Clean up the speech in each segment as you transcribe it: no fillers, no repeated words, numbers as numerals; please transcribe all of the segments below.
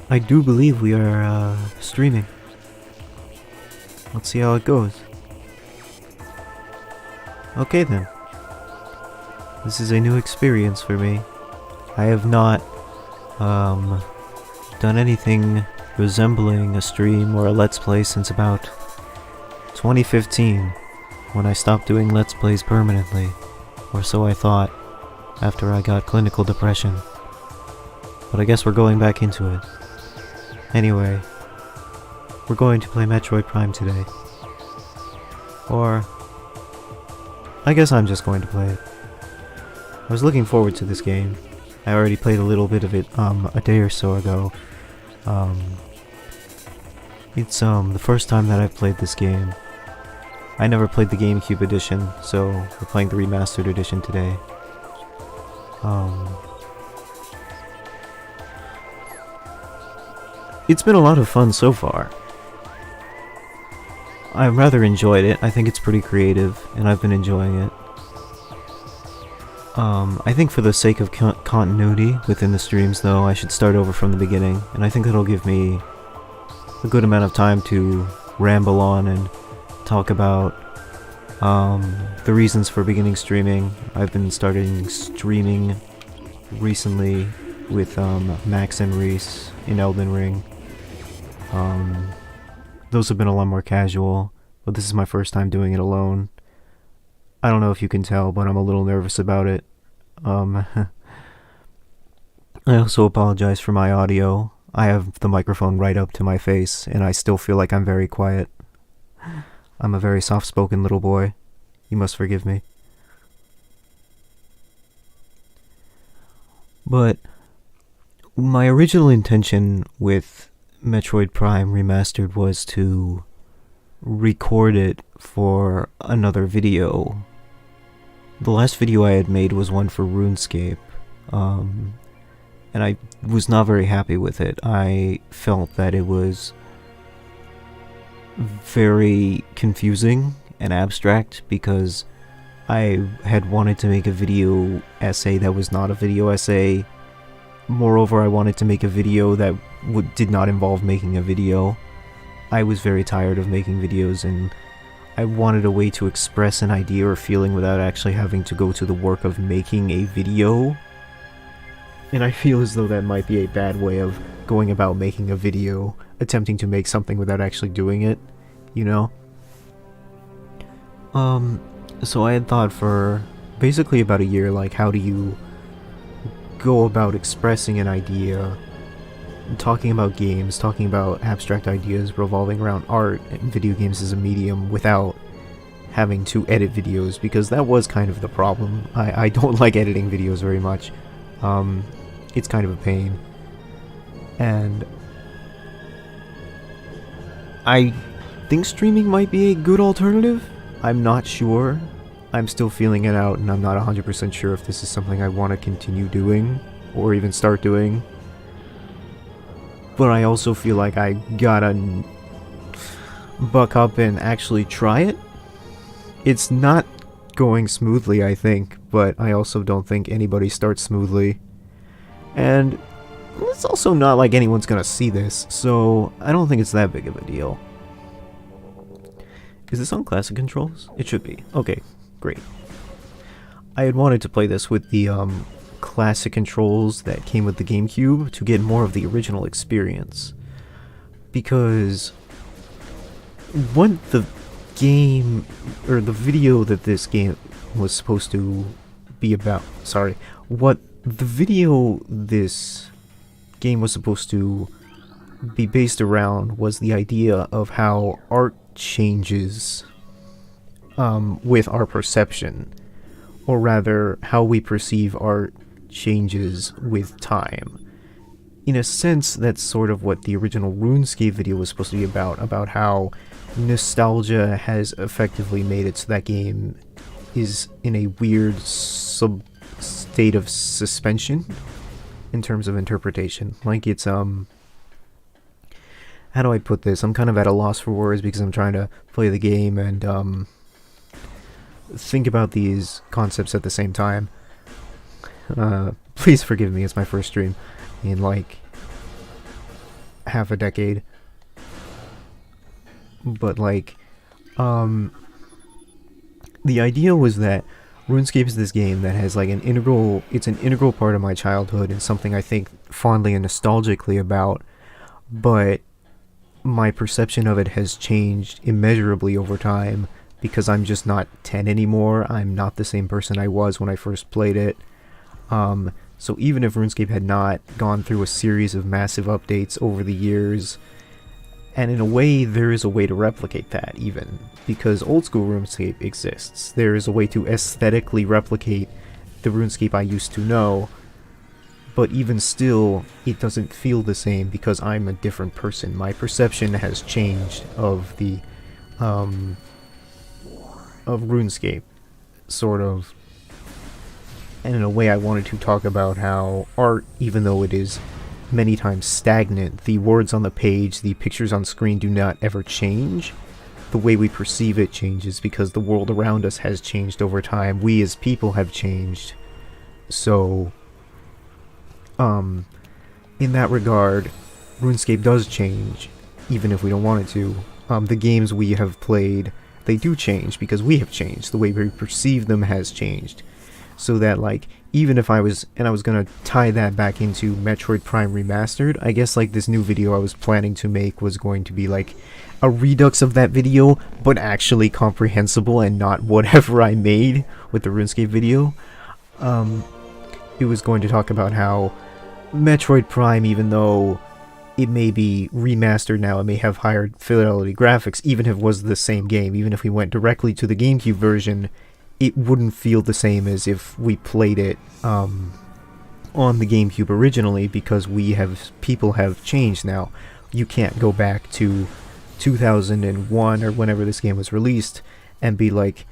I do believe we are streaming. Let's see how it goes. Okay then. This is a new experience for me. I have not done anything resembling a stream or a Let's Play since about 2015, when I stopped doing Let's Plays permanently, or so I thought, after I got clinical depression. But I guess we're going back into it. Anyway, we're going to play Metroid Prime today. Or, I guess I'm just going to play it. I was looking forward to this game. I already played a little bit of it a day or so ago. It's the first time that I've played this game. I never played the GameCube edition, so we're playing the Remastered edition today. It's been a lot of fun so far. I've rather enjoyed it. I think it's pretty creative, and I've been enjoying it. I think for the sake of continuity within the streams, though, I should start over from the beginning, and I think that'll give me a good amount of time to ramble on and talk about the reasons for beginning streaming. I've been starting streaming recently with Max and Reese in Elden Ring. Those have been a lot more casual, but this is my first time doing it alone. I don't know if you can tell, but I'm a little nervous about it. I also apologize for my audio. I have the microphone right up to my face, and I still feel like I'm very quiet. I'm a very soft-spoken little boy. You must forgive me. But my original intention with Metroid Prime Remastered was to record it for another video. The last video I had made was one for RuneScape, and I was not very happy with it. I felt that it was very confusing and abstract because I had wanted to make a video essay that was not a video essay. Moreover, I wanted to make a video that did not involve making a video. I was very tired of making videos, and I wanted a way to express an idea or feeling without actually having to go to the work of making a video. And I feel as though that might be a bad way of going about making a video, attempting to make something without actually doing it, you know? So I had thought for basically about a year, like, how do you go about expressing an idea, talking about games, talking about abstract ideas revolving around art and video games as a medium without having to edit videos, because that was kind of the problem. I don't like editing videos very much. It's kind of a pain. And I think streaming might be a good alternative. I'm not sure. I'm still feeling it out, and I'm not 100% sure if this is something I want to continue doing or even start doing. But I also feel like I gotta buck up and actually try it. It's not going smoothly, I think, but I also don't think anybody starts smoothly. And it's also not like anyone's gonna see this, so I don't think it's that big of a deal. Is this on classic controls? It should be. Okay, great. I had wanted to play this with the classic controls that came with the GameCube to get more of the original experience. Because what the game, or the video that this game was supposed to be about, what the video this game was supposed to be based around was the idea of how art changes with our perception, or rather how we perceive art changes with time. In a sense, that's sort of what the original RuneScape video was supposed to be about how nostalgia has effectively made it so that game is in a weird state of suspension in terms of interpretation. Like, it's how do I put this? I'm kind of at a loss for words because I'm trying to play the game and think about these concepts at the same time. Please forgive me, it's my first stream. in like half a decade. But like, the idea was that RuneScape is this game that has like it's an integral part of my childhood and something I think fondly and nostalgically about, but my perception of it has changed immeasurably over time because I'm just not 10 anymore. I'm not the same person I was when I first played it. So even if RuneScape had not gone through a series of massive updates over the years, and in a way there is a way to replicate that even, because old school RuneScape exists. There is a way to aesthetically replicate the RuneScape I used to know, but even still, it doesn't feel the same because I'm a different person. My perception has changed of the, of RuneScape, sort of. And in a way I wanted to talk about how art, even though it is many times stagnant, the words on the page, the pictures on screen do not ever change. The way we perceive it changes because the world around us has changed over time. We as people have changed. So, in that regard, RuneScape does change, even if we don't want it to. The games we have played, they do change because we have changed. The way we perceive them has changed. So that, like, even if I was gonna tie that back into Metroid Prime Remastered, I guess, like, this new video I was planning to make was going to be, like, a redux of that video, but actually comprehensible and not whatever I made with the RuneScape video. It was going to talk about how Metroid Prime, even though it may be remastered now, it may have higher fidelity graphics, even if it was the same game, even if we went directly to the GameCube version, it wouldn't feel the same as if we played it on the GameCube originally, because people have changed now. You can't go back to 2001 or whenever this game was released and be like,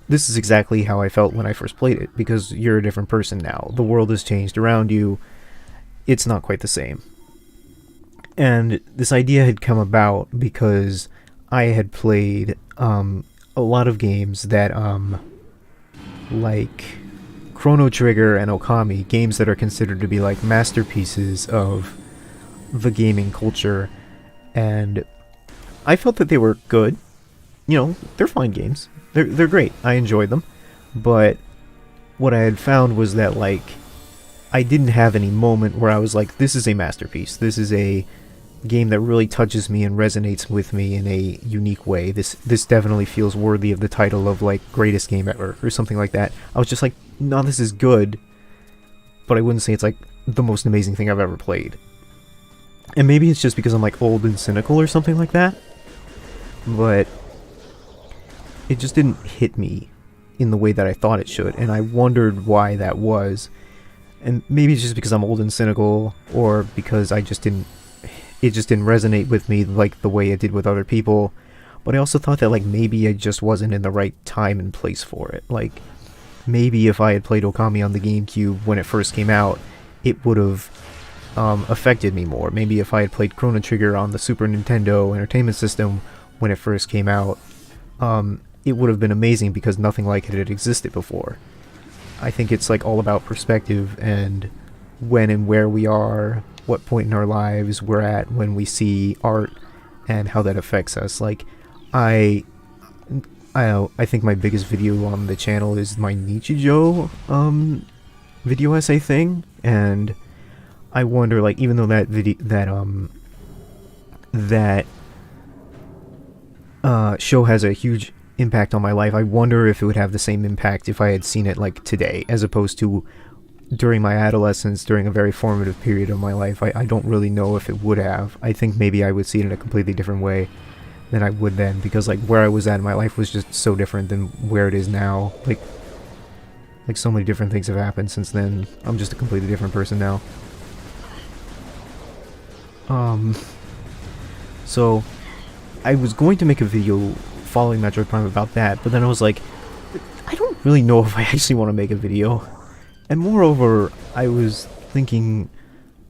this is exactly how I felt when I first played it, because you're a different person now. The world has changed around you. It's not quite the same. And this idea had come about because I had played a lot of games that like Chrono Trigger and Okami, games that are considered to be like masterpieces of the gaming culture, and I felt that they were good. You know, they're fine games. They're great. I enjoyed them. But what I had found was that, like, I didn't have any moment where I was like, this is a masterpiece. This is a game that really touches me and resonates with me in a unique way. This definitely feels worthy of the title of, like, greatest game ever, or something like that. I was just like, no, this is good, but I wouldn't say it's, like, the most amazing thing I've ever played. And maybe it's just because I'm, like, old and cynical or something like that, but it just didn't hit me in the way that I thought it should, and I wondered why that was. And maybe it's just because I'm old and cynical, or because it just didn't resonate with me like the way it did with other people. But I also thought that, like, maybe I just wasn't in the right time and place for it. Like, maybe if I had played Okami on the GameCube when it first came out, it would have affected me more. Maybe if I had played Chrono Trigger on the Super Nintendo Entertainment System when it first came out, it would have been amazing because nothing like it had existed before. I think it's, like, all about perspective and when and where we are, what point in our lives we're at when we see art, and how that affects us. Like, I think my biggest video on the channel is my Nichijou video essay thing, and I wonder, like, even though that video that show has a huge impact on my life, I wonder if it would have the same impact if I had seen it, like, today, as opposed to during my adolescence, during a very formative period of my life. I don't really know if it would have. I think maybe I would see it in a completely different way than I would then, because, like, where I was at in my life was just so different than where it is now. Like so many different things have happened since then. I'm just a completely different person now. So I was going to make a video following Metroid Prime about that, but then I was like, I don't really know if I actually want to make a video. And moreover, I was thinking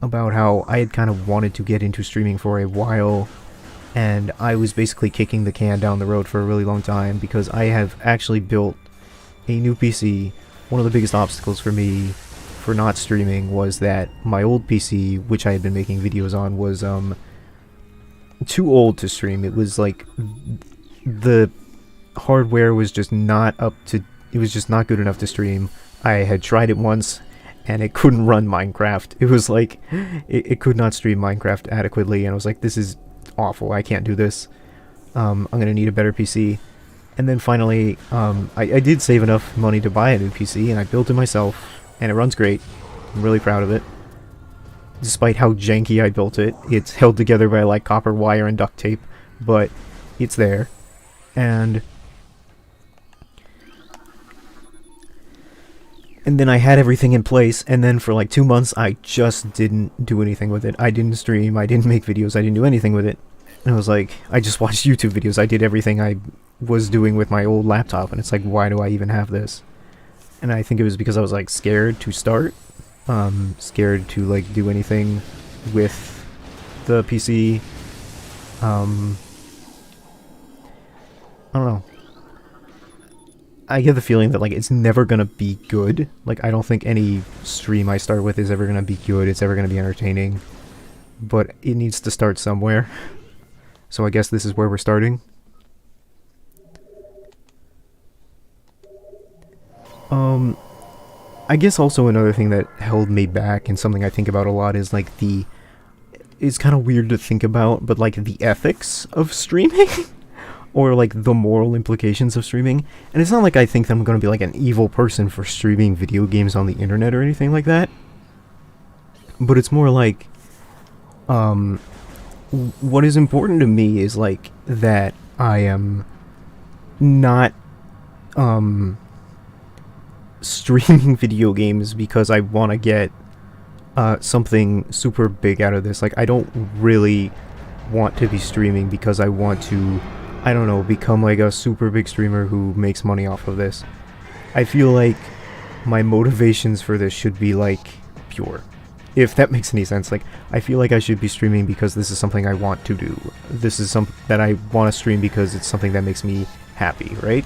about how I had kind of wanted to get into streaming for a while, and I was basically kicking the can down the road for a really long time because I have actually built a new PC. One of the biggest obstacles for me for not streaming was that my old PC, which I had been making videos on, was too old to stream. It was like the hardware was just not up to, it was just not good enough to stream. I had tried it once and it couldn't run Minecraft. It was like it could not stream Minecraft adequately, and I was like, this is awful, I can't do this. I'm gonna need a better PC. And then finally I did save enough money to buy a new PC, and I built it myself, and it runs great. I'm really proud of it. Despite how janky I built it, it's held together by like copper wire and duct tape, but it's there. And then I had everything in place, and then for like 2 months I just didn't do anything with it. I didn't stream, I didn't make videos, I didn't do anything with it. And I was like, I just watched YouTube videos, I did everything I was doing with my old laptop, and it's like, why do I even have this? And I think it was because I was like scared to start, scared to like do anything with the PC. I don't know. I get the feeling that like it's never gonna be good. Like, I don't think any stream I start with is ever gonna be good, it's ever gonna be entertaining. But it needs to start somewhere. So I guess this is where we're starting. I guess also another thing that held me back, and something I think about a lot, is like it's kind of weird to think about, but like the ethics of streaming. Or like the moral implications of streaming. And it's not like I think that I'm going to be like an evil person for streaming video games on the internet or anything like that. But it's more like, what is important to me is like that I am not streaming video games because I want to get something super big out of this. Like, I don't really want to be streaming because I want to, I don't know, become like a super big streamer who makes money off of this. I feel like my motivations for this should be like pure, if that makes any sense. Like, I feel like I should be streaming because this is something I want to do. This is something that I want to stream because it's something that makes me happy, right?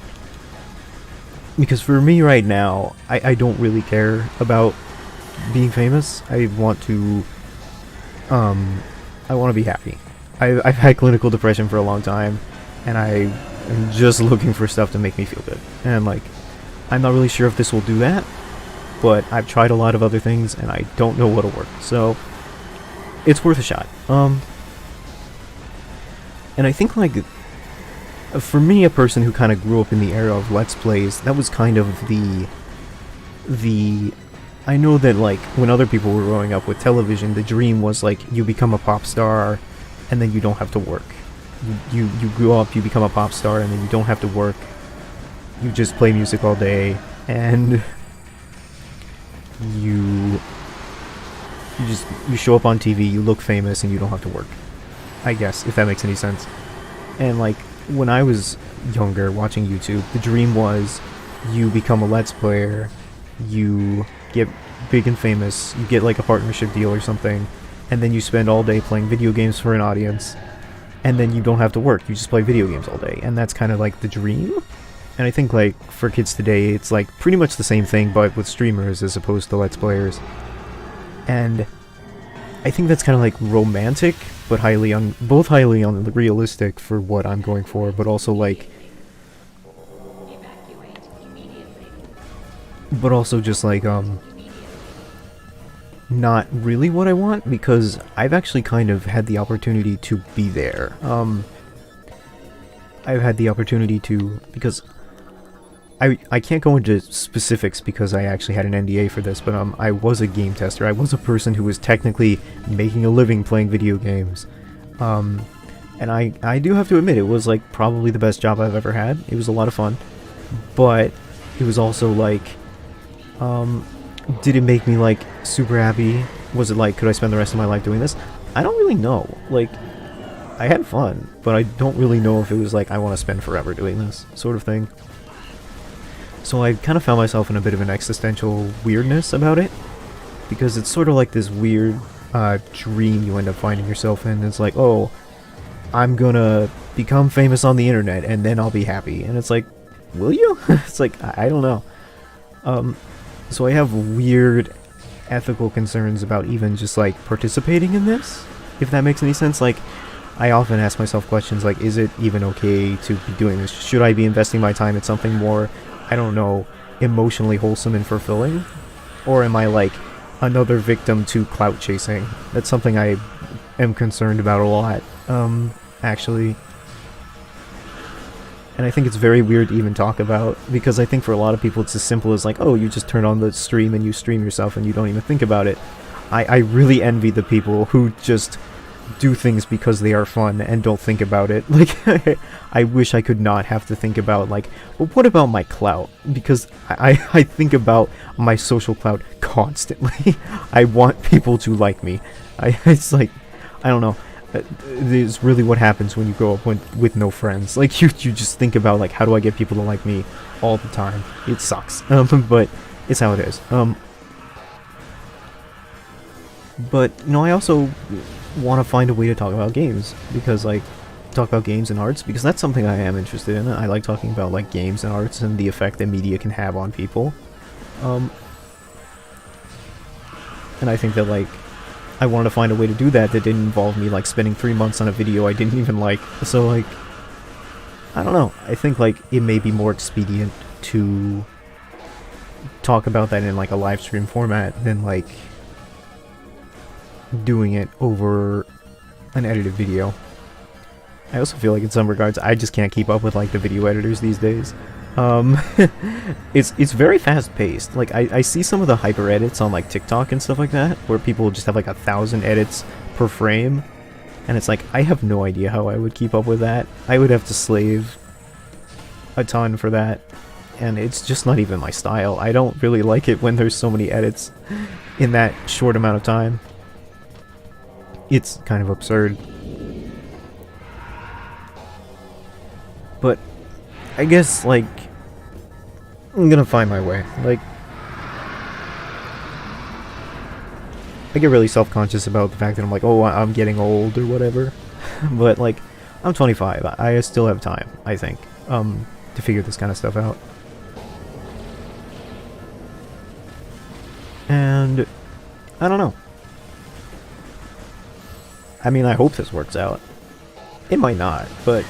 Because for me right now, I don't really care about being famous. I want to be happy. I've had clinical depression for a long time, and I am just looking for stuff to make me feel good. And like, I'm not really sure if this will do that, but I've tried a lot of other things and I don't know what'll work. So it's worth a shot. And I think like, for me, a person who kind of grew up in the era of Let's Plays, that was kind of the I know that like when other people were growing up with television, the dream was like you become a pop star and then you don't have to work. You grow up, you become a pop star, and then you don't have to work. You just play music all day, and you show up on TV, you look famous, and you don't have to work. I guess, if that makes any sense. And like, when I was younger watching YouTube, the dream was you become a Let's Player, you get big and famous, you get like a partnership deal or something, and then you spend all day playing video games for an audience, and then you don't have to work, you just play video games all day. And that's kind of like the dream. And I think like for kids today, it's like pretty much the same thing, but with streamers as opposed to Let's Players. And I think that's kind of like romantic, but both highly unrealistic for what I'm going for, but also like, but also just like not really what I want, because I've actually kind of had the opportunity to be there. I've had the opportunity to, because I can't go into specifics because I actually had an NDA for this, but I was a game tester. I was a person who was technically making a living playing video games. And I do have to admit, it was like probably the best job I've ever had. It was a lot of fun, but it was also like, did it make me like super happy? Was it like, could I spend the rest of my life doing this? I don't really know. Like, I had fun, but I don't really know if it was like, I want to spend forever doing this sort of thing. So I kind of found myself in a bit of an existential weirdness about it, because it's sort of like this weird dream you end up finding yourself in. It's like, oh, I'm gonna become famous on the internet and then I'll be happy. And it's like, will you? It's like, I don't know. So I have weird ethical concerns about even just like participating in this, if that makes any sense. Like, I often ask myself questions like, is it even okay to be doing this? Should I be investing my time in something more, I don't know, emotionally wholesome and fulfilling? Or am I like another victim to clout chasing? That's something I am concerned about a lot, actually. And I think it's very weird to even talk about, because I think for a lot of people it's as simple as like, oh, you just turn on the stream and you stream yourself and you don't even think about it. I really envy the people who just do things because they are fun and don't think about it. Like, I wish I could not have to think about, like, well, what about my clout? Because I think about my social clout constantly. I want people to like me. It's like, I don't know. Is really what happens when you grow up with no friends. Like, you just think about, like, how do I get people to like me all the time? It sucks. But it's how it is. But, you know, I also want to find a way to talk about games, because, like, talk about games and arts, because that's something I am interested in. I like talking about, like, games and arts and the effect that media can have on people. And I think that, like, I wanted to find a way to do that that didn't involve me, like, spending 3 months on a video I didn't even like. So, like, I don't know. I think, like, it may be more expedient to talk about that in, like, a live stream format than, like, doing it over an edited video. I also feel like in some regards I just can't keep up with, like, the video editors these days. It's very fast paced. Like, I see some of the hyper edits on, like, TikTok and stuff like that, where people just have like 1,000 edits per frame, and it's like, I have no idea how I would keep up with that. I would have to slave a ton for that, and it's just not even my style. I don't really like it when there's so many edits in that short amount of time. It's kind of absurd. But I guess, like, I'm gonna find my way. Like, I get really self-conscious about the fact that I'm like, oh, I'm getting old or whatever. But, like, I'm 25. I still have time, I think, to figure this kind of stuff out. And I don't know. I mean, I hope this works out. It might not, but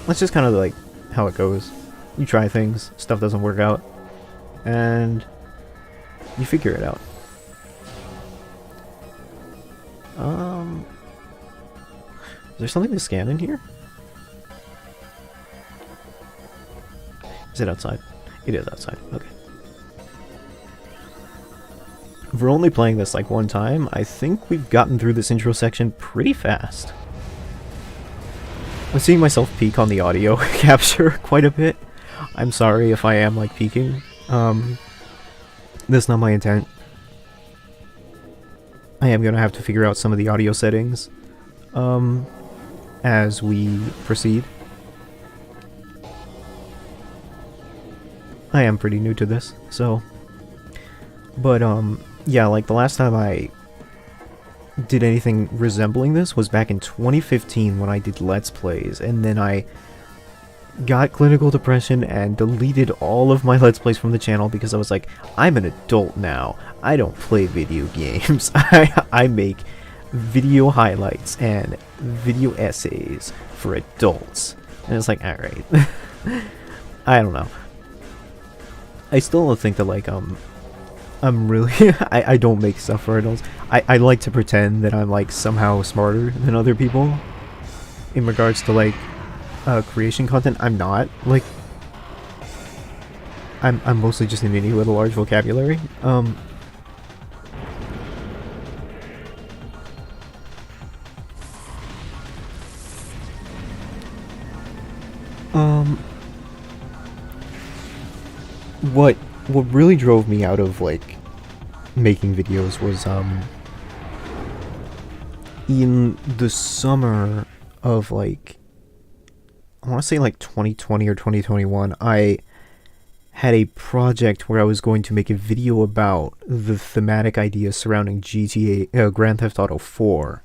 that's just kind of like how it goes. You try things, stuff doesn't work out, and you figure it out. Is there something to scan in here? Is it outside? It is outside, okay. If we're only playing this like one time, I think we've gotten through this intro section pretty fast. I'm seeing myself peak on the audio capture quite a bit. I'm sorry if I am, like, peaking. That's not my intent. I am gonna have to figure out some of the audio settings, as we proceed. I am pretty new to this, so... But, yeah, like, the last time I did anything resembling this was back in 2015 when I did Let's Plays, and then I got clinical depression and deleted all of my Let's Plays from the channel because I was like, I'm an adult now. I don't play video games. I make video highlights and video essays for adults. And it's like, alright. I don't know. I still don't think that, like, I'm really... I don't make stuff for adults. I like to pretend that I'm, like, somehow smarter than other people in regards to, like, creation content. I'm not. Like, I'm mostly just an idiot with a large vocabulary. What really drove me out of, like, making videos was, in the summer of, like, I want to say, like, 2020 or 2021, I had a project where I was going to make a video about the thematic ideas surrounding Grand Theft Auto 4.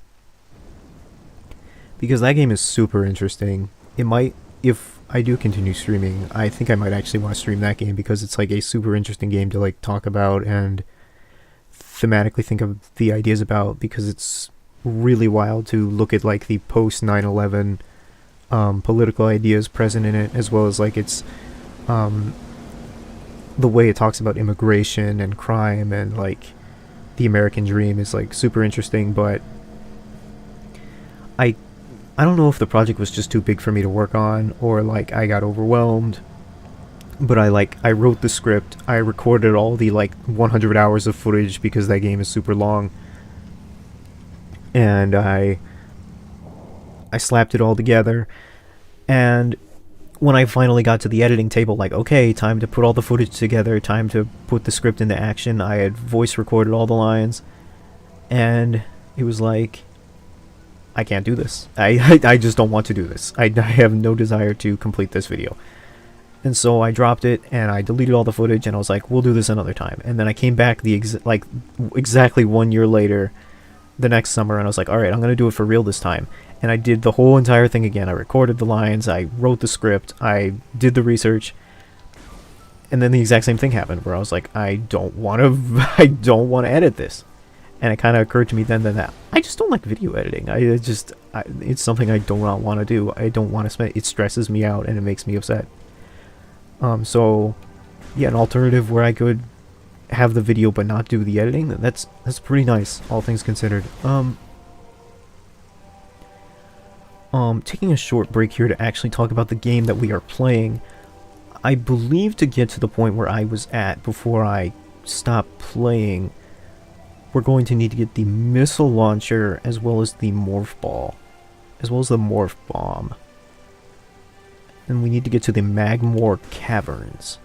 Because that game is super interesting. It might, if I do continue streaming, I think I might actually want to stream that game because it's, like, a super interesting game to, like, talk about and thematically think of the ideas about, because it's really wild to look at like the post 9/11 political ideas present in it, as well as like its the way it talks about immigration and crime and like the American dream is like super interesting. But I don't know if the project was just too big for me to work on, or like I got overwhelmed. But I wrote the script, I recorded all the like 100 hours of footage because that game is super long, and I slapped it all together. And when I finally got to the editing table, like, okay, time to put all the footage together, time to put the script into action, I had voice recorded all the lines, and it was like, I can't do this. I just don't want to do this. I have no desire to complete this video. And so I dropped it, and I deleted all the footage, and I was like, we'll do this another time. And then I came back exactly 1 year later, the next summer, and I was like, alright, I'm going to do it for real this time. And I did the whole entire thing again. I recorded the lines, I wrote the script, I did the research, and then the exact same thing happened, where I was like, I don't want to edit this. And it kind of occurred to me then that I just don't like video editing. It's something I do not want to do. I don't want to spend. It stresses me out, and it makes me upset. So, yeah, an alternative where I could have the video but not do the editing, that's pretty nice, all things considered. Taking a short break here to actually talk about the game that we are playing. I believe to get to the point where I was at before I stopped playing, we're going to need to get the missile launcher, as well as the morph ball, as well as the morph bomb. And we need to get to the Magmore Caverns.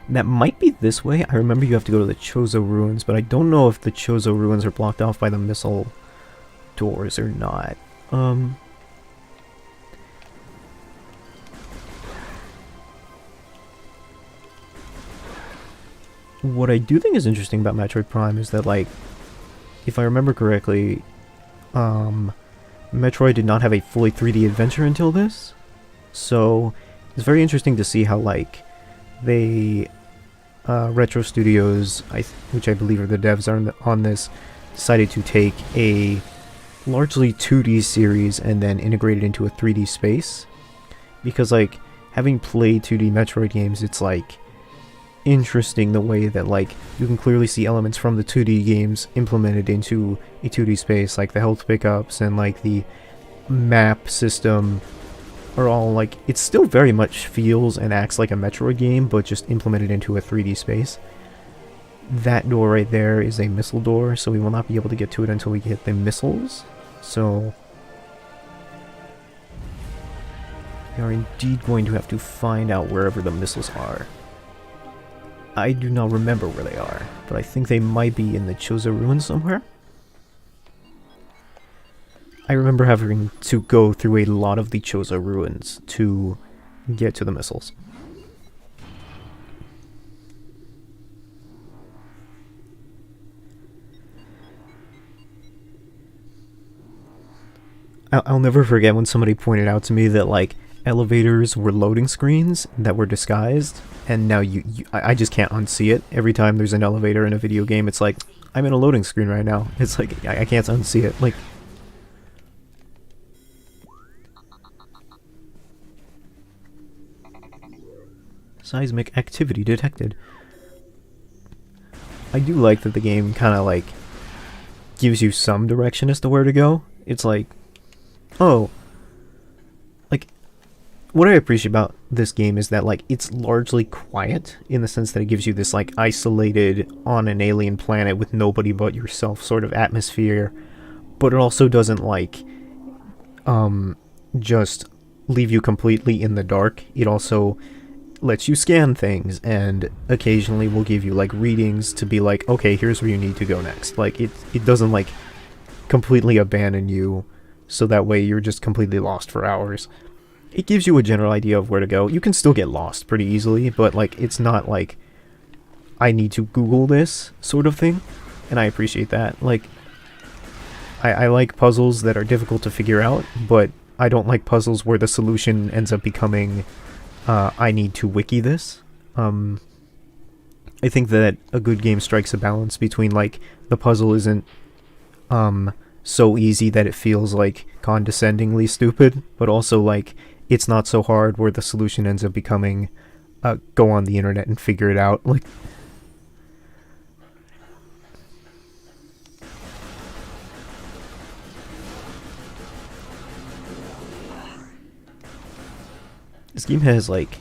That might be this way. I remember you have to go to the Chozo Ruins, but I don't know if the Chozo Ruins are blocked off by the missile doors or not. What I do think is interesting about Metroid Prime is that, like, if I remember correctly, Metroid did not have a fully 3D adventure until this. So it's very interesting to see how, like, they, Retro Studios, which I believe are the devs on this, decided to take a largely 2D series and then integrate it into a 3D space. Because, like, having played 2D Metroid games, it's, like, interesting the way that, like, you can clearly see elements from the 2D games implemented into a 2D space, like the health pickups and like the map system are all like, it still very much feels and acts like a Metroid game, but just implemented into a 3D space. That door right there is a missile door, so we will not be able to get to it until we get the missiles. So we are indeed going to have to find out wherever the missiles are. I do not remember where they are, but I think they might be in the Chozo Ruins somewhere. I remember having to go through a lot of the Chozo Ruins to get to the missiles. I'll never forget when somebody pointed out to me that, like, elevators were loading screens that were disguised, and now I just can't unsee it. Every time there's an elevator in a video game, it's like, I'm in a loading screen right now. It's like, I can't unsee it. Like, seismic activity detected. I do like that the game kind of, like, gives you some direction as to where to go. It's like, oh, like, what I appreciate about this game is that, like, it's largely quiet in the sense that it gives you this, like, isolated on an alien planet with nobody but yourself sort of atmosphere, but it also doesn't, like, just leave you completely in the dark. It also lets you scan things, and occasionally will give you, like, readings to be like, okay, here's where you need to go next. Like, it doesn't, like, completely abandon you, so that way you're just completely lost for hours. It gives you a general idea of where to go. You can still get lost pretty easily, but, like, it's not like, I need to Google this sort of thing, and I appreciate that. Like, I like puzzles that are difficult to figure out, but I don't like puzzles where the solution ends up becoming, I need to wiki this. I think that a good game strikes a balance between, like, the puzzle isn't, so easy that it feels, like, condescendingly stupid, but also, like, it's not so hard where the solution ends up becoming, go on the internet and figure it out. Like, this game has, like,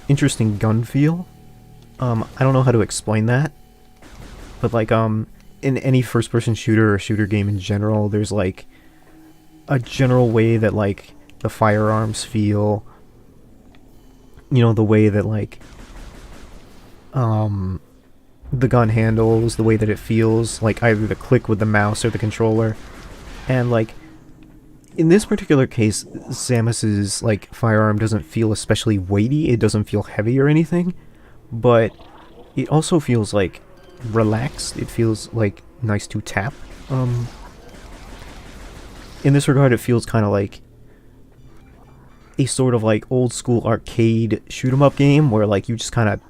interesting gun feel. I don't know how to explain that, but, like, in any first-person shooter or shooter game in general, there's, like, a general way that, like, the firearms feel, you know, the way that, like, the gun handles, the way that it feels, like, either the click with the mouse or the controller, and, like, in this particular case, Samus's, like, firearm doesn't feel especially weighty, it doesn't feel heavy or anything, but it also feels, like, relaxed, it feels, like, nice to tap. In this regard, it feels kind of like a sort of, like, old-school arcade shoot-'em-up game, where, like, you just kind of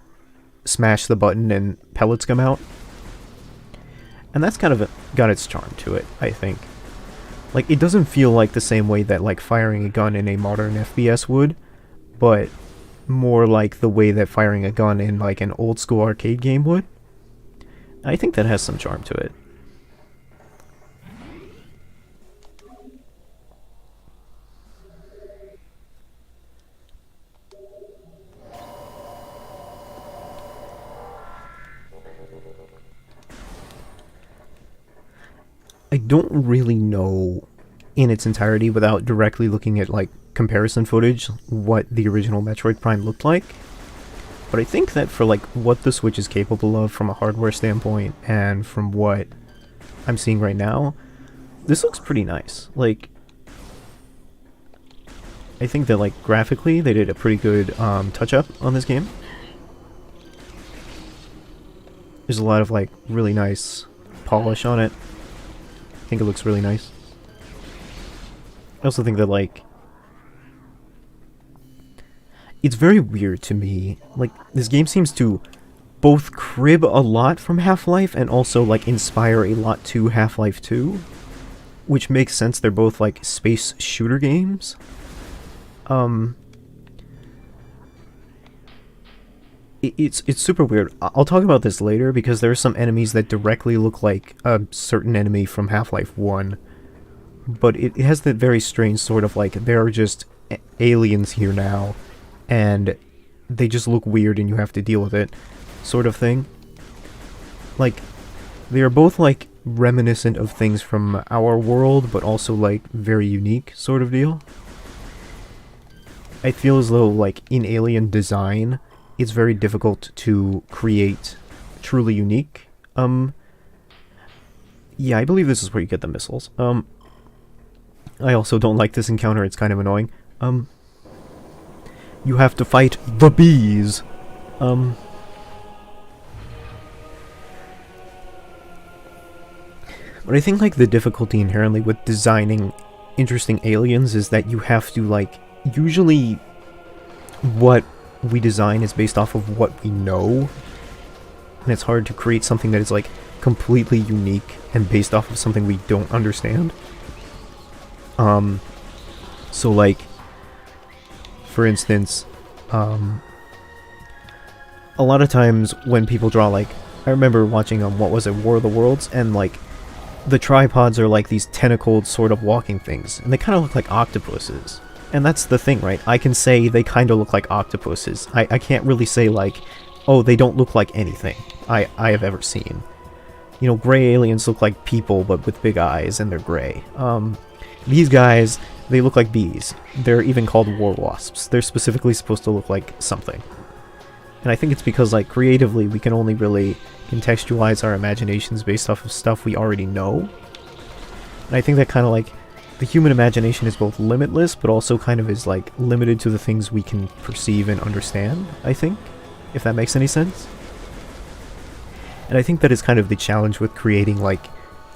smash the button and pellets come out. And that's kind of got its charm to it, I think. Like, it doesn't feel like the same way that, like, firing a gun in a modern FPS would, but more like the way that firing a gun in, like, an old-school arcade game would. I think that has some charm to it. I don't really know in its entirety, without directly looking at, like, comparison footage, what the original Metroid Prime looked like. But I think that for, like, what the Switch is capable of from a hardware standpoint, and from what I'm seeing right now, this looks pretty nice. Like, I think that, like, graphically, they did a pretty good touch-up on this game. There's a lot of, like, really nice polish on it. I think it looks really nice. I also think that, like, it's very weird to me. Like, this game seems to both crib a lot from Half-Life and also, like, inspire a lot to Half-Life 2. Which makes sense, they're both, like, space shooter games. It's super weird. I'll talk about this later, because there are some enemies that directly look like a certain enemy from Half-Life 1. But it has that very strange sort of, like, there are just aliens here now, and they just look weird and you have to deal with it, sort of thing. Like, they are both, like, reminiscent of things from our world, but also, like, very unique sort of deal. I feel as though, like, in alien design, it's very difficult to create truly unique. Yeah, I believe this is where you get the missiles. I also don't like this encounter, it's kind of annoying. You have to fight the bees. But I think, like, the difficulty inherently with designing interesting aliens is that you have to, like, usually what we design is based off of what we know, and it's hard to create something that is, like, completely unique and based off of something we don't understand. So, like, for instance, a lot of times when people draw, like, I remember watching, what was it, War of the Worlds, and, like, the tripods are, like, these tentacled sort of walking things, and they kind of look like octopuses. And that's the thing, right? I can say they kind of look like octopuses. I can't really say, like, oh, they don't look like anything I have ever seen. You know, gray aliens look like people, but with big eyes, and they're gray. These guys, they look like bees. They're even called war wasps. They're specifically supposed to look like something. And I think it's because, like, creatively, we can only really contextualize our imaginations based off of stuff we already know. And I think that kind of, like, the human imagination is both limitless, but also kind of is, like, limited to the things we can perceive and understand, I think, if that makes any sense. And I think that is kind of the challenge with creating, like,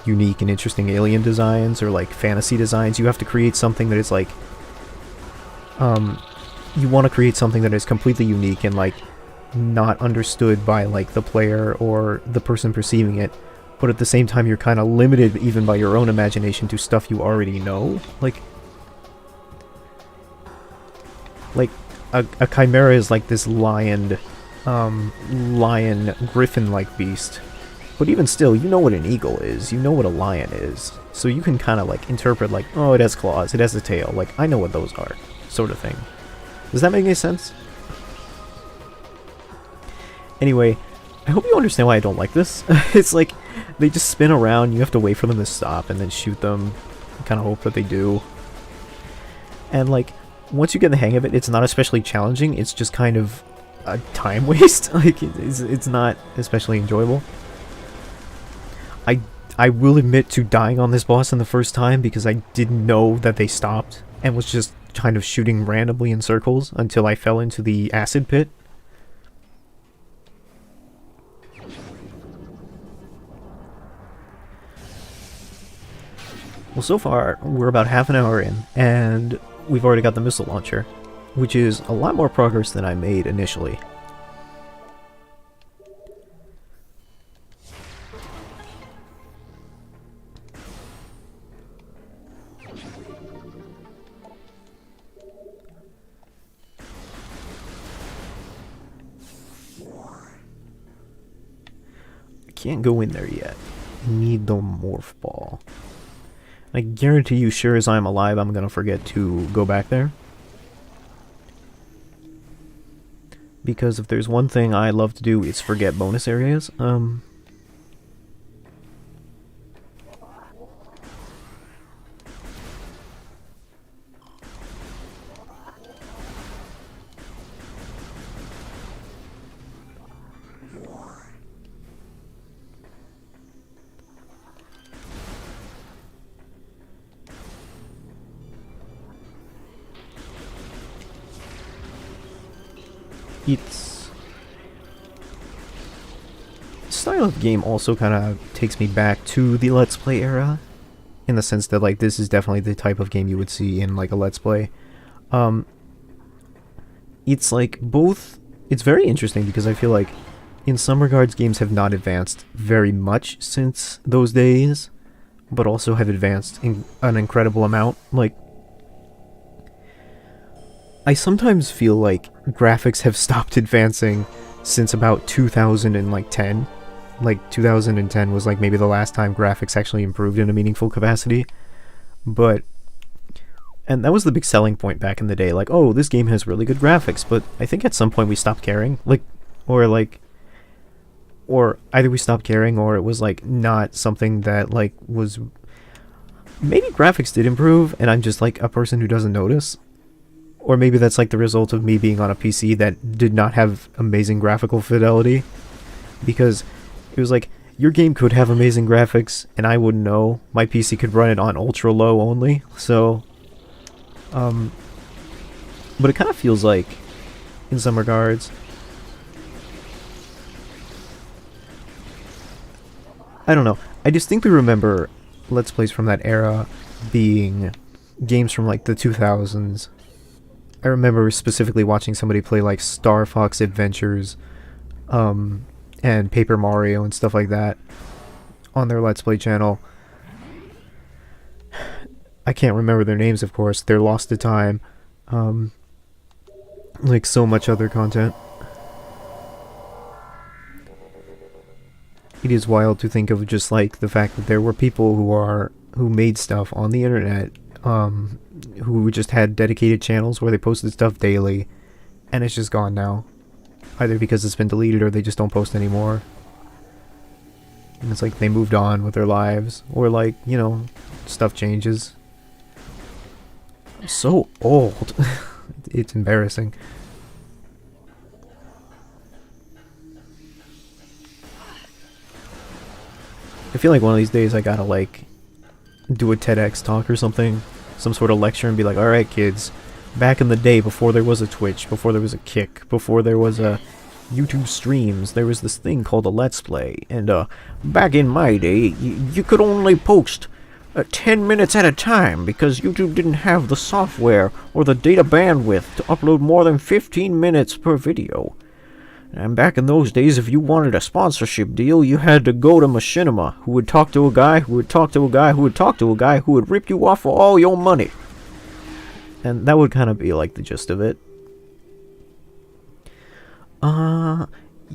unique and interesting alien designs or like fantasy designs, you have to create something that is like you want to create something that is completely unique and like not understood by like the player or the person perceiving it, but at the same time you're kind of limited even by your own imagination to stuff you already know. Like a chimera is like this lion griffin like beast, but even still, you know what an eagle is, you know what a lion is, so you can kind of like interpret like, oh, it has claws, it has a tail, like I know what those are, sort of thing. Does that make any sense? Anyway, I hope you understand why I don't like this. It's like they just spin around, you have to wait for them to stop and then shoot them, kind of hope that they do, and like once you get the hang of it, it's not especially challenging, it's just kind of a time waste. Like it's not especially enjoyable. I will admit to dying on this boss in the first time because I didn't know that they stopped and was just kind of shooting randomly in circles until I fell into the acid pit. Well, so far we're about half an hour in and we've already got the missile launcher, which is a lot more progress than I made initially. I can't go in there yet. I need the morph ball. I guarantee you, sure as I'm alive, I'm gonna forget to go back there. Because if there's one thing I love to do, it's forget bonus areas. Its style of game also kind of takes me back to the Let's Play era, in the sense that like this is definitely the type of game you would see in like a Let's Play. It's like both. It's very interesting because I feel like in some regards games have not advanced very much since those days, but also have advanced in an incredible amount. Like, I sometimes feel like graphics have stopped advancing since about 2010. Like 2010 was like maybe the last time graphics actually improved in a meaningful capacity. And that was the big selling point back in the day, like, oh, this game has really good graphics, but I think at some point we stopped caring, or either we stopped caring or it was like not something that like was, maybe graphics did improve and I'm just like a person who doesn't notice. Or maybe that's like the result of me being on a PC that did not have amazing graphical fidelity. Because it was like, your game could have amazing graphics, and I wouldn't know. My PC could run it on ultra low only, so... but it kind of feels like, in some regards... I don't know. I distinctly remember Let's Plays from that era being games from like the 2000s. I remember specifically watching somebody play like Star Fox Adventures and Paper Mario and stuff like that on their Let's Play channel. I can't remember their names, of course. They're lost to time. Like so much other content. It is wild to think of just like the fact that there were people who made stuff on the internet who just had dedicated channels where they posted stuff daily, and it's just gone now. Either because it's been deleted or they just don't post anymore. And it's like they moved on with their lives, or like, you know, stuff changes. I'm so old. It's embarrassing. I feel like one of these days I gotta like do a TEDx talk or something, some sort of lecture, and be like, alright kids, back in the day before there was a Twitch, before there was a Kick, before there was a YouTube streams, there was this thing called a Let's Play, and back in my day, you could only post 10 minutes at a time because YouTube didn't have the software or the data bandwidth to upload more than 15 minutes per video. And back in those days, if you wanted a sponsorship deal, you had to go to Machinima, who would talk to a guy, who would talk to a guy, who would talk to a guy, who would rip you off for all your money. And that would kind of be like the gist of it.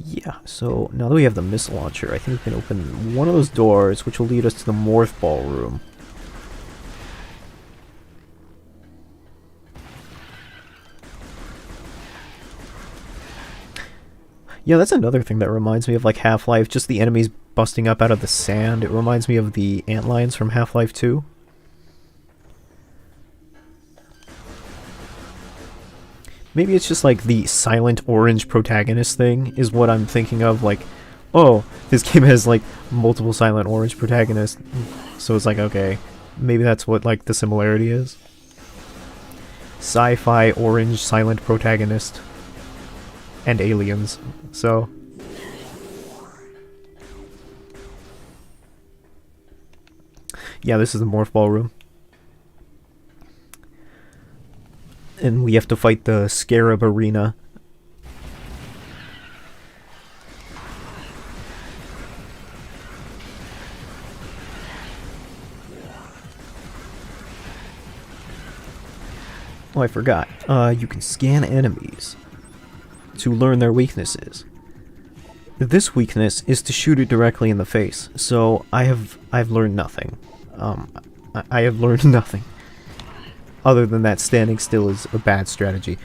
Yeah, so now that we have the missile launcher, I think we can open one of those doors, which will lead us to the morph ball room. Yeah, that's another thing that reminds me of like Half-Life, just the enemies busting up out of the sand. It reminds me of the antlions from Half-Life 2. Maybe it's just like the silent orange protagonist thing is what I'm thinking of, like, oh, this game has like multiple silent orange protagonists, so it's like, okay, maybe that's what like the similarity is. Sci-fi orange silent protagonist and aliens. So yeah, this is the morph ball room. And we have to fight the Scarab Arena. Oh, I forgot. You can scan enemies to learn their weaknesses. This weakness is to shoot it directly in the face. So I've learned nothing. I have learned nothing. Other than that, standing still is a bad strategy.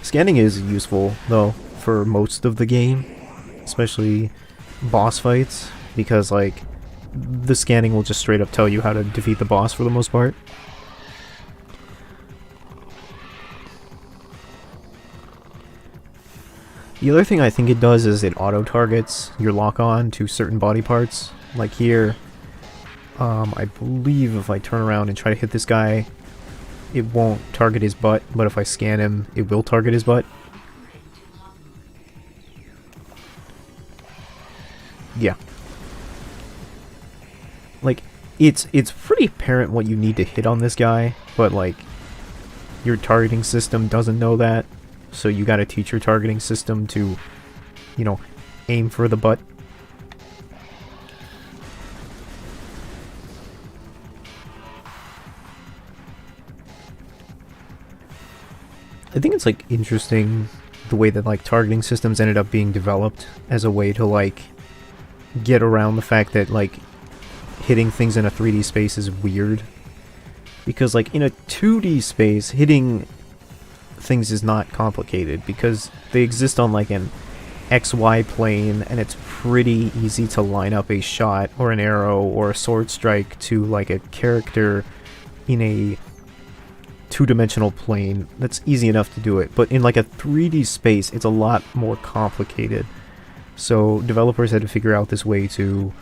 Scanning is useful, though, for most of the game. Especially boss fights, because, like, the scanning will just straight up tell you how to defeat the boss for the most part. The other thing I think it does is it auto-targets your lock-on to certain body parts. Like here, I believe if I turn around and try to hit this guy, it won't target his butt, but if I scan him, it will target his butt. Yeah. Like, it's pretty apparent what you need to hit on this guy, but like, your targeting system doesn't know that, so you gotta teach your targeting system to, you know, aim for the butt. I think it's like interesting the way that like targeting systems ended up being developed as a way to like get around the fact that like hitting things in a 3D space is weird. Because like in a 2D space, hitting things is not complicated because they exist on like an XY plane and it's pretty easy to line up a shot or an arrow or a sword strike to like a character in a two-dimensional plane. That's easy enough to do it, but in like a 3D space it's a lot more complicated. So developers had to figure out this way to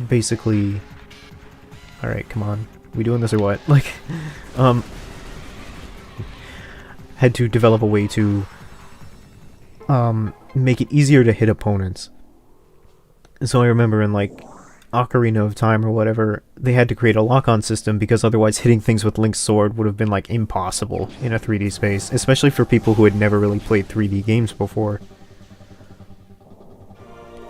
basically, alright, come on, we doing this or what? Like, had to develop a way to make it easier to hit opponents. And so I remember in like Ocarina of Time or whatever, they had to create a lock-on system because otherwise hitting things with Link's sword would have been like impossible in a 3D space, especially for people who had never really played 3D games before.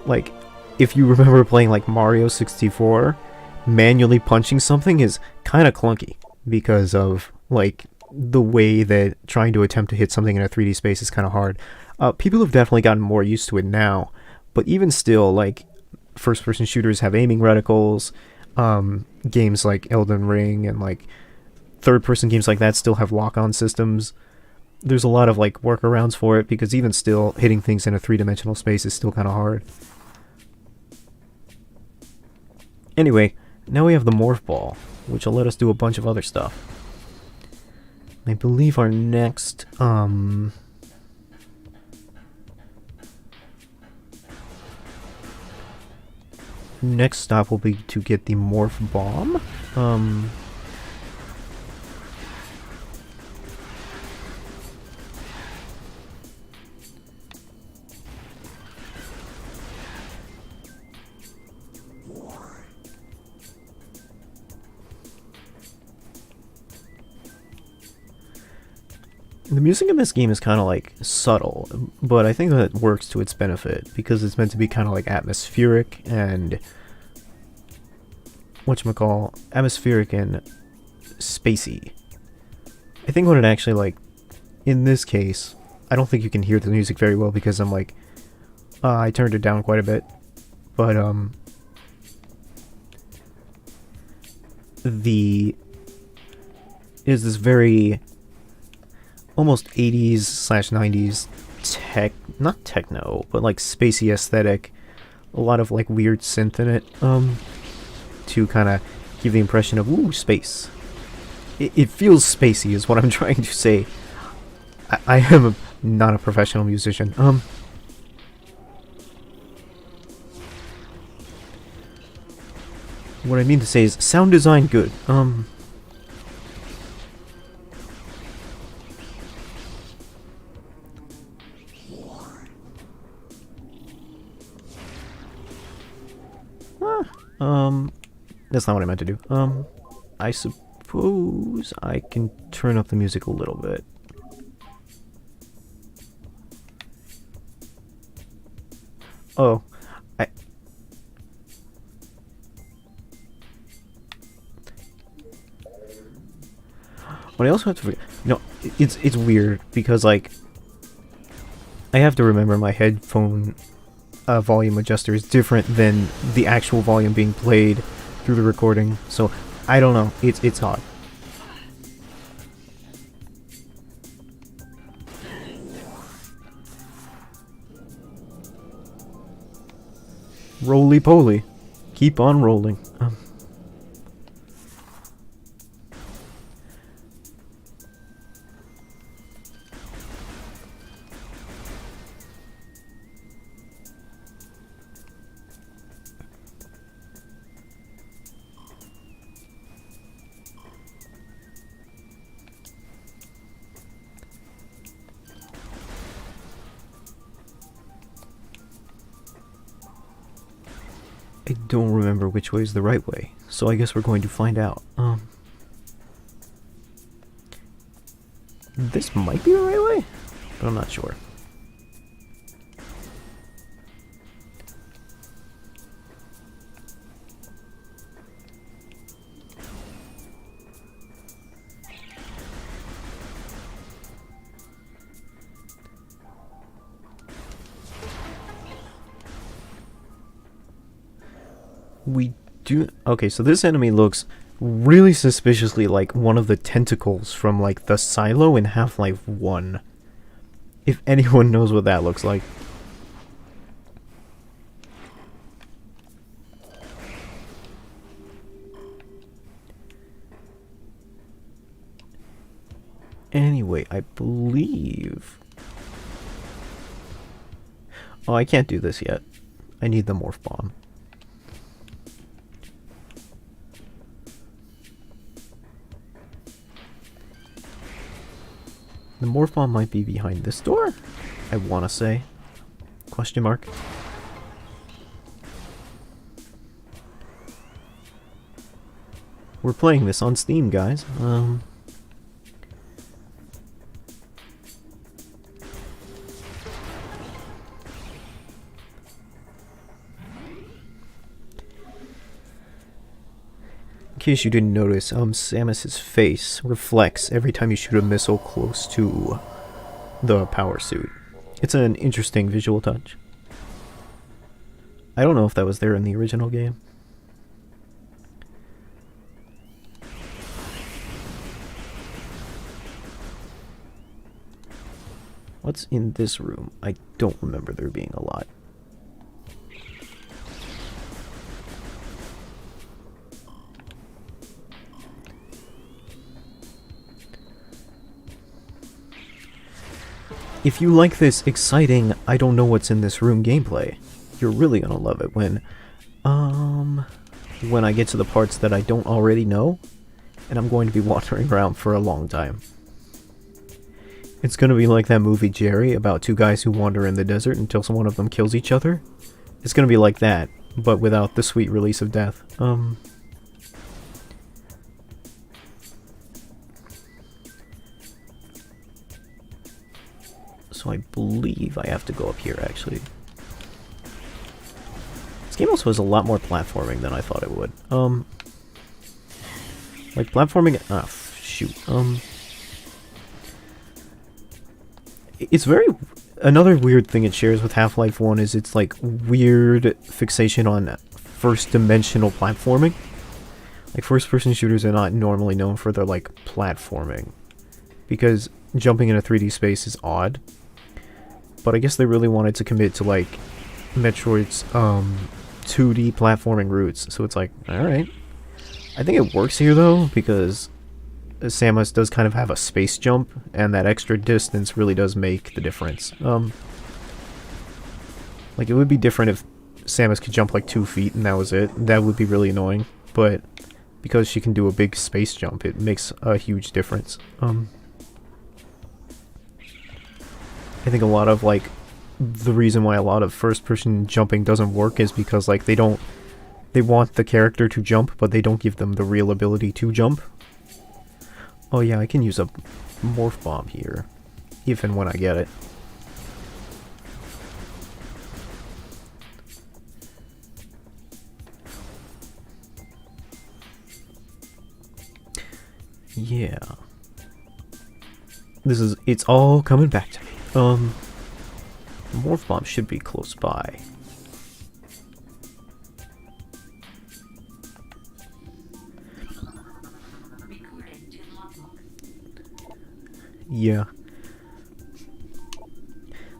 Like, if you remember playing like Mario 64, manually punching something is kind of clunky because of like the way that trying to attempt to hit something in a 3D space is kind of hard. People have definitely gotten more used to it now, but even still, like, first-person shooters have aiming reticles. Games like Elden Ring and like third-person games like that still have lock-on systems. There's a lot of like workarounds for it because even still, hitting things in a three-dimensional space is still kind of hard. Anyway, now we have the morph ball, which will let us do a bunch of other stuff. I believe our next stop will be to get the morph bomb. The music in this game is kind of like subtle, but I think that it works to its benefit because it's meant to be kind of like atmospheric and atmospheric and spacey. I think what it actually like in this case, I don't think you can hear the music very well because I'm like I turned it down quite a bit, but is this very almost 80s/90s not techno, but like spacey aesthetic. A lot of like weird synth in it, to kind of give the impression of ooh, space. It feels spacey is what I'm trying to say. I am not a professional musician. What I mean to say is sound design good. That's not what I meant to do. I suppose I can turn up the music a little bit. Oh, But I also have to forget. No, it's weird because like I have to remember my headphone volume adjuster is different than the actual volume being played through the recording. So I don't know. It's odd. Roly poly, keep on rolling. I don't remember which way is the right way, so I guess we're going to find out. This might be the right way, but I'm not sure. We do... Okay, so this enemy looks really suspiciously like one of the tentacles from, like, the silo in Half-Life 1. If anyone knows what that looks like. Anyway, I believe... Oh, I can't do this yet. I need the morph bomb. The morph bomb might be behind this door, I want to say. Question mark. We're playing this on Steam, guys. In case you didn't notice, Samus's face reflects every time you shoot a missile close to the power suit. It's an interesting visual touch. I don't know if that was there in the original game. What's in this room? I don't remember there being a lot. if you like this exciting, I don't know what's in this room gameplay, you're really gonna love it when I get to the parts that I don't already know, and I'm going to be wandering around for a long time. It's gonna be like that movie Jerry about two guys who wander in the desert until one of them kills each other. It's gonna be like that, but without the sweet release of death. So I believe I have to go up here, actually. This game also has a lot more platforming than I thought it would. Like platforming... Ah, shoot. It's very... Another weird thing it shares with Half-Life 1 is its, like, weird fixation on first-dimensional platforming. Like, first-person shooters are not normally known for their, like, platforming. Because jumping in a 3D space is odd. But I guess they really wanted to commit to, like, Metroid's, 2D platforming roots. So it's like, alright. I think it works here, though, because Samus does kind of have a space jump, and that extra distance really does make the difference. Like, it would be different if Samus could jump, like, 2 feet and that was it. That would be really annoying. But because she can do a big space jump, it makes a huge difference. I think a lot of, like, the reason why a lot of first-person jumping doesn't work is because, like, they want the character to jump, but they don't give them the real ability to jump. Oh yeah, I can use a morph bomb here, if and when I get it. Yeah. It's all coming back to me. Morph bomb should be close by. Yeah.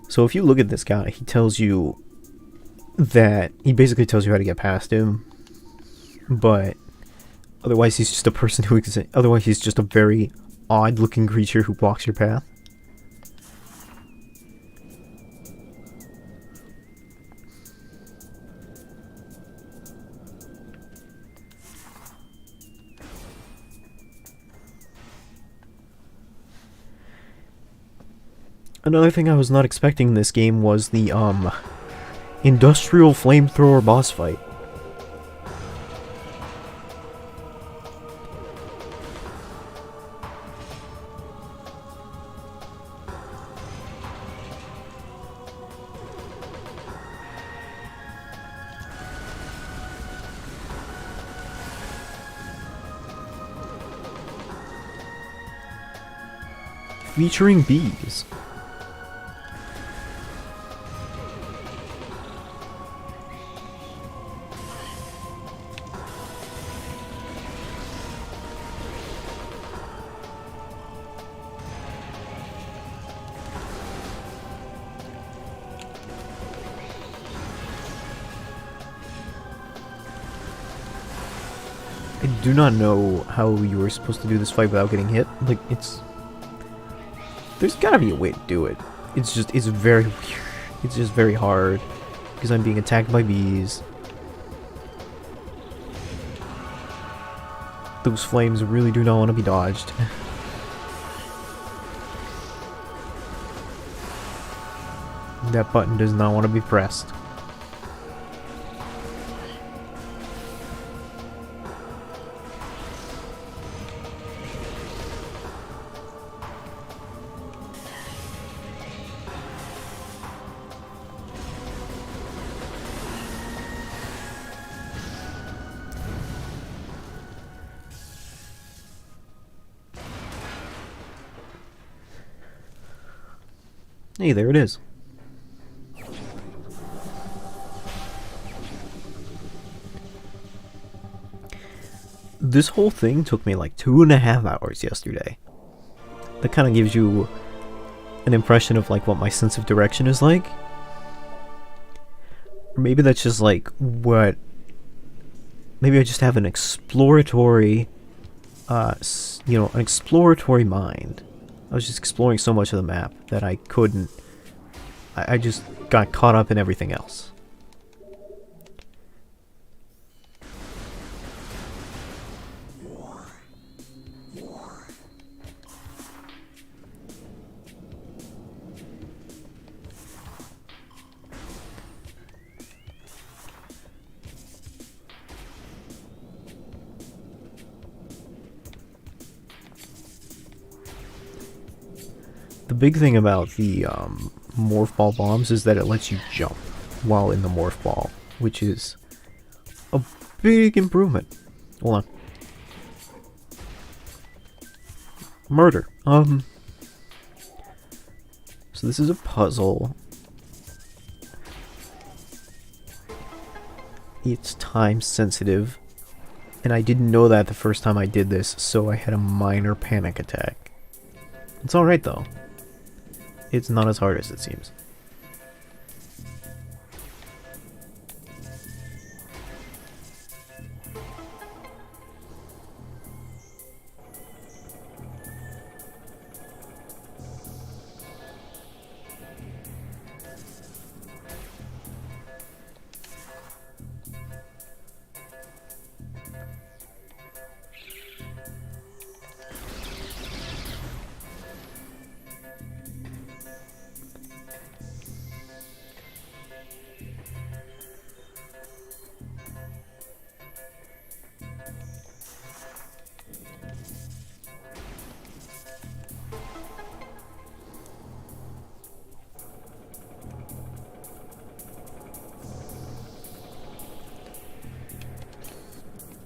So if you look at this guy, he tells you that he basically tells you how to get past him, but otherwise he's just a person who exists. Otherwise he's just a very odd-looking creature who blocks your path. Another thing I was not expecting in this game was the, industrial flamethrower boss fight. Featuring bees. I do not know how you were supposed to do this fight without getting hit. Like, there's gotta be a way to do it. It's very weird. It's just very hard. Because I'm being attacked by bees. Those flames really do not want to be dodged. That button does not want to be pressed. Hey, there it is. This whole thing took me like 2.5 hours yesterday. That kind of gives you an impression of like what my sense of direction is like. Or maybe that's just like what... Maybe I just have an exploratory, an exploratory mind. I was just exploring so much of the map that I couldn't... I just got caught up in everything else. The big thing about the morph ball bombs is that it lets you jump while in the morph ball, which is a big improvement. Hold on. Murder. So this is a puzzle. It's time sensitive, and I didn't know that the first time I did this, so I had a minor panic attack. It's alright though. It's not as hard as it seems.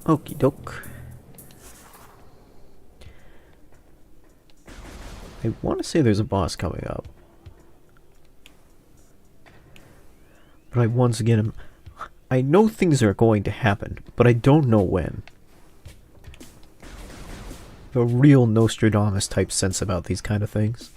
Okie doke. I want to say there's a boss coming up. But I once again I know things are going to happen, but I don't know when. A real Nostradamus type sense about these kind of things.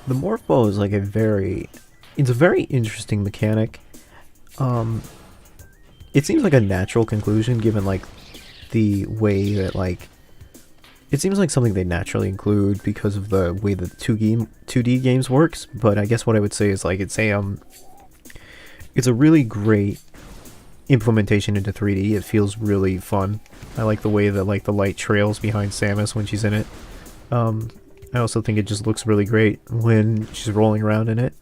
The morph ball is like it's a very interesting mechanic. It seems like a natural conclusion given like the way that like it seems like something they naturally include because of the way the 2D games works, but I guess what I would say is like it's a really great implementation into 3D. It feels really fun. I like the way that like the light trails behind Samus when she's in it. I also think it just looks really great when she's rolling around in it.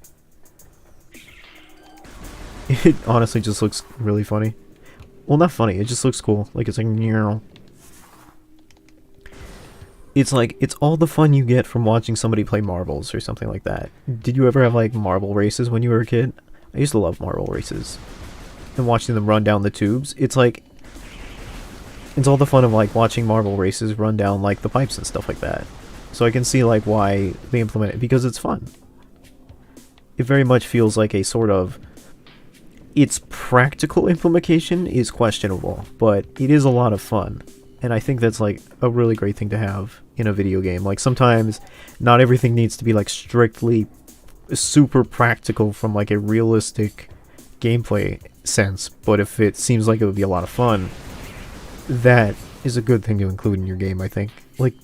It honestly just looks really funny. Well, not funny, it just looks cool. Like, it's like, it's all the fun you get from watching somebody play marbles or something like that. Did you ever have, like, marble races when you were a kid? I used to love marble races. And watching them run down the tubes, it's like... It's all the fun of, like, watching marble races run down, like, the pipes and stuff like that. So I can see, like, why they implement it, because it's fun. It very much feels like a sort of... Its practical implementation is questionable, but it is a lot of fun. And I think that's, like, a really great thing to have in a video game. Like, sometimes not everything needs to be, like, strictly super practical from, like, a realistic gameplay sense. But if it seems like it would be a lot of fun, that is a good thing to include in your game, I think. Like...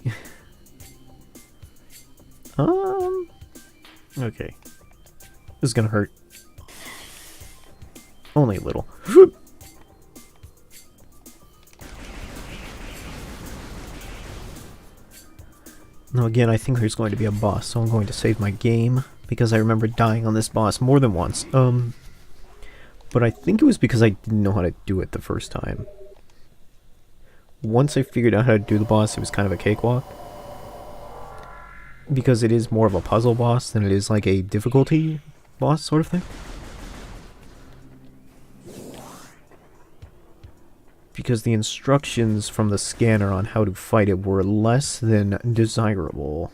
Okay. This is gonna hurt. Only a little. Now again, I think there's going to be a boss, so I'm going to save my game, because I remember dying on this boss more than once. But I think it was because I didn't know how to do it the first time. Once I figured out how to do the boss, it was kind of a cakewalk. Because it is more of a puzzle boss than it is like a difficulty boss sort of thing. because the instructions from the scanner on how to fight it were less than desirable.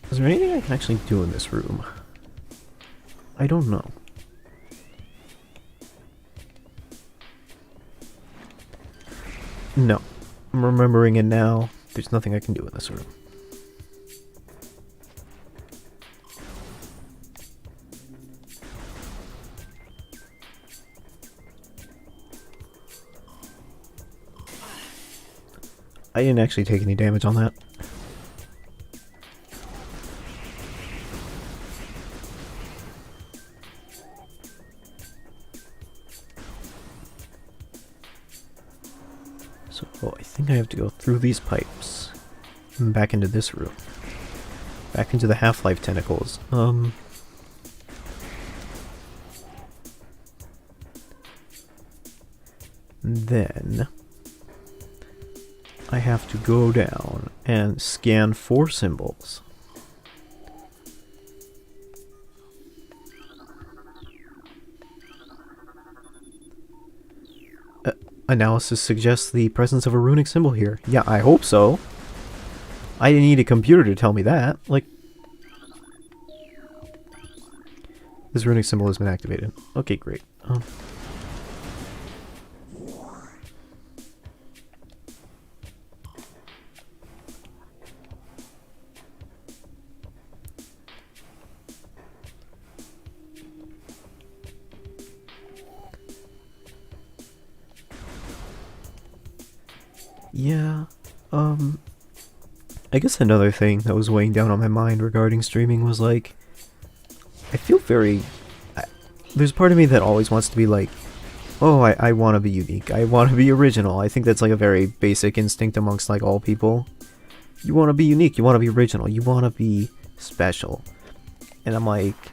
Is there anything I can actually do in this room? I don't know. No. I'm remembering it now. There's nothing I can do in this room. I didn't actually take any damage on that. So I think I have to go through these pipes and back into this room. Back into the Half-Life tentacles. Then I have to go down and scan 4 symbols. Analysis suggests the presence of a runic symbol here. Yeah, I hope so. I didn't need a computer to tell me that. Like, this runic symbol has been activated. Okay, great. Yeah, I guess another thing that was weighing down on my mind regarding streaming was like, I feel very, there's part of me that always wants to be like, oh, I want to be unique, I want to be original. I think that's like a very basic instinct amongst like all people. You want to be unique, you want to be original, you want to be special. And I'm like,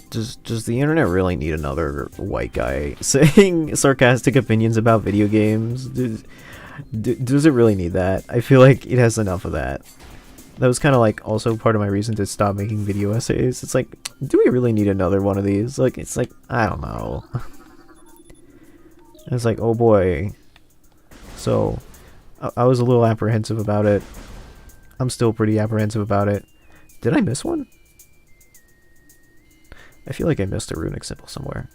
does the internet really need another white guy saying sarcastic opinions about video games? Does it really need that? I feel like it has enough of that. That was kind of like also part of my reason to stop making video essays. It's like, do we really need another one of these? Like, it's like, I don't know. It's like, oh boy. So, I was a little apprehensive about it. I'm still pretty apprehensive about it. Did I miss one? I feel like I missed a runic symbol somewhere.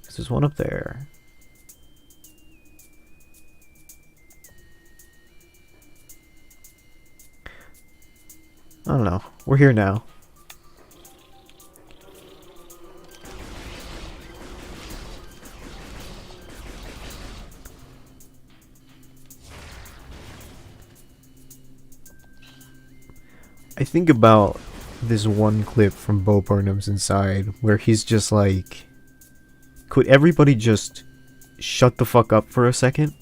Because there's one up there. I don't know. We're here now. I think about this one clip from Bo Burnham's Inside where he's just like, could everybody just shut the fuck up for a second?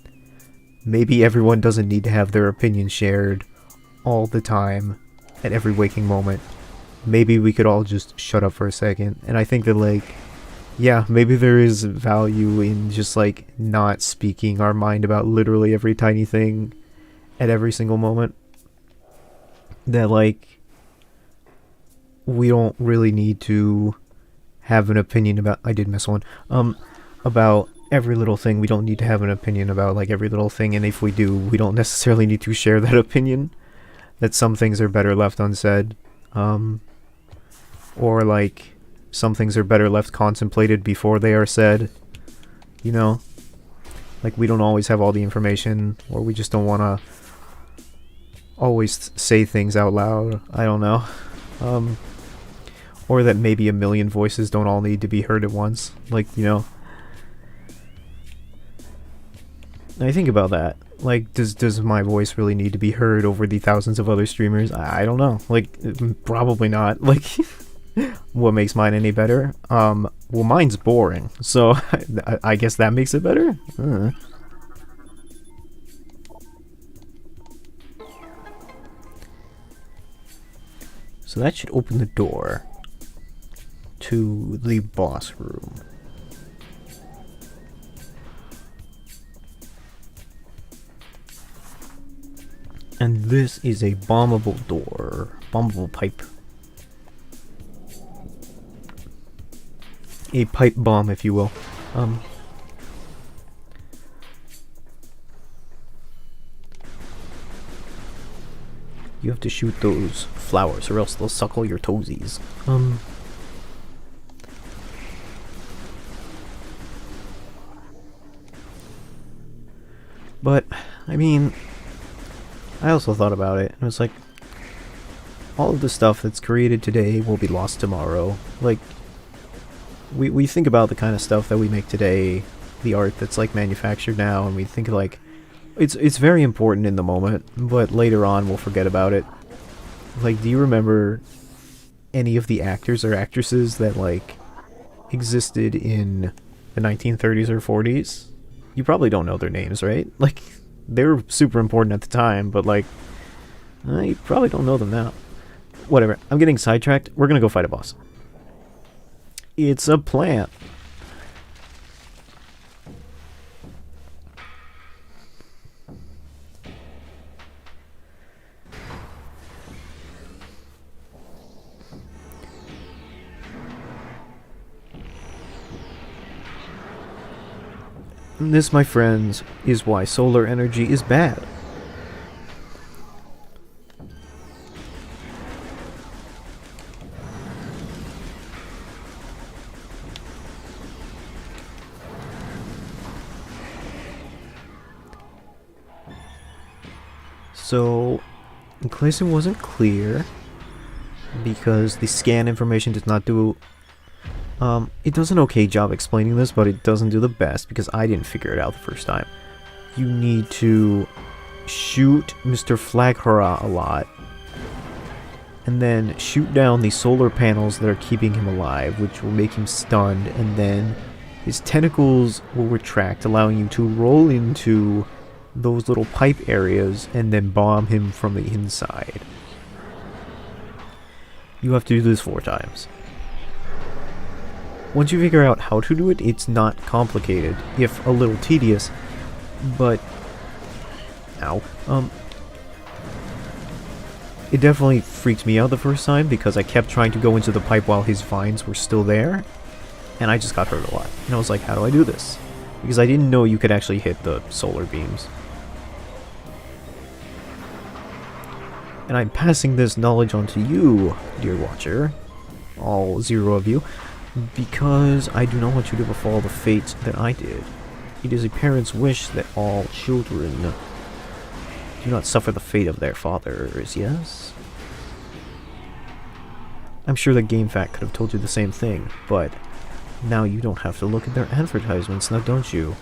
Maybe everyone doesn't need to have their opinion shared all the time. At every waking moment. Maybe we could all just shut up for a second. And I think that, like, yeah, maybe there is value in just, like, not speaking our mind about literally every tiny thing at every single moment. That, like, we don't really need to have an opinion about... I did miss one. About every little thing. We don't need to have an opinion about, like, every little thing. And if we do, we don't necessarily need to share that opinion. That some things are better left unsaid, or like some things are better left contemplated before they are said, you know, like we don't always have all the information, or we just don't want to always say things out loud. I don't know, or that maybe a million voices don't all need to be heard at once, like, you know. I think about that. Like, does my voice really need to be heard over the thousands of other streamers? I don't know. Like, probably not. Like, what makes mine any better? Well, mine's boring, so I guess that makes it better? So that should open the door to the boss room. And this is a bombable door. Bombable pipe. A pipe bomb, if you will. You have to shoot those flowers or else they'll suckle your toesies. But, I mean, I also thought about it, and it was like, all of the stuff that's created today will be lost tomorrow. Like, we think about the kind of stuff that we make today, the art that's like manufactured now, and we think like, it's very important in the moment, but later on we'll forget about it. Like, do you remember any of the actors or actresses that, like, existed in the 1930s or 40s? You probably don't know their names, right? Like, they were super important at the time, but, like, you probably don't know them now. Whatever, I'm getting sidetracked. We're gonna go fight a boss. It's a plant. This, my friends, is why solar energy is bad. So, in case it wasn't clear, because the scan information does not do... it does an okay job explaining this, but it doesn't do the best because I didn't figure it out the first time. You need to shoot Mr. Flaghara a lot, and then shoot down the solar panels that are keeping him alive, which will make him stunned, and then his tentacles will retract, allowing you to roll into those little pipe areas and then bomb him from the inside. You have to do this 4 times. Once you figure out how to do it, it's not complicated, if a little tedious, but... Ow. It definitely freaked me out the first time because I kept trying to go into the pipe while his vines were still there, and I just got hurt a lot. And I was like, how do I do this? Because I didn't know you could actually hit the solar beams. And I'm passing this knowledge on to you, dear watcher, all 0 of you, because I do not want you to befall the fate that I did. It is a parent's wish that all children do not suffer the fate of their fathers, yes? I'm sure that GameFAQ could have told you the same thing, but now you don't have to look at their advertisements, now don't you?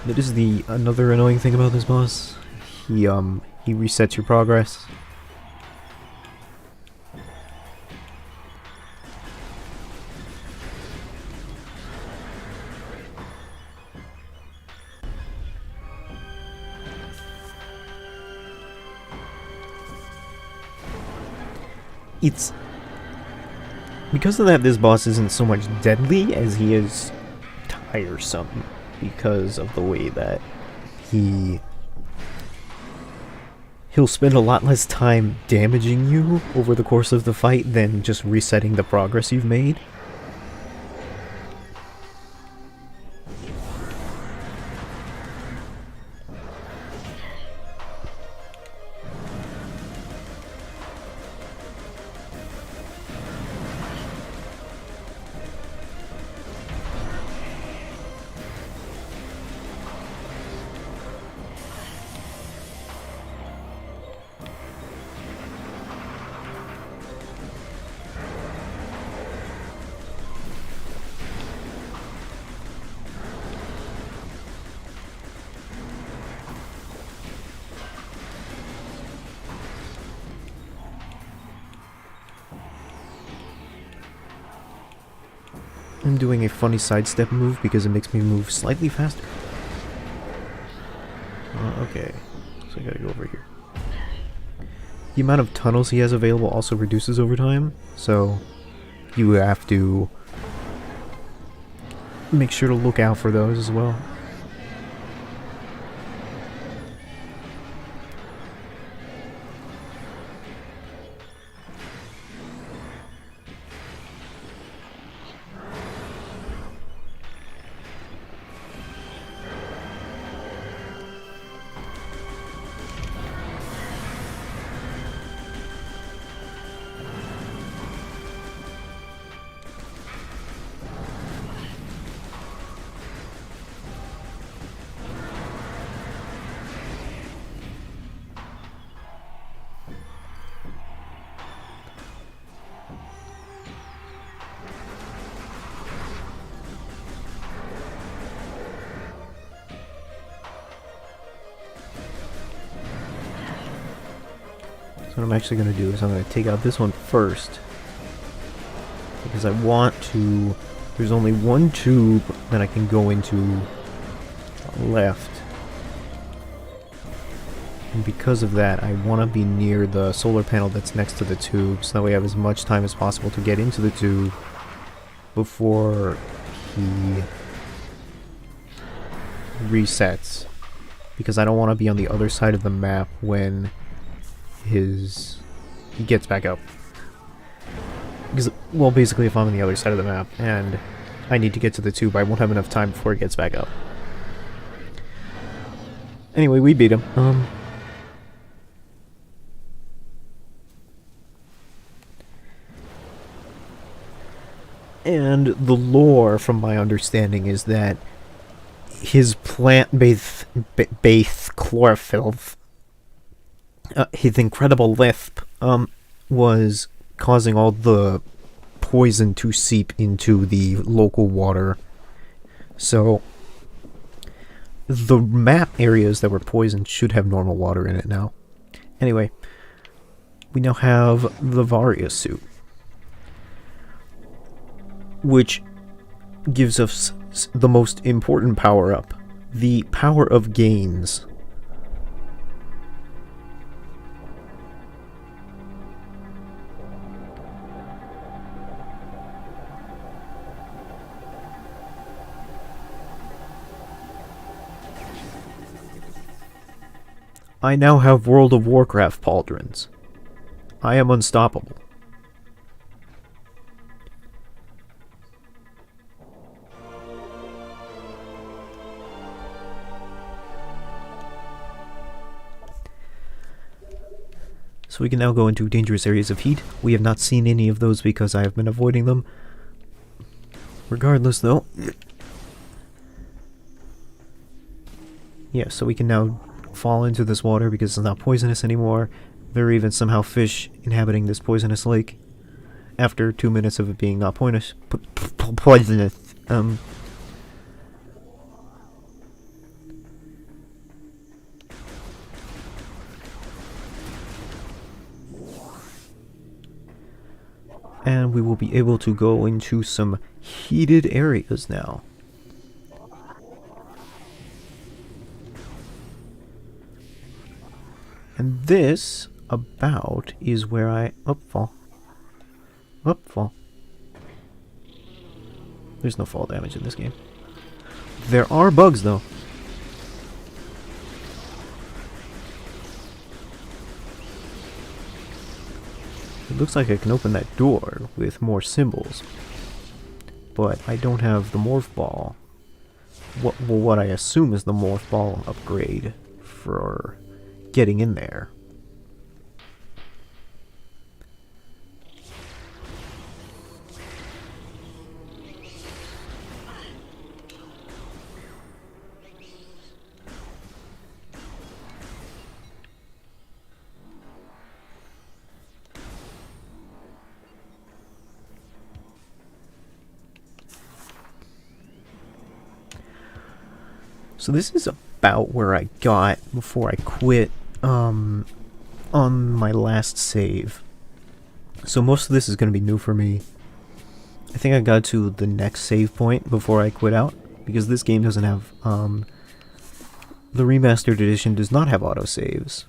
That is the another annoying thing about this boss. He resets your progress. It's because of that, this boss isn't so much deadly as he is tiresome. Because of the way that he'll spend a lot less time damaging you over the course of the fight than just resetting the progress you've made. I'm doing a funny sidestep move because it makes me move slightly faster. Okay, so I gotta go over here. the amount of tunnels he has available also reduces over time, so you have to make sure to look out for those as well. So what I'm actually going to do is I'm going to take out this one first, because I want to... There's only one tube that I can go into left. And because of that, I want to be near the solar panel that's next to the tube, so that way I have as much time as possible to get into the tube before he resets. Because I don't want to be on the other side of the map when he gets back up. Because, well, basically if I'm on the other side of the map and I need to get to the tube, I won't have enough time before he gets back up. Anyway, we beat him. And the lore, from my understanding, is that his plant-based chlorophyll, his incredible lisp, was causing all the poison to seep into the local water. So the map areas that were poisoned should have normal water in it now. Anyway, we now have the Varia suit, which gives us the most important power-up, the Power of Gains. I now have World of Warcraft pauldrons. I am unstoppable. So we can now go into dangerous areas of heat. We have not seen any of those because I have been avoiding them. Regardless, though. Yeah, so we can now fall into this water because it's not poisonous anymore. There are even somehow fish inhabiting this poisonous lake after 2 minutes of it being not poisonous. And we will be able to go into some heated areas now. And this, about, is where I... fall. There's no fall damage in this game. There are bugs, though. It looks like I can open that door with more symbols. But I don't have the morph ball. What I assume is the morph ball upgrade for getting in there. So this is about where I got before I quit on my last save. So most of this is going to be new for me. I think I got to the next save point before I quit out, because this game doesn't have, the Remastered edition does not have autosaves.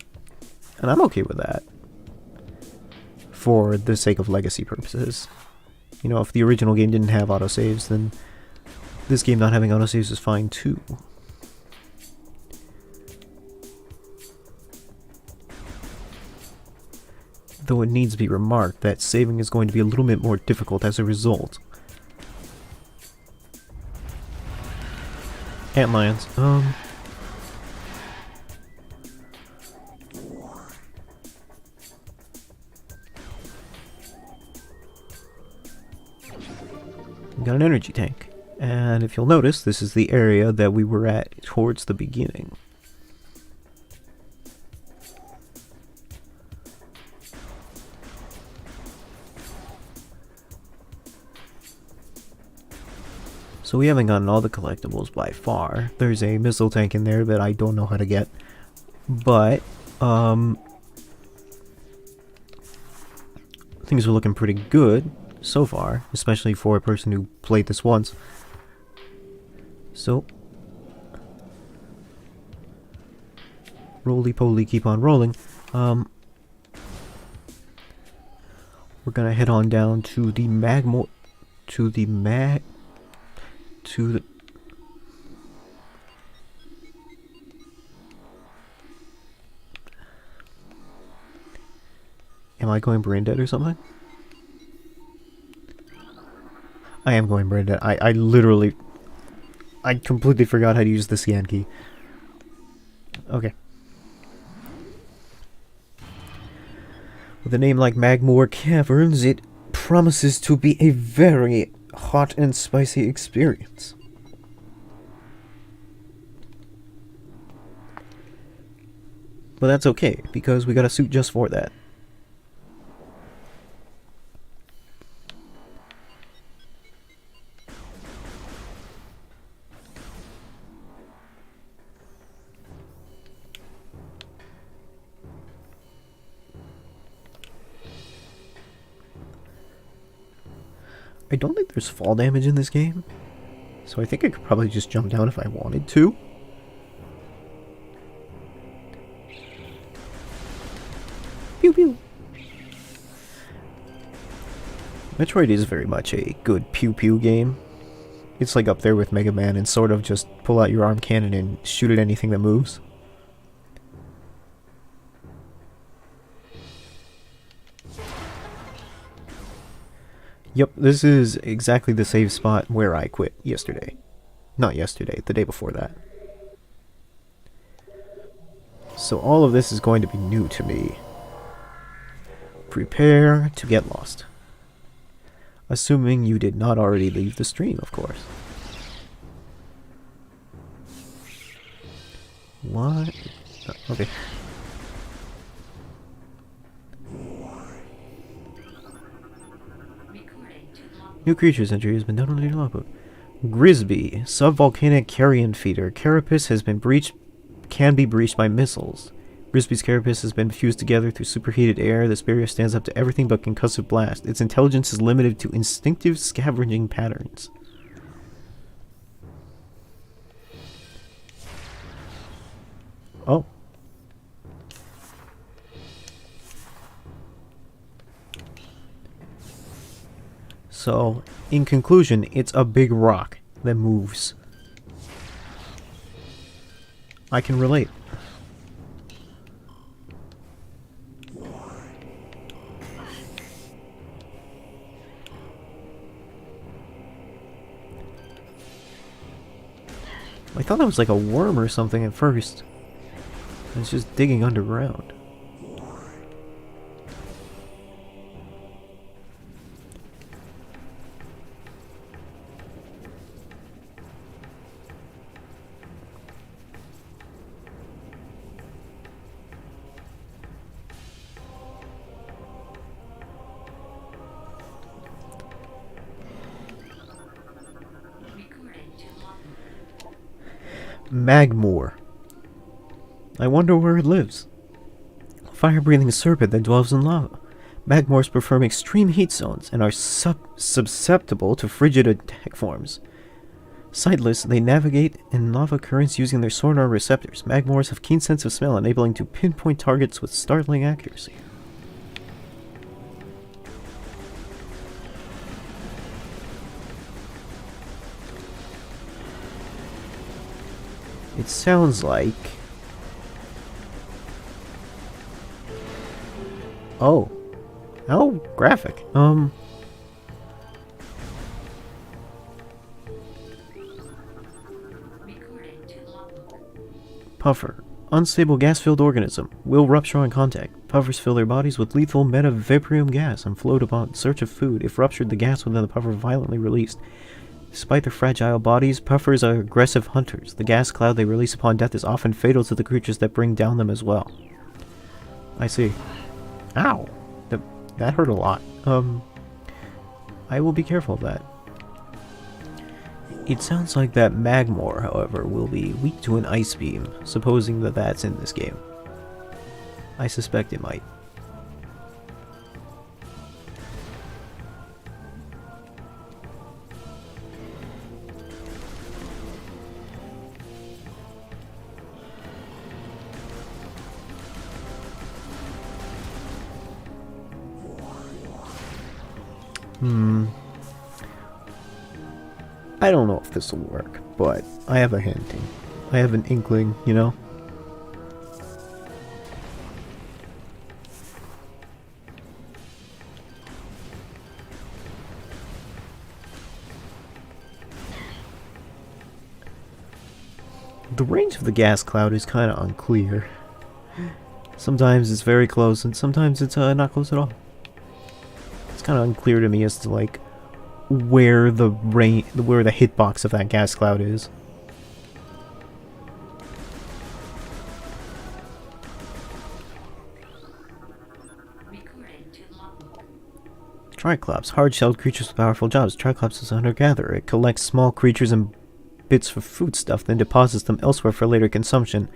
And I'm okay with that. for the sake of legacy purposes. You know, if the original game didn't have autosaves, then this game not having autosaves is fine too. Though it needs to be remarked that saving is going to be a little bit more difficult as a result. Antlions. We got an energy tank. And if you'll notice, this is the area that we were at towards the beginning. So we haven't gotten all the collectibles by far. There's a missile tank in there that I don't know how to get. But, things are looking pretty good so far, especially for a person who played this once. So, roly-poly, keep on rolling. We're gonna head on down to the Am I going brain dead or something? I am going brain dead. I completely forgot how to use the scan key. Okay. With a name like Magmoor Caverns, it promises to be a very hot and spicy experience. But that's okay, because we got a suit just for that. I don't think there's fall damage in this game, so I think I could probably just jump down if I wanted to. Pew pew! Metroid is very much a good pew pew game. It's like up there with Mega Man and sort of just pull out your arm cannon and shoot at anything that moves. Yep, this is exactly the save spot where I quit yesterday. Not yesterday, the day before that. So all of this is going to be new to me. Prepare to get lost. Assuming you did not already leave the stream, of course. What? Okay. New creatures entry has been done on the logbook. Grisby, subvolcanic carrion feeder. Carapace has been can be breached by missiles. Grisby's carapace has been fused together through superheated air. This barrier stands up to everything but concussive blast. Its intelligence is limited to instinctive scavenging patterns. Oh. So, in conclusion, it's a big rock that moves. I can relate. I thought that was like a worm or something at first. It's just digging underground. Magmoor. I wonder where it lives. Fire-breathing serpent that dwells in lava. Magmoors perform extreme heat zones and are susceptible to frigid attack forms. Sightless, they navigate in lava currents using their sonar receptors. Magmoors have keen sense of smell, enabling to pinpoint targets with startling accuracy. It sounds like... Oh. How graphic. Puffer. Unstable gas-filled organism. Will rupture on contact. Puffers fill their bodies with lethal metavaporeum gas and float upon search of food. If ruptured, the gas within the puffer violently released. Despite their fragile bodies, puffers are aggressive hunters. The gas cloud they release upon death is often fatal to the creatures that bring down them as well. I see. Ow! That hurt a lot. I will be careful of that. It sounds like that Magmor, however, will be weak to an ice beam, supposing that that's in this game. I suspect it might. I don't know if this will work, but I have a hinting. I have an inkling, you know? The range of the gas cloud is kind of unclear. Sometimes it's very close, and sometimes it's not close at all. It's kind of unclear to me as to, like, where the hitbox of that gas cloud is. Triclops, hard-shelled creatures with powerful jobs. Triclops is a hunter-gatherer. It collects small creatures and bits for foodstuff, then deposits them elsewhere for later consumption.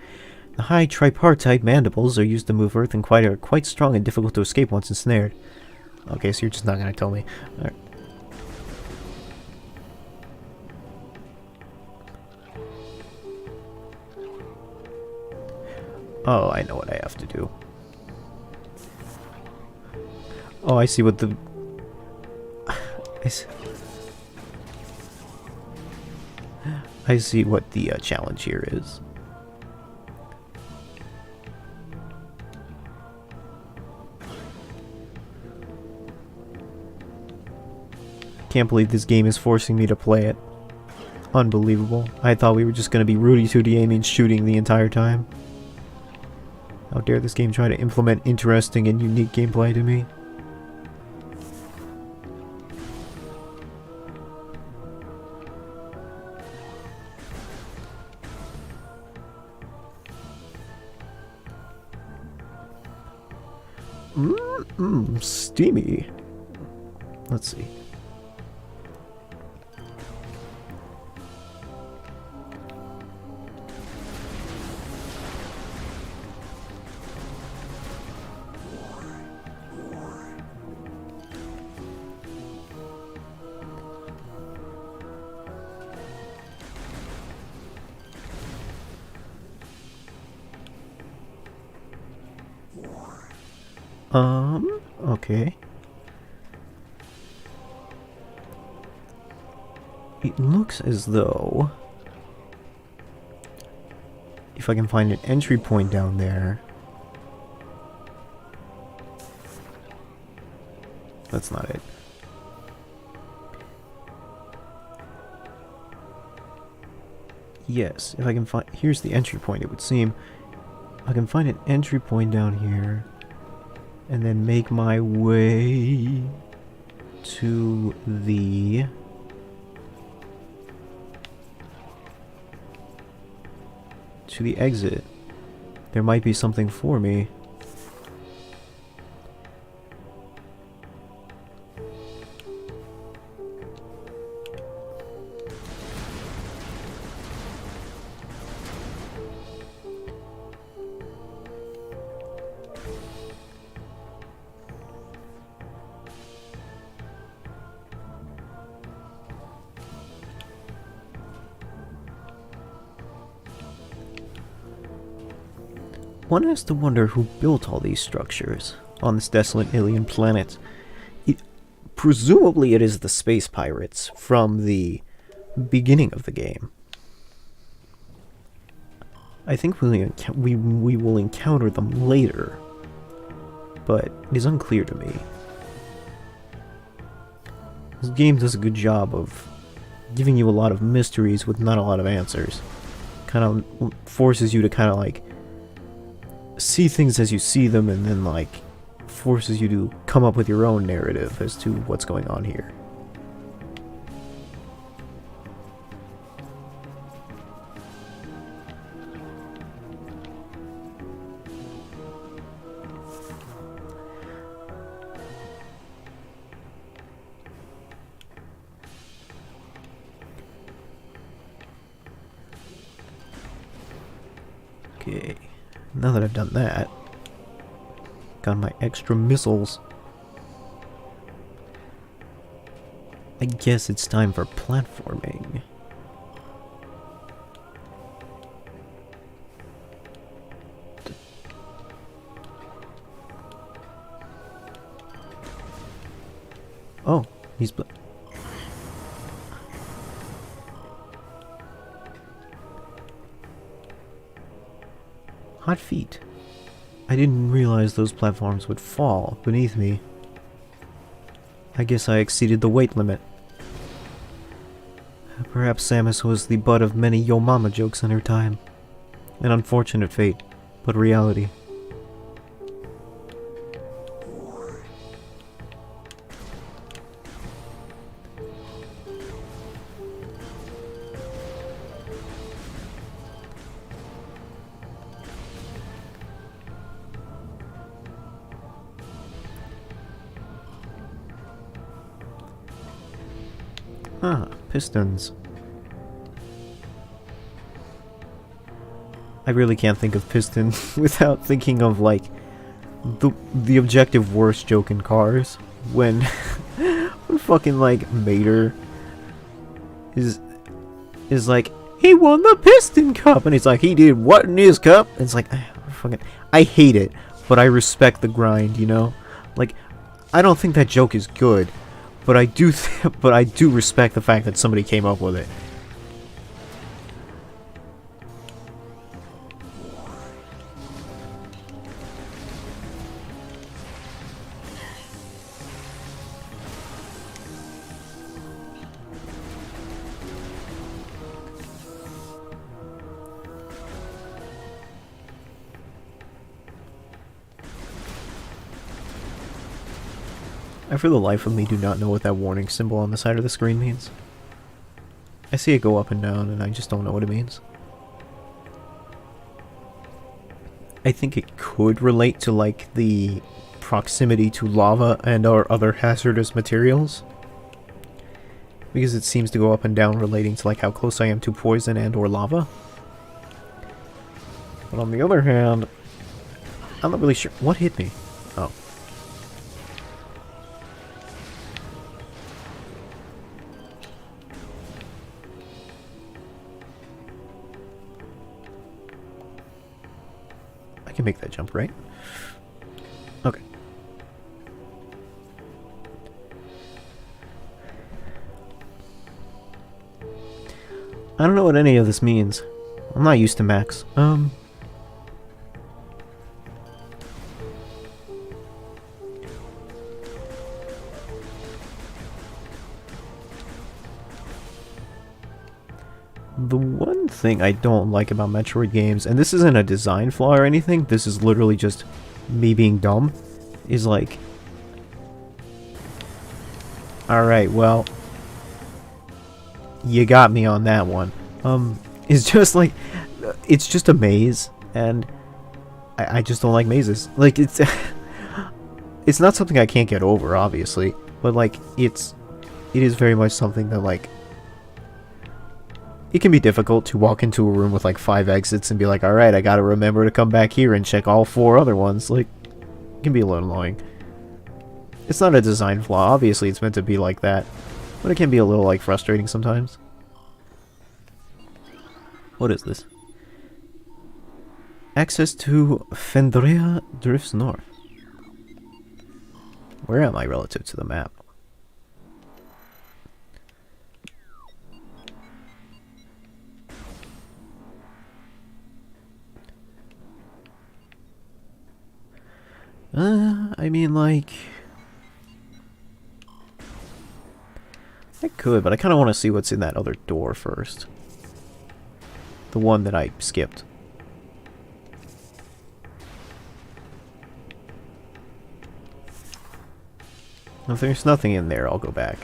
The high tripartite mandibles are used to move earth and are quite strong and difficult to escape once ensnared. Okay, so you're just not gonna tell me. Alright. Oh, I know what I have to do. Oh, I see what the... I see what the challenge here is. Can't believe this game is forcing me to play it. Unbelievable. I thought we were just going to be Rudy Tooty aiming shooting the entire time. How dare this game try to implement interesting and unique gameplay to me? Steamy. Let's see. Okay. It looks as though if I can find an entry point down there. That's not it. Yes, if I can find... Here's the entry point, it would seem. I can find an entry point down here and then make my way to the... exit. There might be something for me. One has to wonder who built all these structures on this desolate alien planet. Presumably it is the space pirates from the beginning of the game. I think we will encounter them later, but it is unclear to me. This game does a good job of giving you a lot of mysteries with not a lot of answers. Kind of forces you to kind of like see things as you see them, and then like forces you to come up with your own narrative as to what's going on here. Okay, now that I've done that, got my extra missiles, I guess it's time for platforming. Oh, he's hot feet. I didn't realize those platforms would fall beneath me. I guess I exceeded the weight limit. Perhaps Samus was the butt of many yo mama jokes in her time. An unfortunate fate, but reality. Ah, pistons. I really can't think of piston without thinking of like the objective worst joke in Cars when when fucking like Mater is like, he won the piston cup, and he's like, he did what in his cup? And it's like, fucking, I hate it, but I respect the grind, you know? Like, I don't think that joke is good, but I do but I do respect the fact that somebody came up with it. I for the life of me do not know what that warning symbol on the side of the screen means. I see it go up and down, and I just don't know what it means. I think it could relate to like the proximity to lava and or other hazardous materials, because it seems to go up and down relating to like how close I am to poison and or lava. But on the other hand, I'm not really sure what hit me. Oh. I can make that jump, right? Okay. I don't know what any of this means. I'm not used to Max. The one thing I don't like about Metroid games, and this isn't a design flaw or anything, this is literally just me being dumb, is like, alright, well, you got me on that one. It's just like, it's just a maze, and I just don't like mazes. Like, it's it's not something I can't get over, obviously, but like, it is very much something that like, it can be difficult to walk into a room with like 5 exits and be like, alright, I gotta remember to come back here and check all 4 other ones. Like, it can be a little annoying. It's not a design flaw, obviously it's meant to be like that, but it can be a little like frustrating sometimes. What is this? Access to Fendrea drifts north. Where am I relative to the map? I mean, like... I could, but I kind of want to see what's in that other door first. The one that I skipped. If there's nothing in there, I'll go back.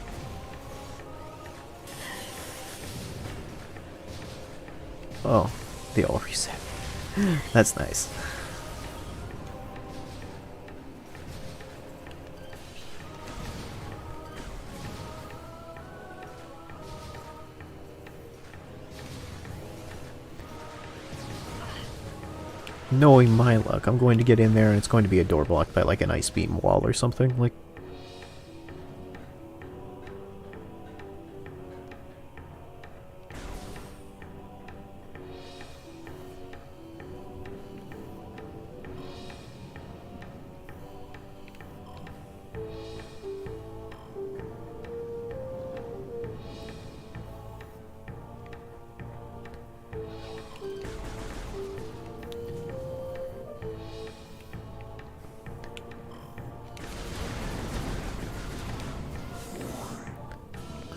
Oh, they all reset. That's nice. Knowing my luck, I'm going to get in there and it's going to be a door blocked by like an ice beam wall or something. Like,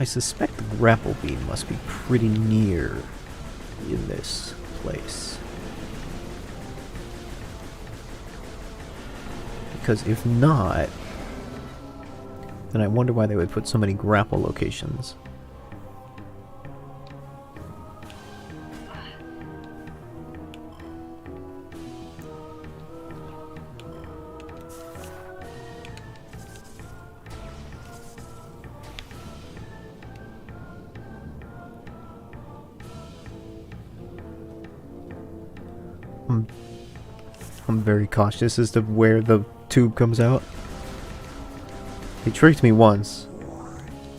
I suspect the grapple beam must be pretty near in this place. Because if not, then I wonder why they would put so many grapple locations. I'm very cautious as to where the tube comes out. They tricked me once.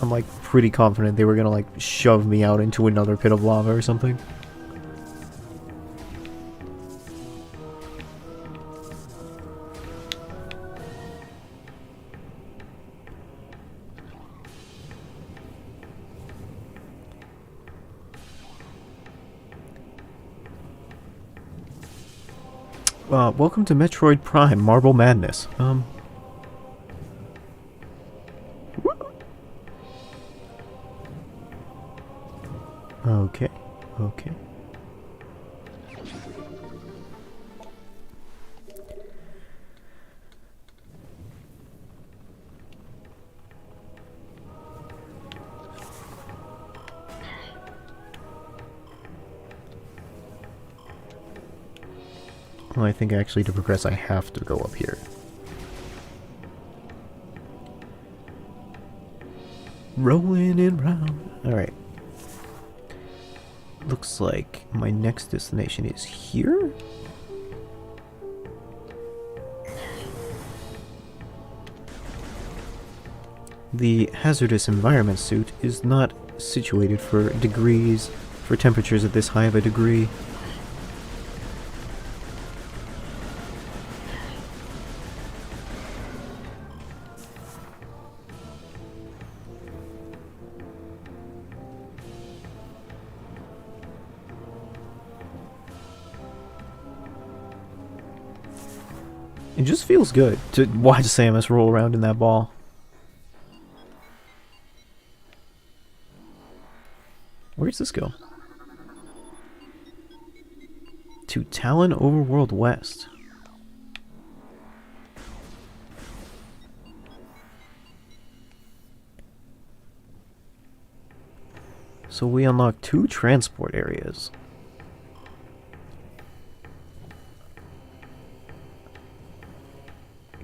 I'm like pretty confident they were gonna like shove me out into another pit of lava or something. Welcome to Metroid Prime Marble Madness. Okay, okay. Well, I think actually to progress I have to go up here. Rolling and round. Alright. Looks like my next destination is here? The hazardous environment suit is not situated for degrees, for temperatures at this high of a degree. It just feels good to watch Samus roll around in that ball. Where does this go? To Talon Overworld West. So we unlock 2 transport areas.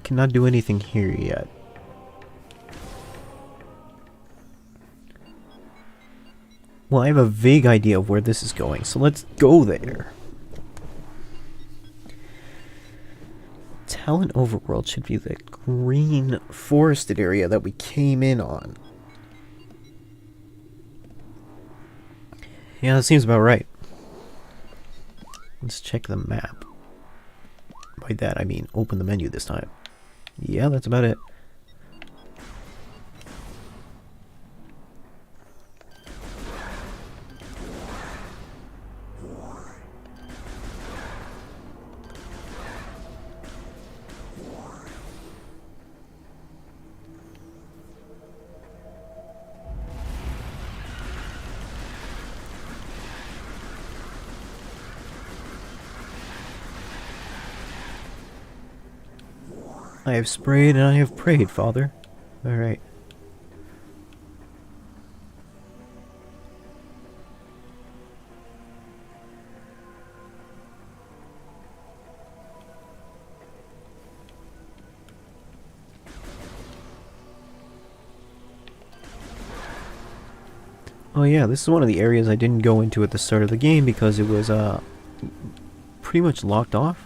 Cannot do anything here yet. Well, I have a vague idea of where this is going, so let's go there. Talon Overworld should be the green forested area that we came in on. Yeah, that seems about right. Let's check the map. By that I mean open the menu this time. Yeah, that's about it. I have sprayed and I have prayed, Father. Alright. Oh yeah, this is one of the areas I didn't go into at the start of the game because it was pretty much locked off.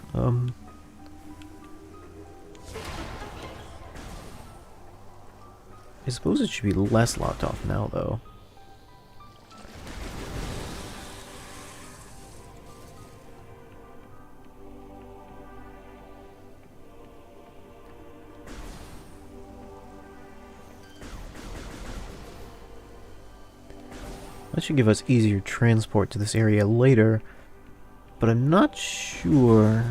I suppose it should be less locked off now though. That should give us easier transport to this area later, but I'm not sure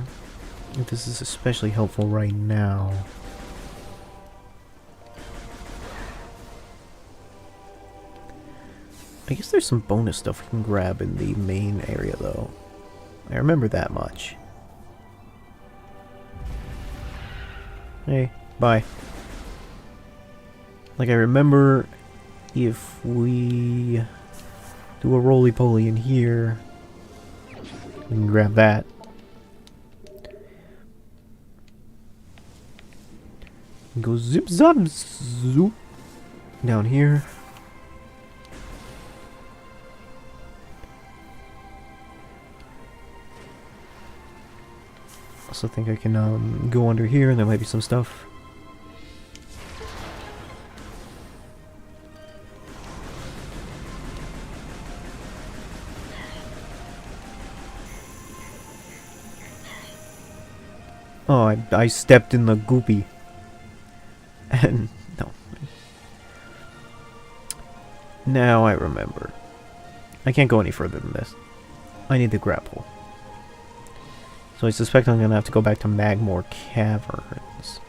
if this is especially helpful right now. I guess there's some bonus stuff we can grab in the main area though. I remember that much. Hey, bye. Like I remember if we do a roly-poly in here, we can grab that. Go zip zap zoop down here. Also think I can go under here and there might be some stuff. Oh, I stepped in the goopy. And no. Now I remember. I can't go any further than this. I need the grapple. So I suspect I'm gonna have to go back to Magmore Caverns.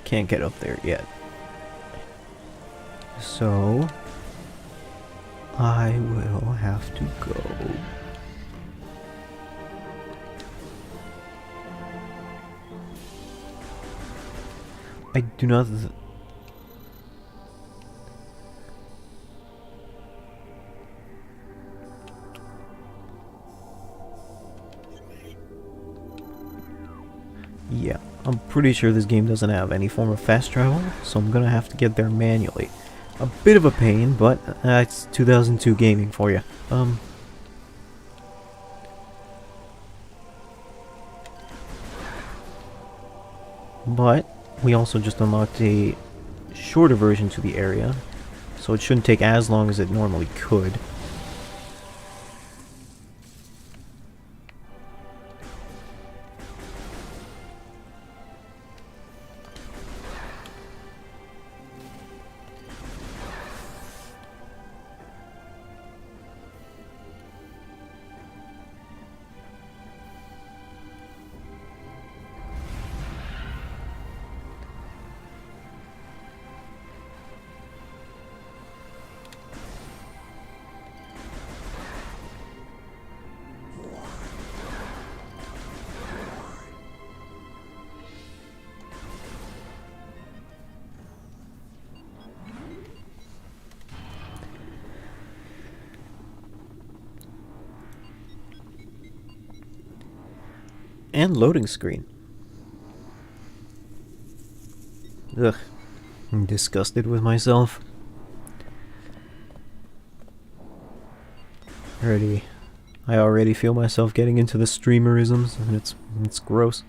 Can't get up there yet. So I will have to go. I do not. Yeah, I'm pretty sure this game doesn't have any form of fast travel, so I'm gonna have to get there manually. A bit of a pain, but it's 2002 gaming for you. But we also just unlocked a shorter version to the area, so it shouldn't take as long as it normally could. And loading screen. Ugh. I'm disgusted with myself. I already feel myself getting into the streamerisms, and it's gross.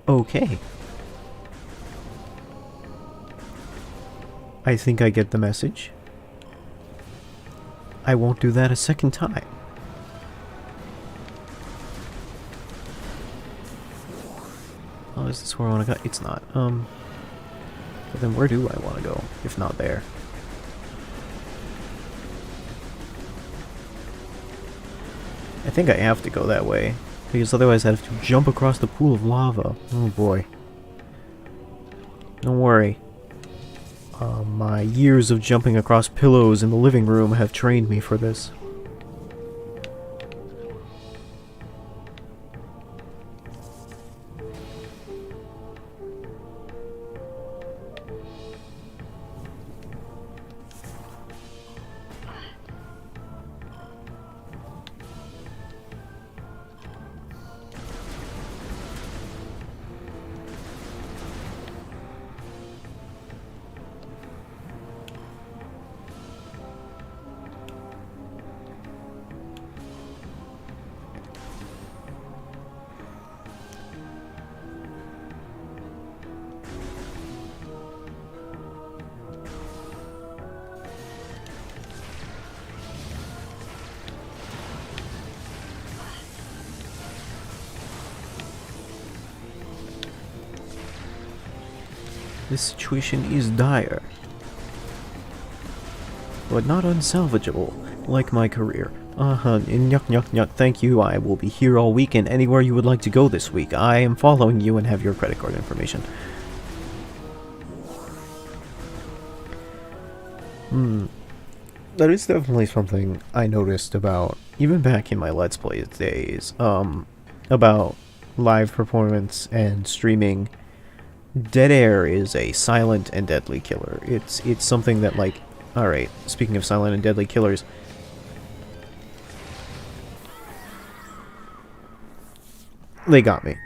Okay. I think I get the message. I won't do that a second time. Oh, is this where I want to go? It's not. But then where do I want to go, if not there? I think I have to go that way, because otherwise I'd have to jump across the pool of lava. Oh boy. Don't worry. My years of jumping across pillows in the living room have trained me for this. This situation is dire, but not unsalvageable, like my career. Nyuk nyuk nyuk, thank you, I will be here all week and anywhere you would like to go this week. I am following you and have your credit card information. That is definitely something I noticed about, even back in my Let's Play days, about live performance and streaming. Dead air is a silent and deadly killer. It's something that, like, alright, speaking of silent and deadly killers, they got me.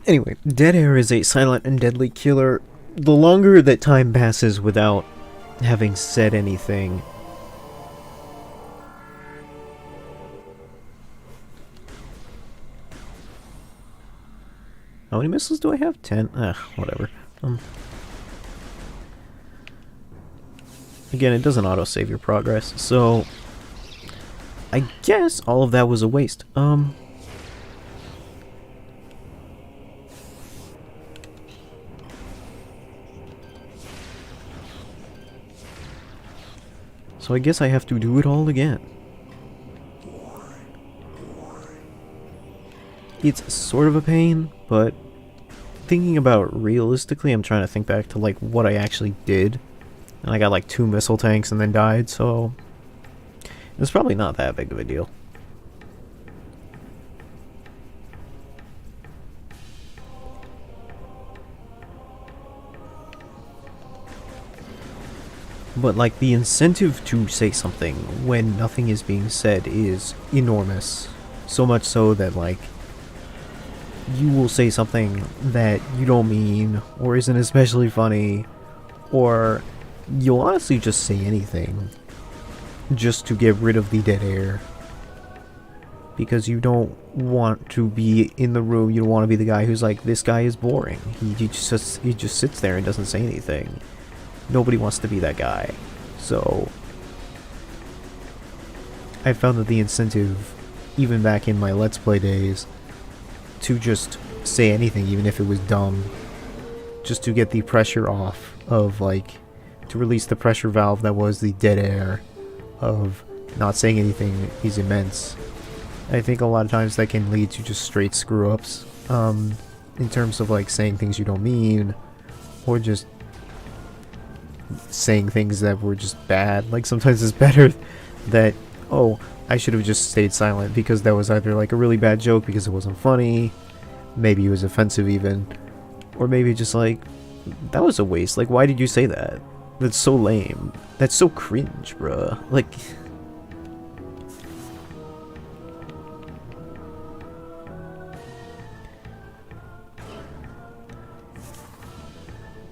Anyway, dead air is a silent and deadly killer. The longer that time passes without having said anything, how many missiles do I have? 10? Whatever. Again, it doesn't auto-save your progress, so I guess all of that was a waste. So I guess I have to do it all again. It's sort of a pain, but thinking about realistically, I'm trying to think back to like what I actually did. And I got like 2 missile tanks and then died, so it's probably not that big of a deal. But like the incentive to say something when nothing is being said is enormous. So much so that like you will say something that you don't mean or isn't especially funny, or you'll honestly just say anything just to get rid of the dead air because you don't want to be in the room. You don't want to be the guy who's like, this guy is boring, he just sits there and doesn't say anything. Nobody wants to be that guy. So I found that the incentive, even back in my Let's Play days, to just say anything, even if it was dumb, just to get the pressure off of, like, to release the pressure valve that was the dead air of not saying anything, is immense. I think a lot of times that can lead to just straight screw-ups, in terms of, like, saying things you don't mean, or just saying things that were just bad. Like, sometimes it's better that, oh, I should have just stayed silent because that was either like a really bad joke because it wasn't funny, maybe it was offensive even, or maybe just like, that was a waste, like why did you say that? That's so lame. That's so cringe, bruh. Like,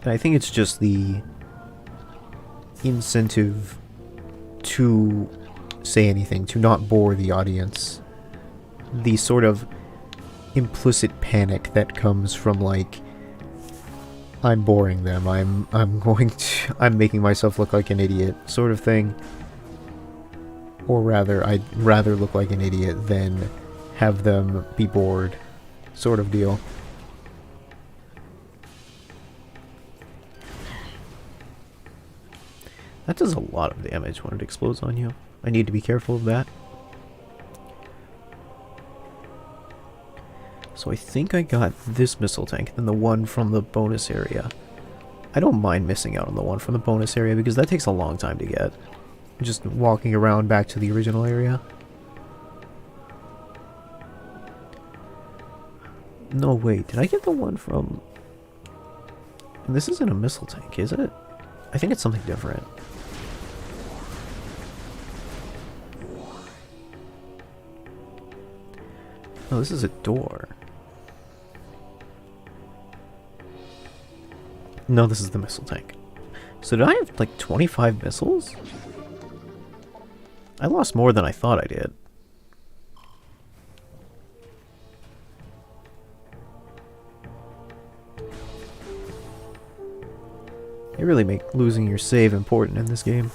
and I think it's just the incentive to say anything, to not bore the audience. the sort of implicit panic that comes from, like, I'm boring them, I'm making myself look like an idiot sort of thing. Or rather, I'd rather look like an idiot than have them be bored sort of deal. That does a lot of damage when it explodes on you. I need to be careful of that. So I think I got this missile tank, then the one from the bonus area. I don't mind missing out on the one from the bonus area because that takes a long time to get. Just walking around back to the original area. No, wait, did I get the one from... This isn't a missile tank, is it? I think it's something different. No, this is a door. No, this is the missile tank. So did I have like 25 missiles? I lost more than I thought I did. They really make losing your save important in this game.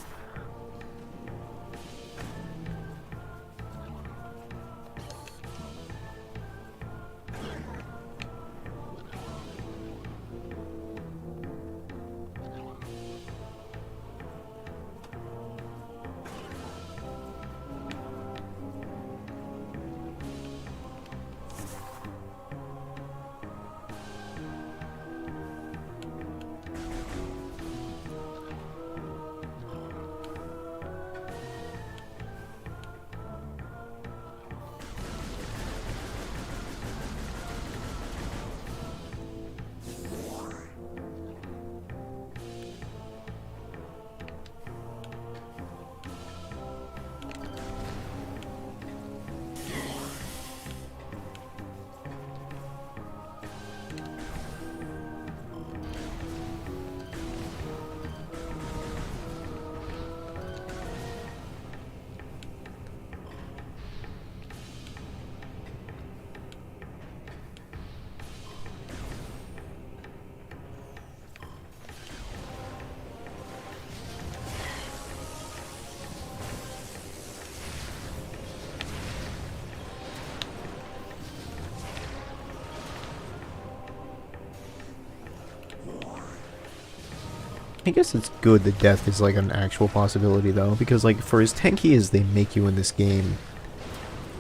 I guess it's good that death is like an actual possibility though, because like for as tanky as they make you in this game,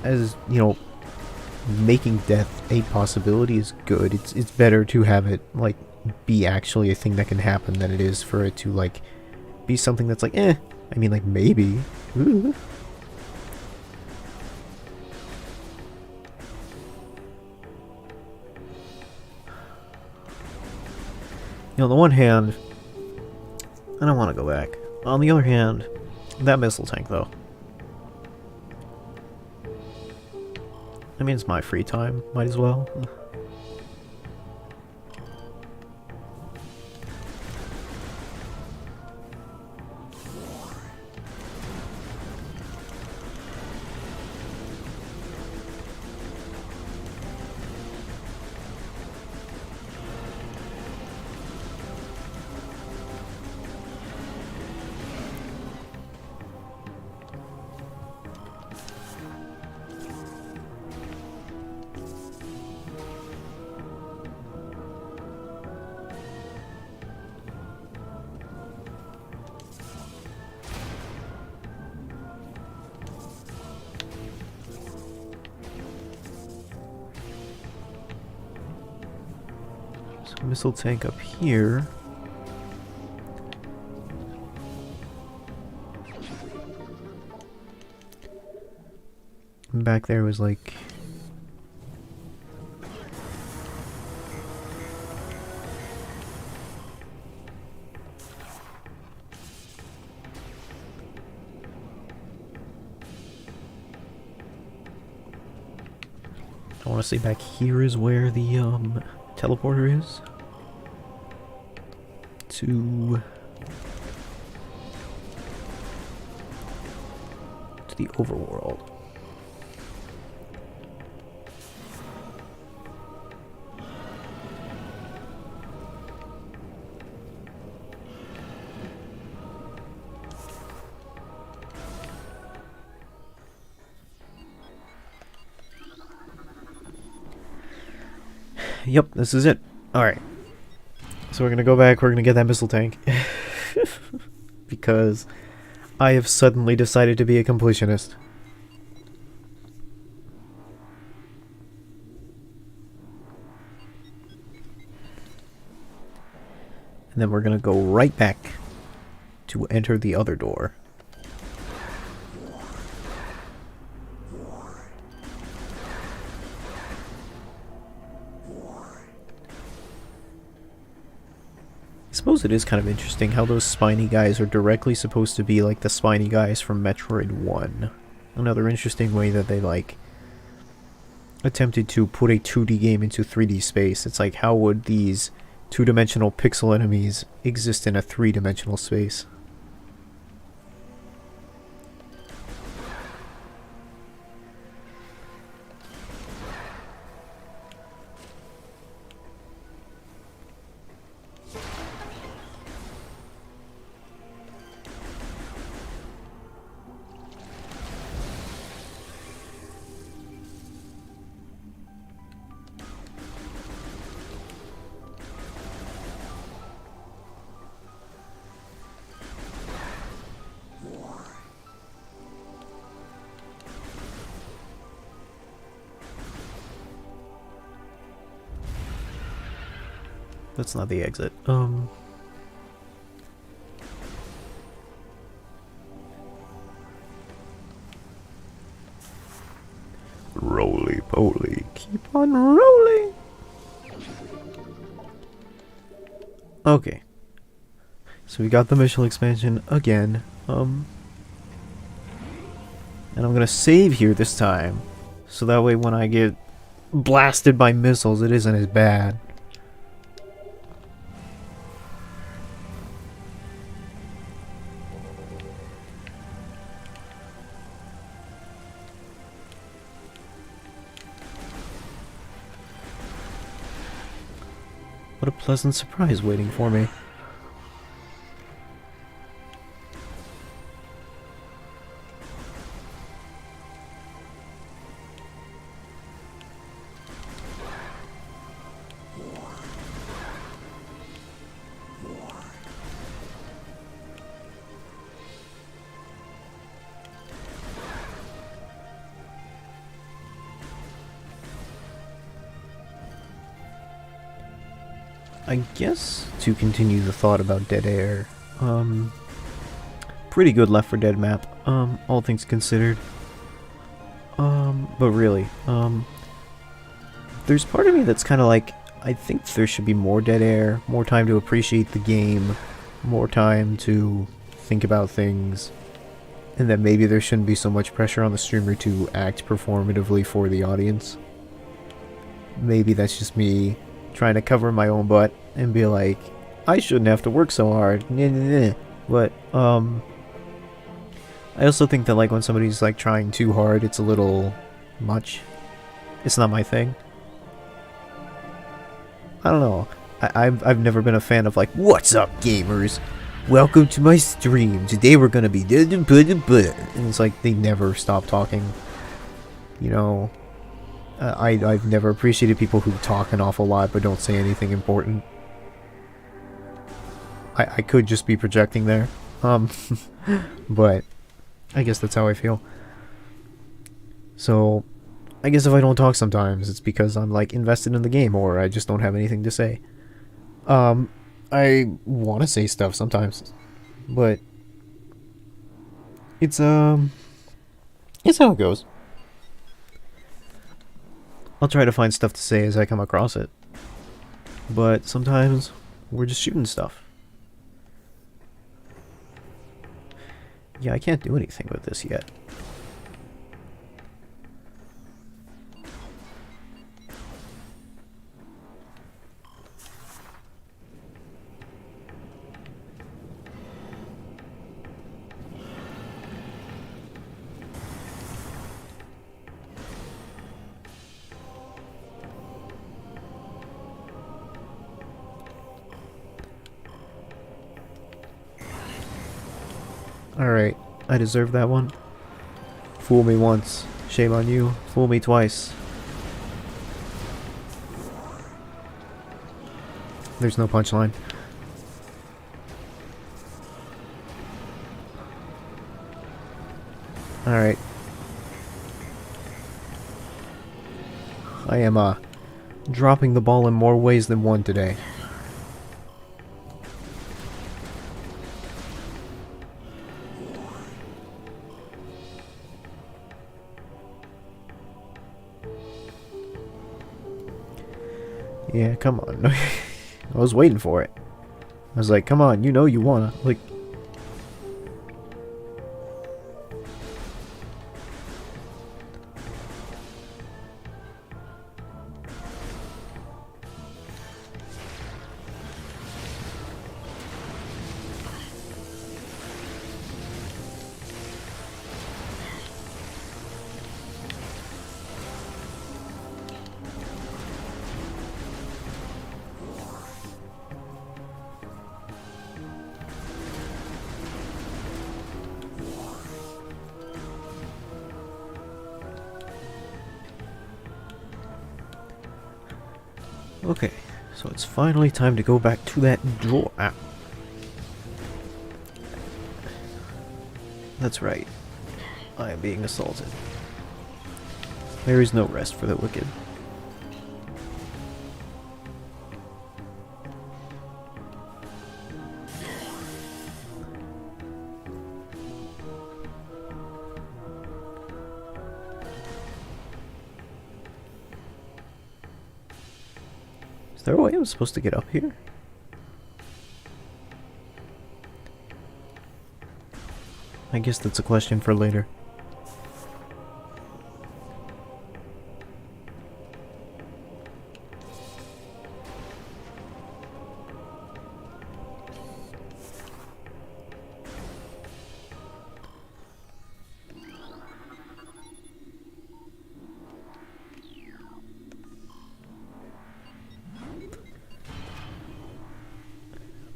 as you know, making death a possibility is good. It's better to have it like be actually a thing that can happen than it is for it to like be something that's like I mean like maybe. Ooh. You know, on the one hand, I don't want to go back. On the other hand, that missile tank, though. I mean, it's my free time. Might as well. Missile tank up here. And back there was like... I want to say back here is where the teleporter is. To the overworld. Yep, this is it. Alright. So we're gonna go back, we're gonna get that missile tank. Because I have suddenly decided to be a completionist. And then we're gonna go right back to enter the other door. I suppose it is kind of interesting how those spiny guys are directly supposed to be like the spiny guys from Metroid 1. Another interesting way that they like attempted to put a 2D game into 3D space. It's like, how would these two-dimensional pixel enemies exist in a three-dimensional space? That's not the exit. Roly-poly, keep on rolling! Okay. So we got the mission expansion again. And I'm gonna save here this time. So that way when I get blasted by missiles, it isn't as bad. What a pleasant surprise waiting for me. I guess to continue the thought about Dead Air, pretty good Left 4 Dead map, all things considered. But really, there's part of me that's kind of like, I think there should be more Dead Air, more time to appreciate the game, more time to think about things, and that maybe there shouldn't be so much pressure on the streamer to act performatively for the audience. Maybe that's just me trying to cover my own butt and be like, I shouldn't have to work so hard. But I also think that like when somebody's like trying too hard, it's a little much. It's not my thing. I don't know. I've never been a fan of like, what's up gamers? Welcome to my stream. Today we're gonna be and it's like they never stop talking. You know, I've never appreciated people who talk an awful lot but don't say anything important. I could just be projecting there, but I guess that's how I feel. So, I guess if I don't talk sometimes, it's because I'm like invested in the game, or I just don't have anything to say. I want to say stuff sometimes, but it's how it goes. I'll try to find stuff to say as I come across it, but sometimes we're just shooting stuff. Yeah, I can't do anything with this yet. Alright, I deserve that one. Fool me once, shame on you. Fool me twice. There's no punchline. Alright. I am, dropping the ball in more ways than one today. Yeah, come on. I was waiting for it. I was like, come on, you know you wanna. Like... Okay, so it's finally time to go back to that drawer. Ah. That's right. I am being assaulted. There is no rest for the wicked. Is there a way I'm supposed to get up here? I guess that's a question for later.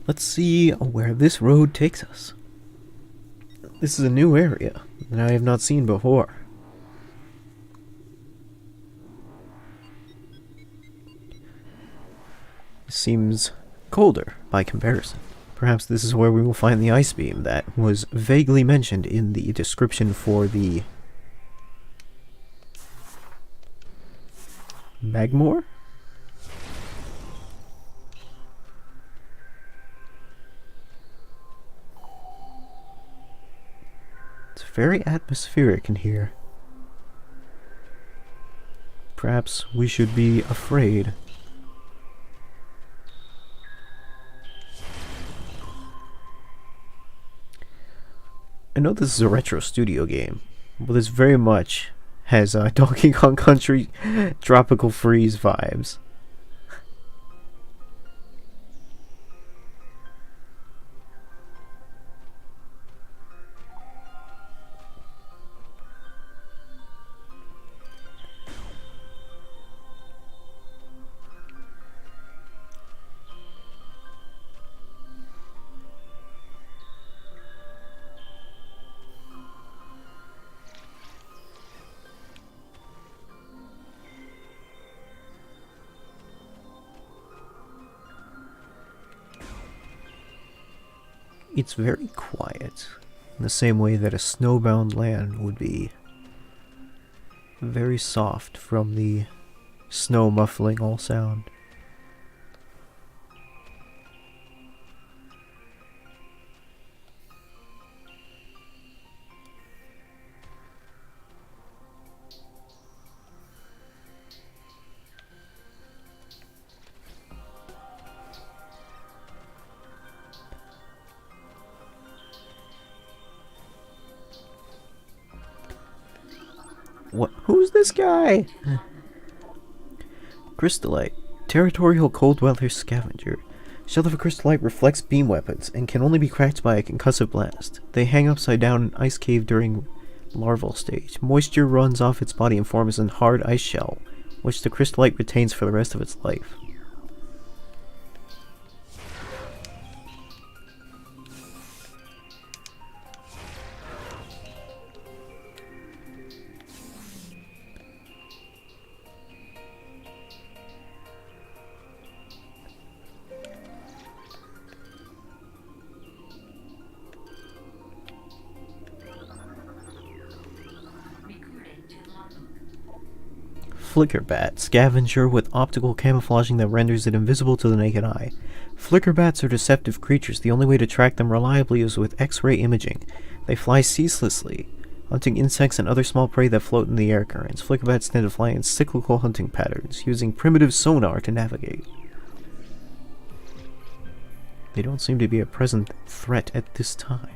Let's see where this road takes us. This is a new area that I have not seen before. It seems colder by comparison. Perhaps this is where we will find the ice beam that was vaguely mentioned in the description for the Magmore? It's very atmospheric in here. Perhaps we should be afraid. I know this is a retro studio game, but this very much has Donkey Kong Country Tropical Freeze vibes. It's very quiet, in the same way that a snowbound land would be. Very soft from the snow muffling all sound. What? Who's this guy? Crystallite. Territorial cold weather scavenger. Shell of a crystallite reflects beam weapons and can only be cracked by a concussive blast. They hang upside down in an ice cave during larval stage. Moisture runs off its body and forms a hard ice shell, which the crystallite retains for the rest of its life. Flickerbat, scavenger with optical camouflaging that renders it invisible to the naked eye. Flickerbats are deceptive creatures. The only way to track them reliably is with X-ray imaging. They fly ceaselessly, hunting insects and other small prey that float in the air currents. Flickerbats tend to fly in cyclical hunting patterns, using primitive sonar to navigate. They don't seem to be a present threat at this time.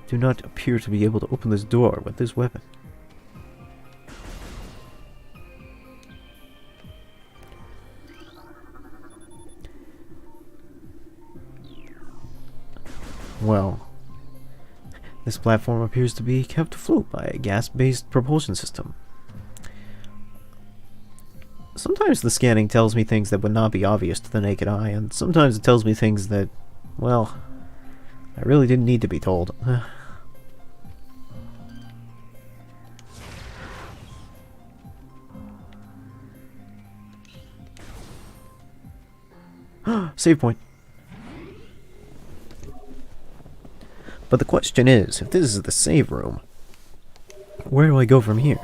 Do not appear to be able to open this door with this weapon. Well, this platform appears to be kept afloat by a gas-based propulsion system. Sometimes the scanning tells me things that would not be obvious to the naked eye, and sometimes it tells me things that, well, I really didn't need to be told. Save point. But the question is, if this is the save room, where do I go from here?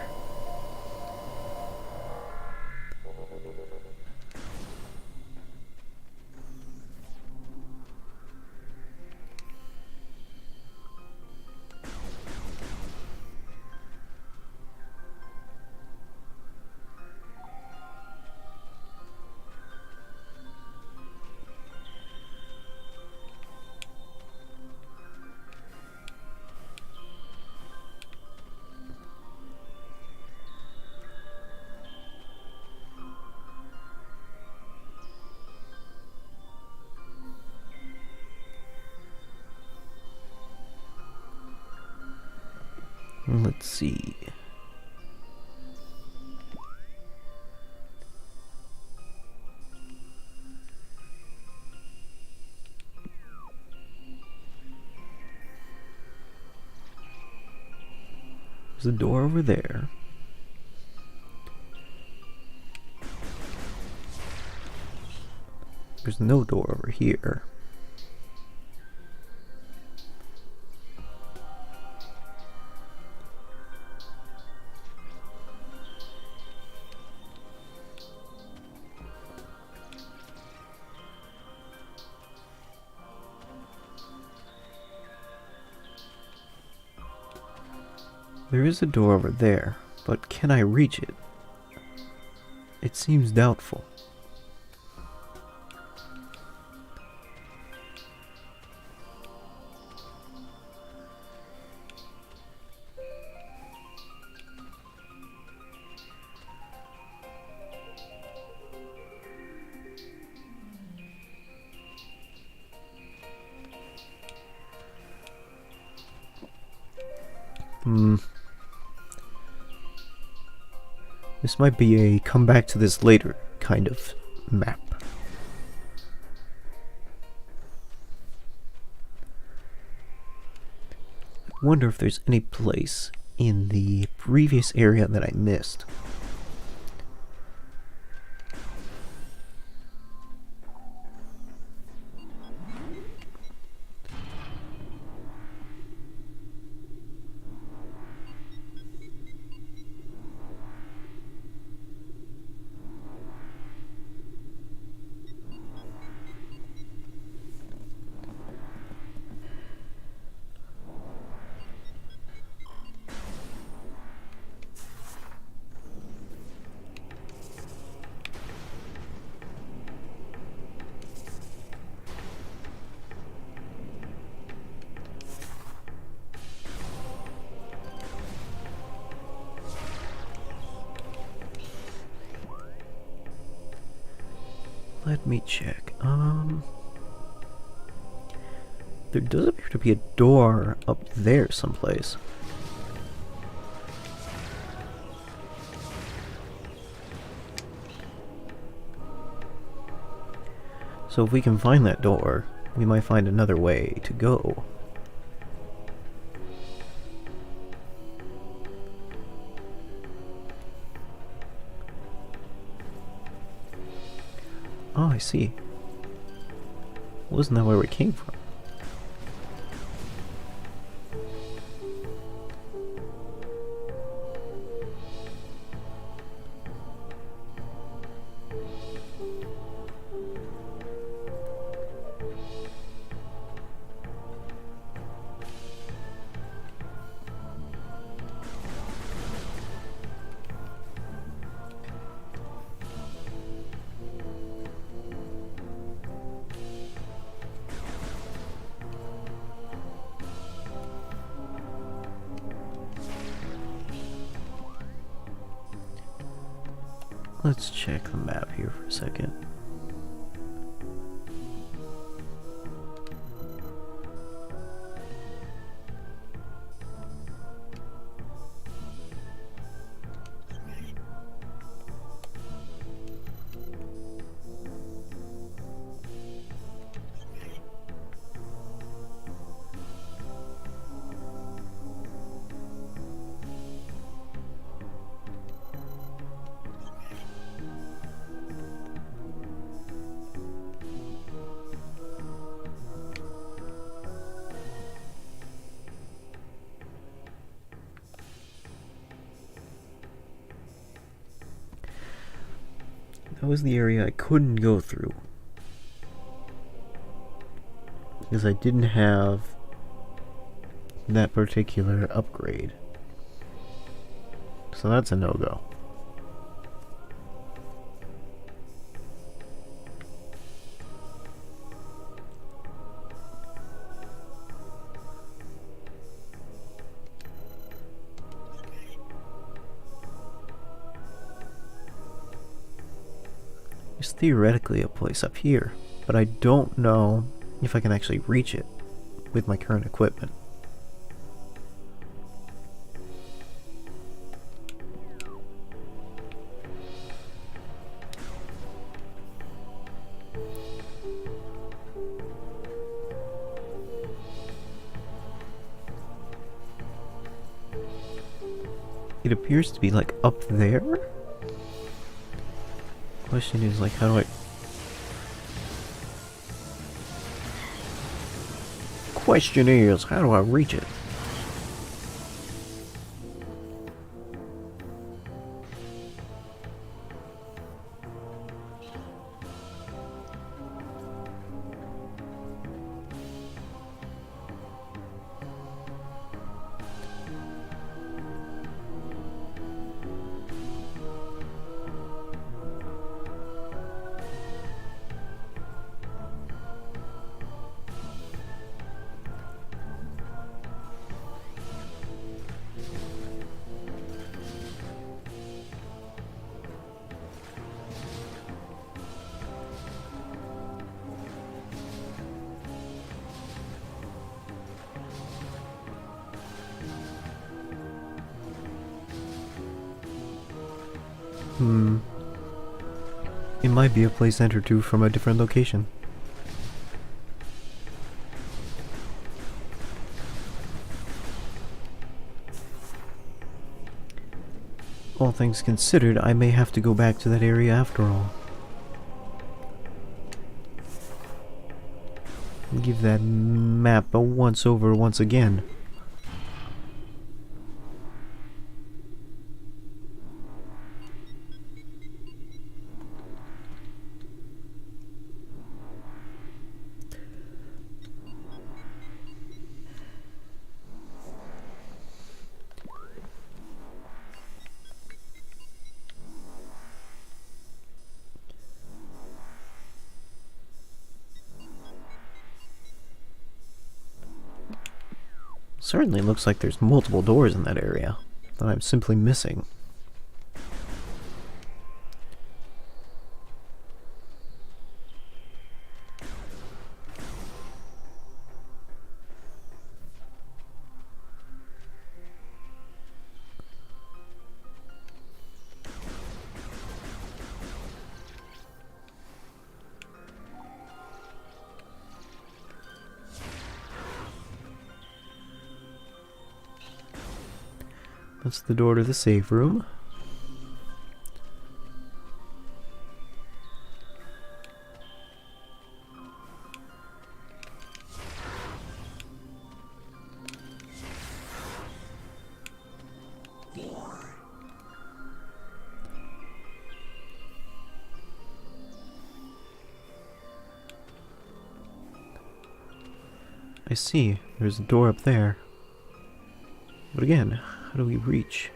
Let's see. There's a door over there. There's no door over here. There is a door over there, but can I reach it? It seems doubtful. This might be a come back to this later kind of map. I wonder if there's any place in the previous area that I missed. Let me check. There does appear to be a door up there someplace. So if we can find that door, we might find another way to go. Oh, I see. Wasn't that where we came from? Let's check the map here for a second. That was the area I couldn't go through, because I didn't have that particular upgrade. So that's a no-go. There's theoretically a place up here, but I don't know if I can actually reach it with my current equipment. It appears to be like up there. Question is, like, how do I... Question is, how do I reach it? It might be a place entered to from a different location. All things considered, I may have to go back to that area after all. Give that map a once-over once again. Certainly looks like there's multiple doors in that area that I'm simply missing. That's the door to the save room. I see. There's a door up there. But again, how do we reach?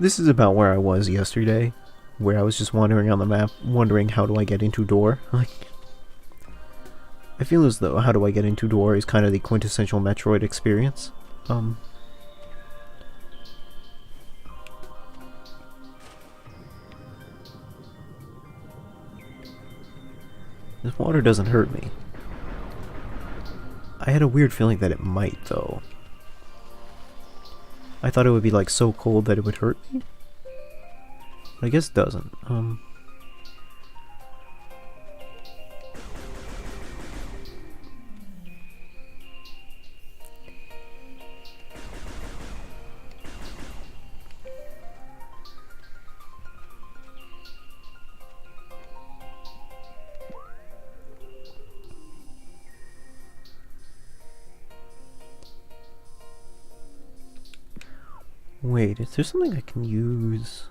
This is about where I was yesterday, where I was just wandering on the map, wondering how do I get into door. Like, I feel as though how do I get into door is kind of the quintessential Metroid experience. This water doesn't hurt me. I had a weird feeling that it might, though. I thought it would be like so cold that it would hurt me. But I guess it doesn't. Wait, is there something I can use?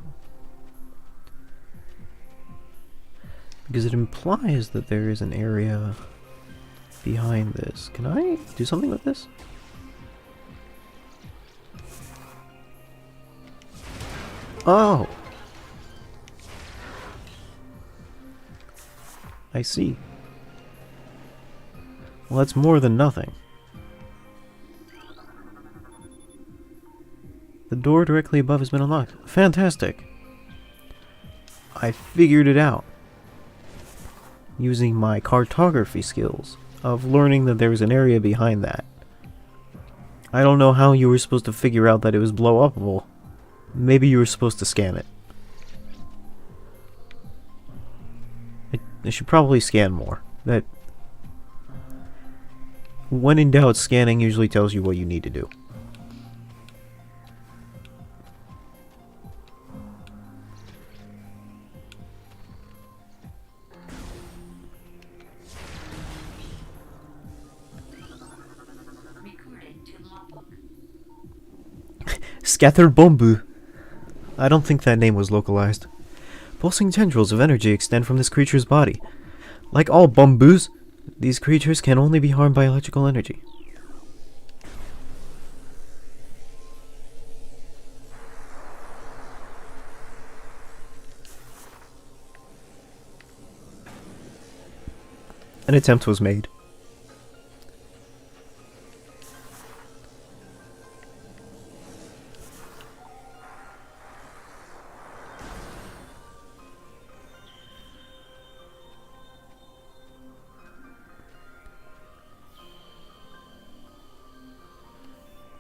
Because it implies that there is an area behind this. Can I do something with this? Oh! I see. Well, that's more than nothing. The door directly above has been unlocked. Fantastic! I figured it out. Using my cartography skills of learning that there was an area behind that. I don't know how you were supposed to figure out that it was blow-upable. Maybe you were supposed to scan it. I should probably scan more. That, when in doubt, scanning usually tells you what you need to do. Scattered Bombu. I don't think that name was localized. Pulsing tendrils of energy extend from this creature's body. Like all Bombus, these creatures can only be harmed by electrical energy. An attempt was made.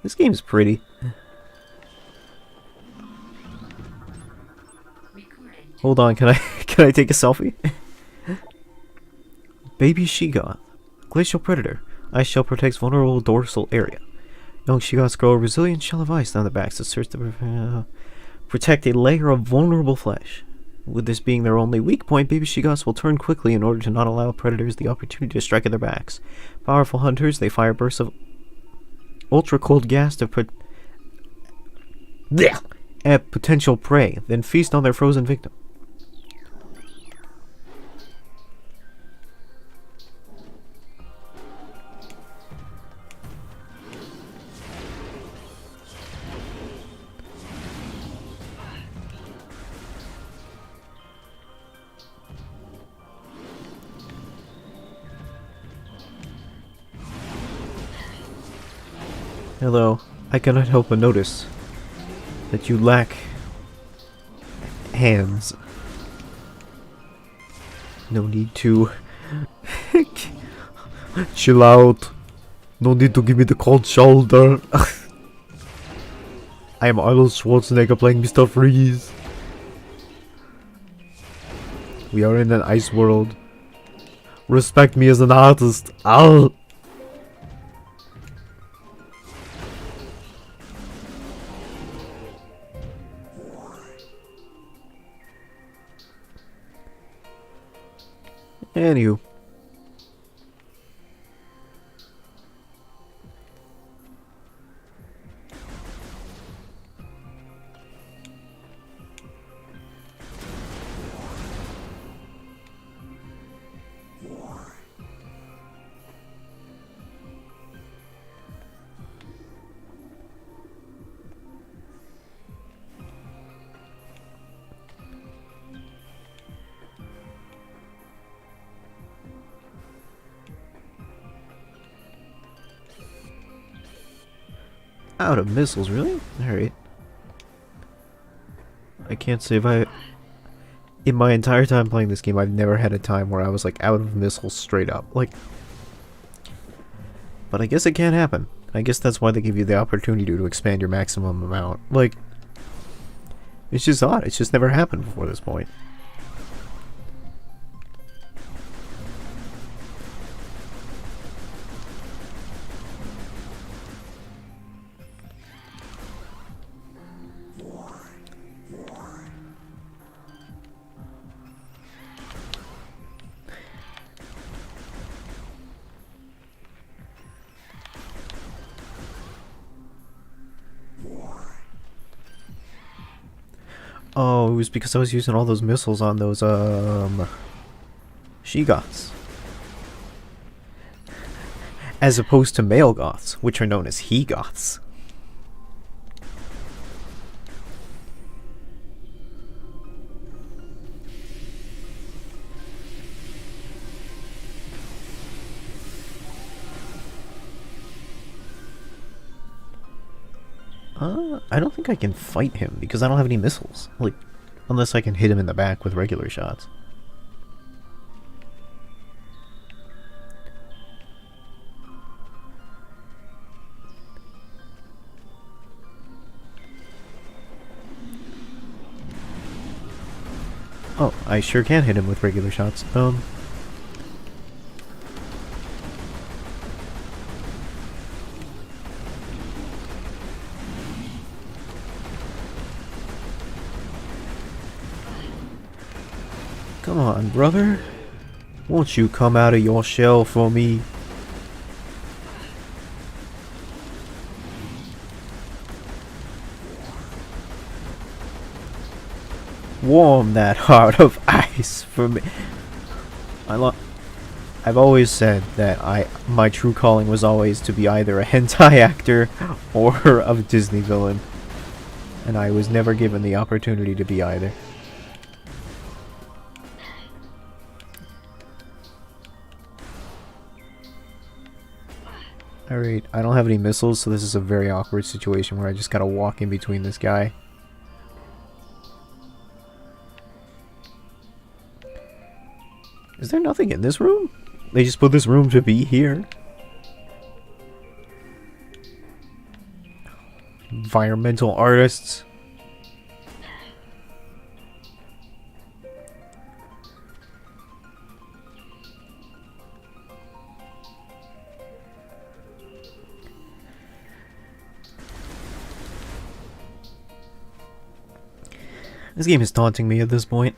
This game's pretty. Hold on, can I take a selfie? Baby Shegoth. Glacial Predator. Ice shell protects vulnerable dorsal area. Young Shegoths grow a resilient shell of ice down the backs that serves to protect a layer of vulnerable flesh. With this being their only weak point, baby Shegoths will turn quickly in order to not allow predators the opportunity to strike at their backs. Powerful hunters, they fire bursts of ultra-cold gas to at potential prey, then feast on their frozen victim. Hello, I cannot help but notice that you lack hands. No need to chill out. No need to give me the cold shoulder. I am Arnold Schwarzenegger playing Mr. Freeze. We are in an ice world. Respect me as an artist. Ow! Anywho. Out of missiles, really? Alright. I can't say if I... In my entire time playing this game, I've never had a time where I was, like, out of missiles straight up. Like... But I guess it can happen. I guess that's why they give you the opportunity to expand your maximum amount. Like... It's just odd. It's just never happened before this point. Oh, it was because I was using all those missiles on those, she-goths. As opposed to male goths, which are known as he-goths. I don't think I can fight him because I don't have any missiles. Like, unless I can hit him in the back with regular shots. Oh, I sure can hit him with regular shots. Come on, brother. Won't you come out of your shell for me? Warm that heart of ice for me. I've always said that my true calling was always to be either a hentai actor or a Disney villain. And I was never given the opportunity to be either. Alright, I don't have any missiles, so this is a very awkward situation where I just gotta walk in between this guy. Is there nothing in this room? They just put this room to be here. Environmental artists. This game is taunting me at this point.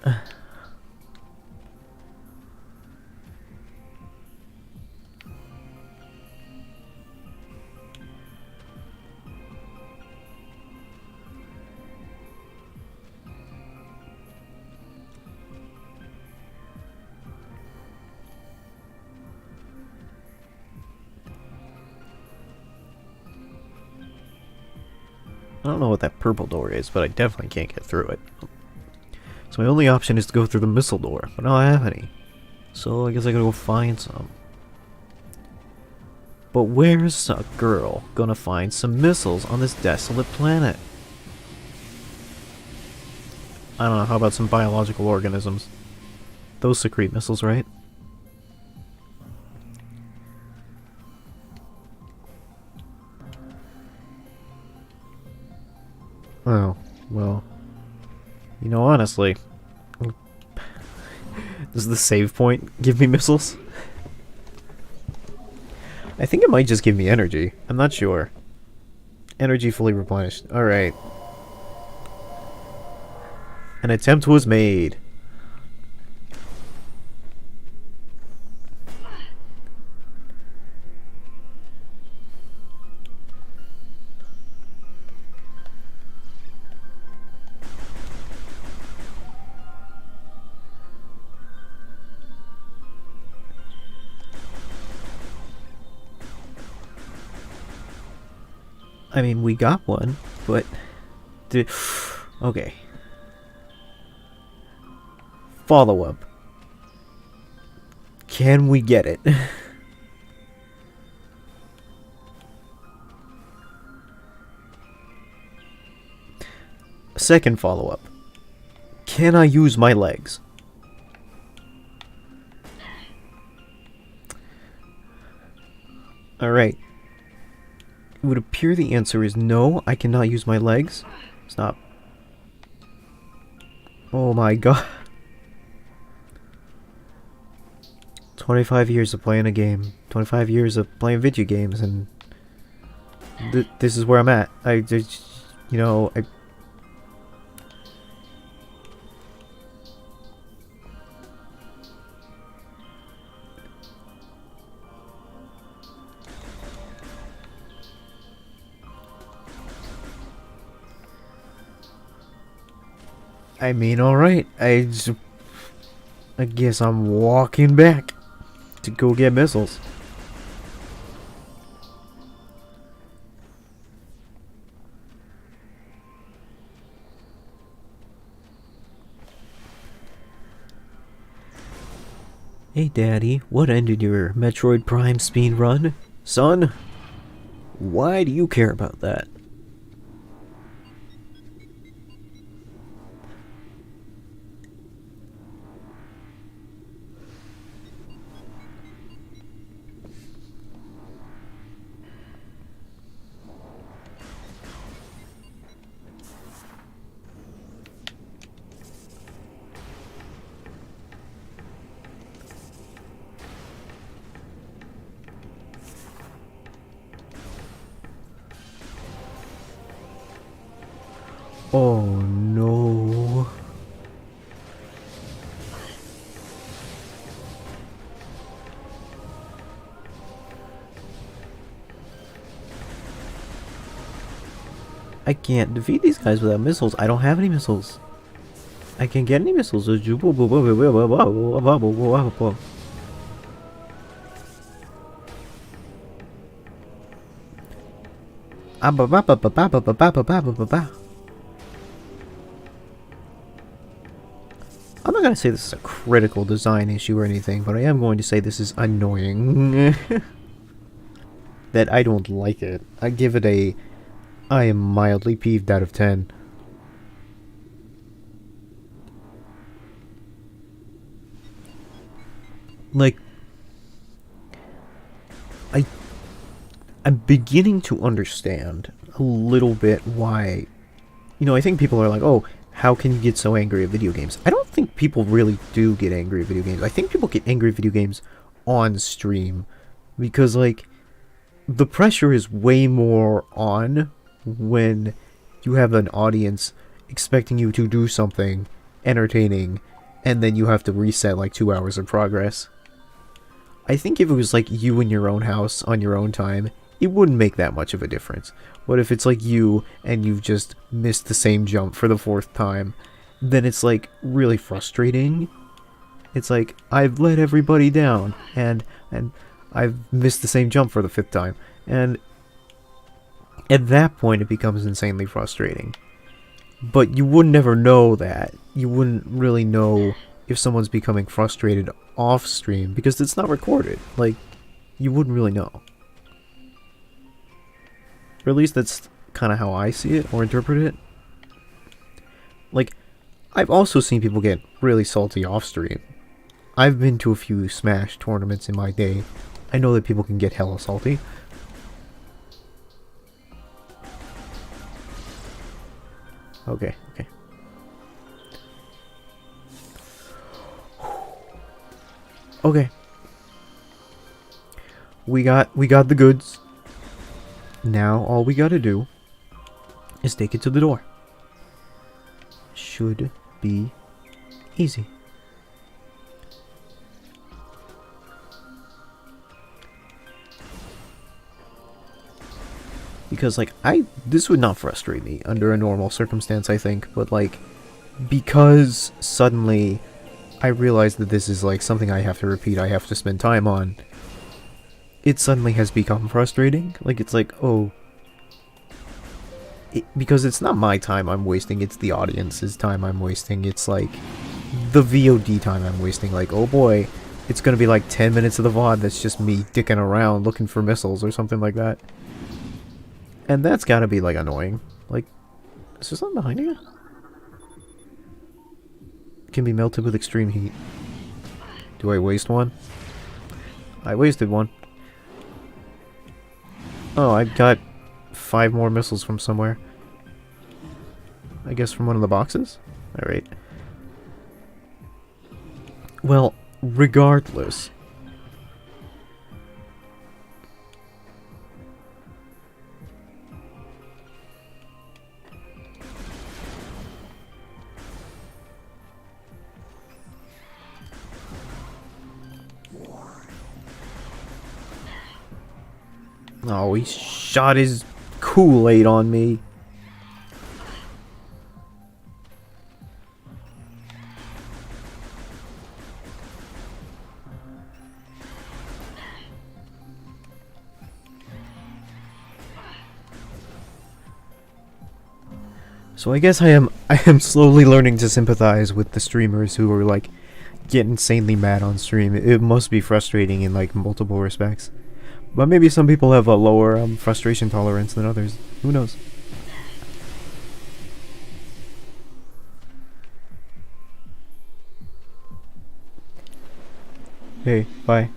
I don't know what that purple door is, but I definitely can't get through it. So my only option is to go through the missile door, but I don't have any. So I guess I gotta go find some. But where's a girl gonna find some missiles on this desolate planet? I don't know, how about some biological organisms? Those secrete missiles, right? Oh, well. You know, honestly, does the save point give me missiles? I think it might just give me energy. I'm not sure. Energy fully replenished. Alright. An attempt was made. I mean, we got one, but... Okay. Follow-up. Can we get it? Second follow-up. Can I use my legs? Alright. It would appear the answer is no, I cannot use my legs. Stop. Oh my god. 25 years of playing a game. 25 years of playing video games, and this is where I'm at. I just, you know, I mean, alright. I guess I'm walking back to go get missiles. Hey Daddy, what ended your Metroid Prime speed run? Son? Why do you care about that? Oh no. I can't defeat these guys without missiles. I don't have any missiles. I can't get any missiles. I'm not going to say this is a critical design issue or anything, but I am going to say this is annoying. That I don't like it. I give it a... I am mildly peeved out of 10. Like... I'm beginning to understand a little bit why... You know, I think people are like, oh, how can you get so angry at video games? I don't think people really do get angry at video games. I think people get angry at video games on stream. Because, like, the pressure is way more on when you have an audience expecting you to do something entertaining, and then you have to reset, like, 2 hours of progress. I think if it was, like, you in your own house on your own time, it wouldn't make that much of a difference. But if it's like you and you've just missed the same jump for the 4th time, then it's like really frustrating. It's like, I've let everybody down and I've missed the same jump for the 5th time. And at that point it becomes insanely frustrating. But you would never know that. You wouldn't really know if someone's becoming frustrated off stream because it's not recorded. Like, you wouldn't really know. Or at least that's kind of how I see it or interpret it. Like, I've also seen people get really salty off stream. I've been to a few Smash tournaments in my day. I know that people can get hella salty. Okay, okay. Okay. We got the goods. Now all we gotta do is take it to the door. Should be easy. Because, like, this would not frustrate me under a normal circumstance, I think, but, like, because suddenly I realize that this is, like, something I have to repeat, I have to spend time on, it suddenly has become frustrating. Like, it's like, oh... because it's not my time I'm wasting, it's the audience's time I'm wasting. It's like, the VOD time I'm wasting. Like, oh boy, it's gonna be like 10 minutes of the VOD that's just me dicking around looking for missiles or something like that. And that's gotta be, like, annoying. Like, is there something behind you? can be melted with extreme heat. Do I waste one? I wasted one. Oh, I got 5 more missiles from somewhere. I guess from one of the boxes? Alright. Well, regardless. Oh, he shot his Kool-Aid on me. So I guess I am slowly learning to sympathize with the streamers who are like get insanely mad on stream. It must be frustrating in like multiple respects. But maybe some people have a lower frustration tolerance than others. Who knows? Hey, bye.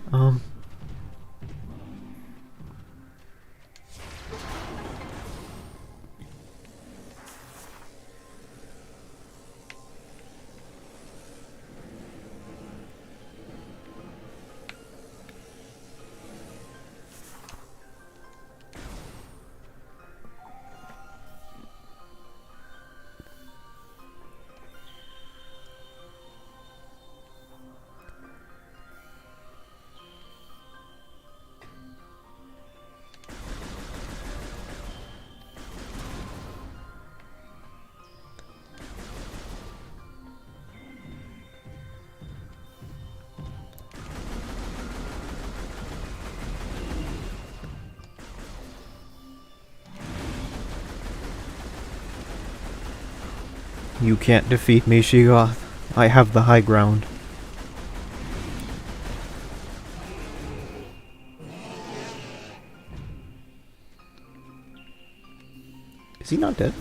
You can't defeat me, Sheoth. I have the high ground. Is he not dead?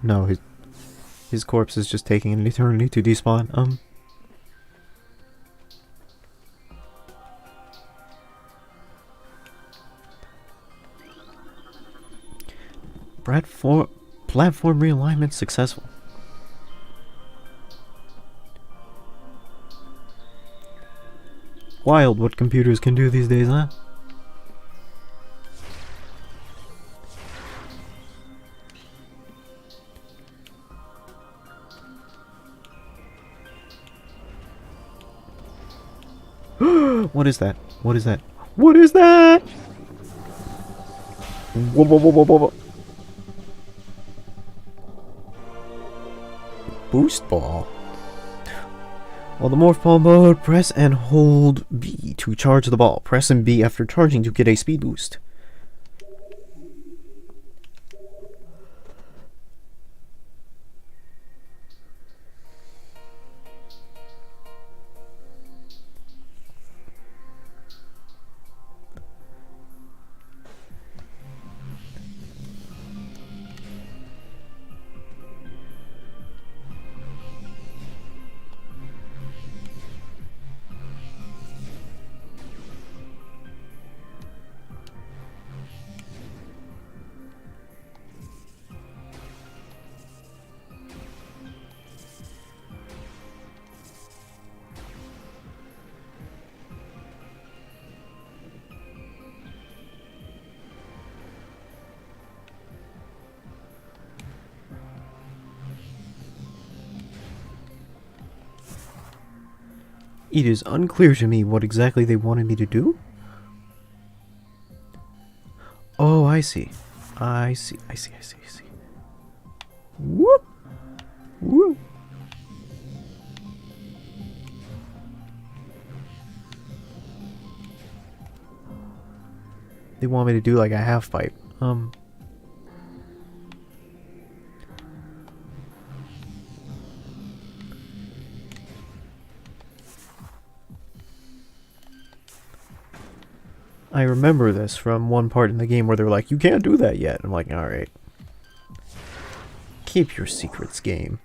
No, his corpse is just taking an eternity to despawn. Platform realignment successful. Wild what computers can do these days, huh? What is that? What is that? What is that? Whoa, whoa, whoa, whoa, whoa, whoa. Boost ball. While the morph ball mode, press and hold B to charge the ball. Press and B after charging to get a speed boost. It is unclear to me what exactly they wanted me to do. Oh, I see. I see. Whoop! Whoop! They want me to do like a half pipe. I remember this from one part in the game where they were like, you can't do that yet. I'm like, alright. Keep your secrets, game.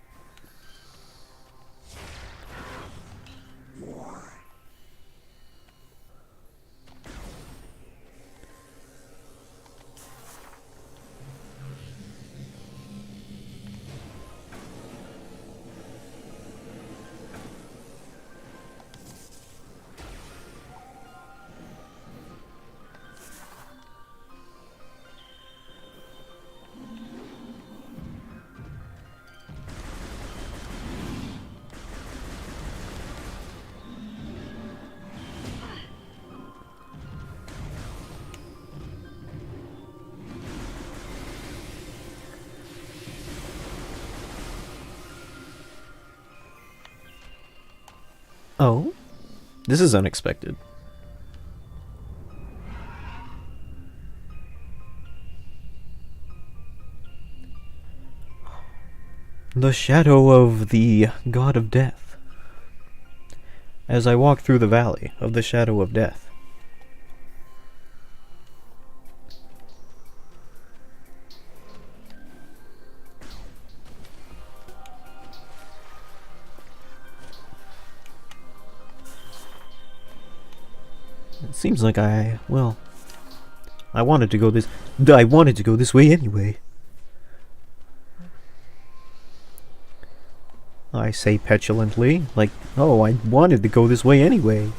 Oh? This is unexpected. The shadow of the god of death. As I walk through the valley of the shadow of death. It seems like I wanted to go this way anyway. I say petulantly, like, oh, I wanted to go this way anyway.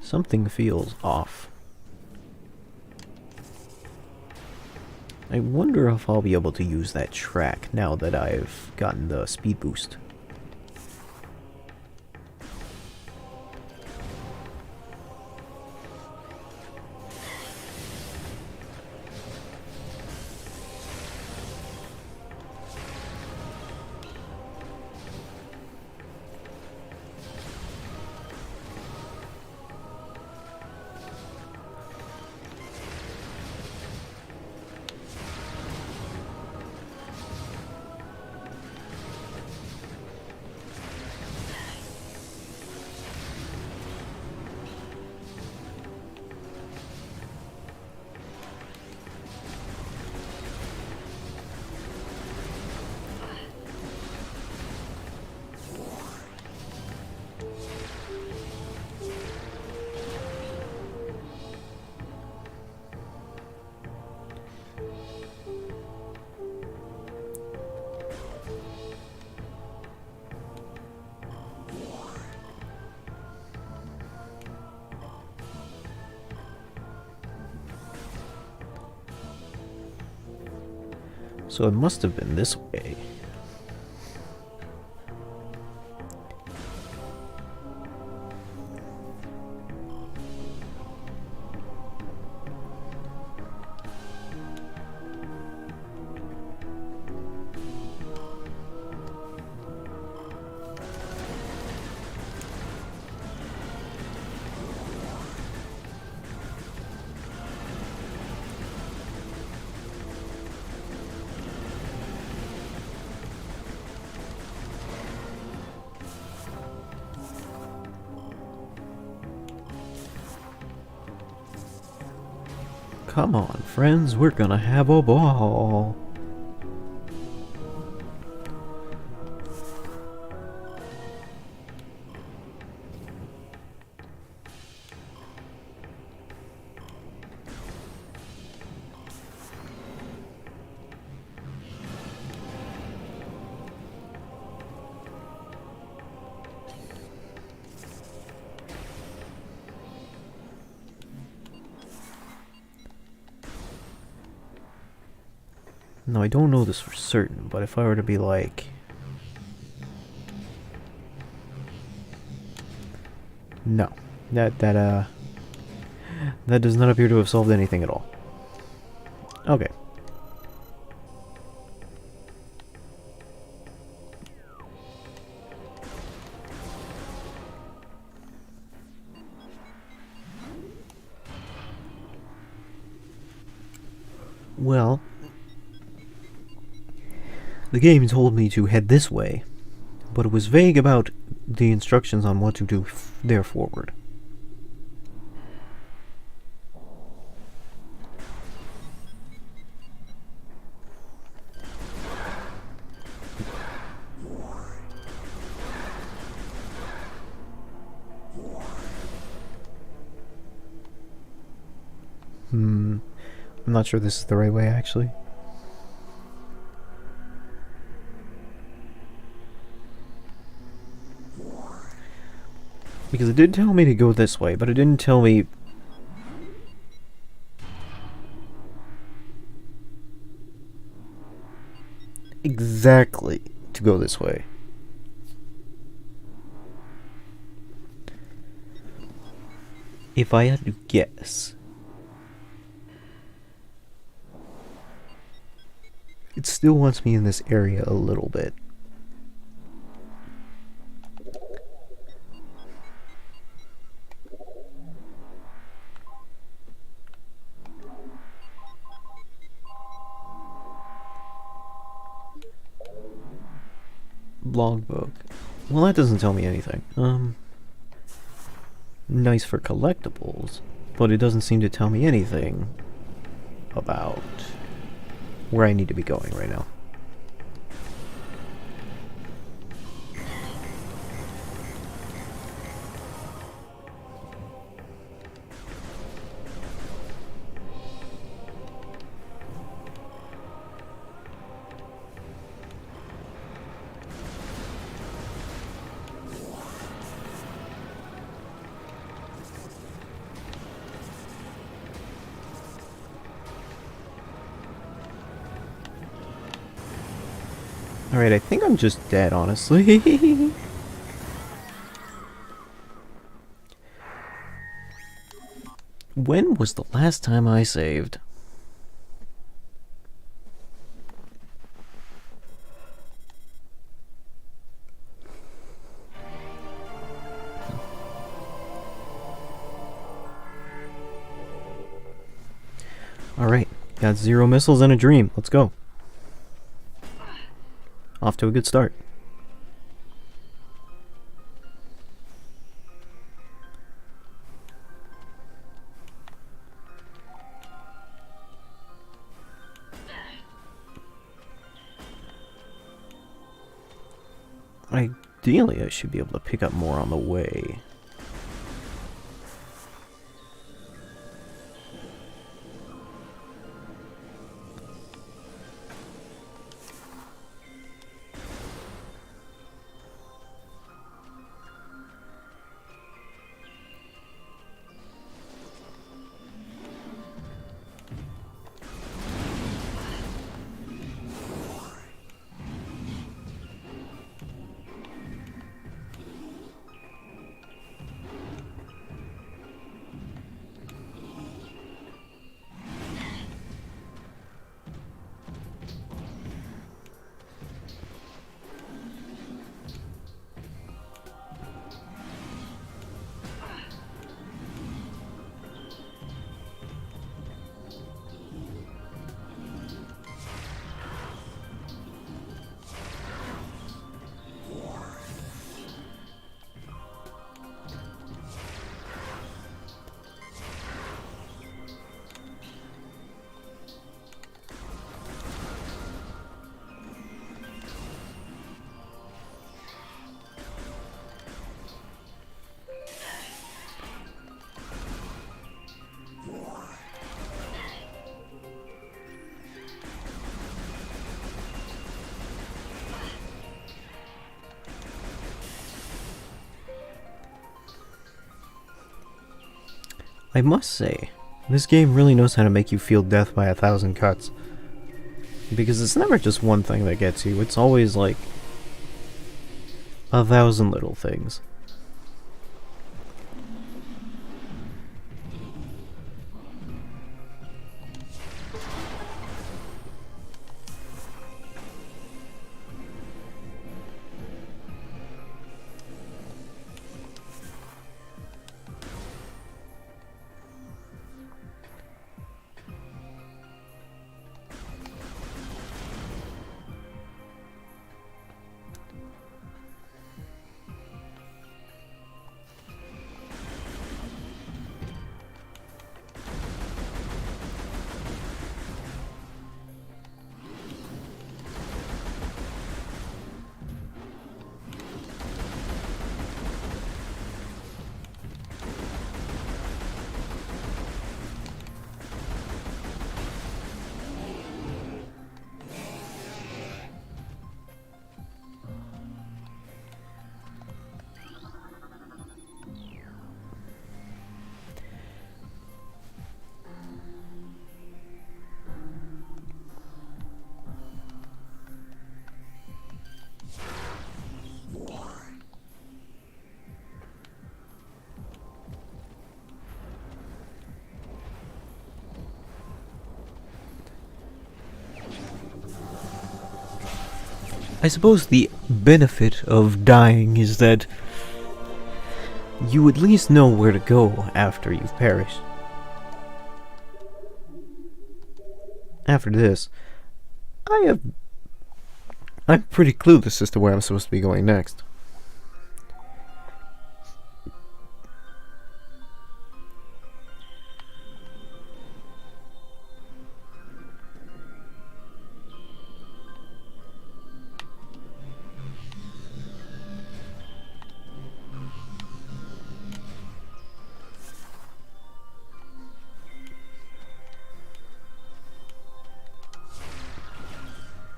Something feels off. I wonder if I'll be able to use that track now that I've gotten the speed boost. So it must have been this way. Come on, friends, we're gonna have a ball. No, I don't know this for certain, but if I were to be like... No. That does not appear to have solved anything at all. Okay. Well... The game told me to head this way, but it was vague about the instructions on what to do there forward. I'm not sure this is the right way, actually. Because it did tell me to go this way, but it didn't tell me... exactly to go this way. If I had to guess, it still wants me in this area a little bit. Logbook. Well, that doesn't tell me anything. Nice for collectibles, but it doesn't seem to tell me anything about where I need to be going right now. Alright, I think I'm just dead, honestly. When was the last time I saved? Alright, got 0 missiles and a dream. Let's go. Off to a good start. Ideally, I should be able to pick up more on the way. I must say, this game really knows how to make you feel death by 1,000 cuts. Because it's never just one thing that gets you, it's always like 1,000 little things. I suppose the benefit of dying is that you at least know where to go after you've perished. After this, I'm pretty clueless as to where I'm supposed to be going next.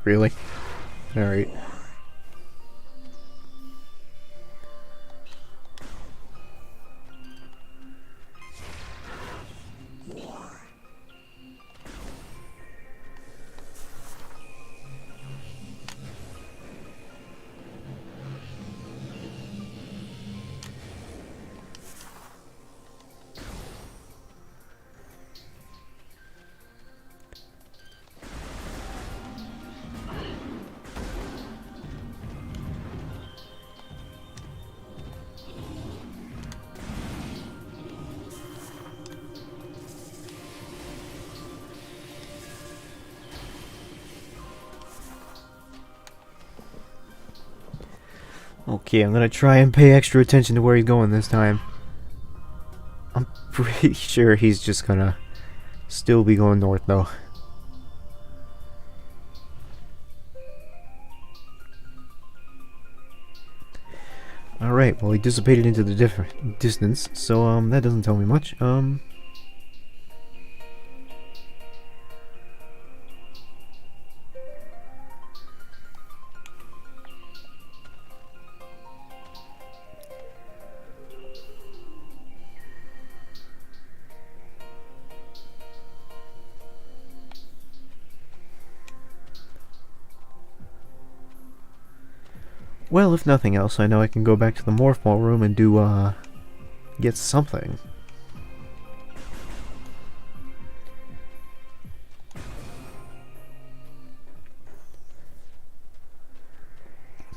Really? Alright. Okay, I'm gonna try and pay extra attention to where he's going this time. I'm pretty sure he's just gonna still be going north, though. Alright, well, he dissipated into the different distance, so, that doesn't tell me much. Well, if nothing else, I know I can go back to the Morph Ball room and do, get something.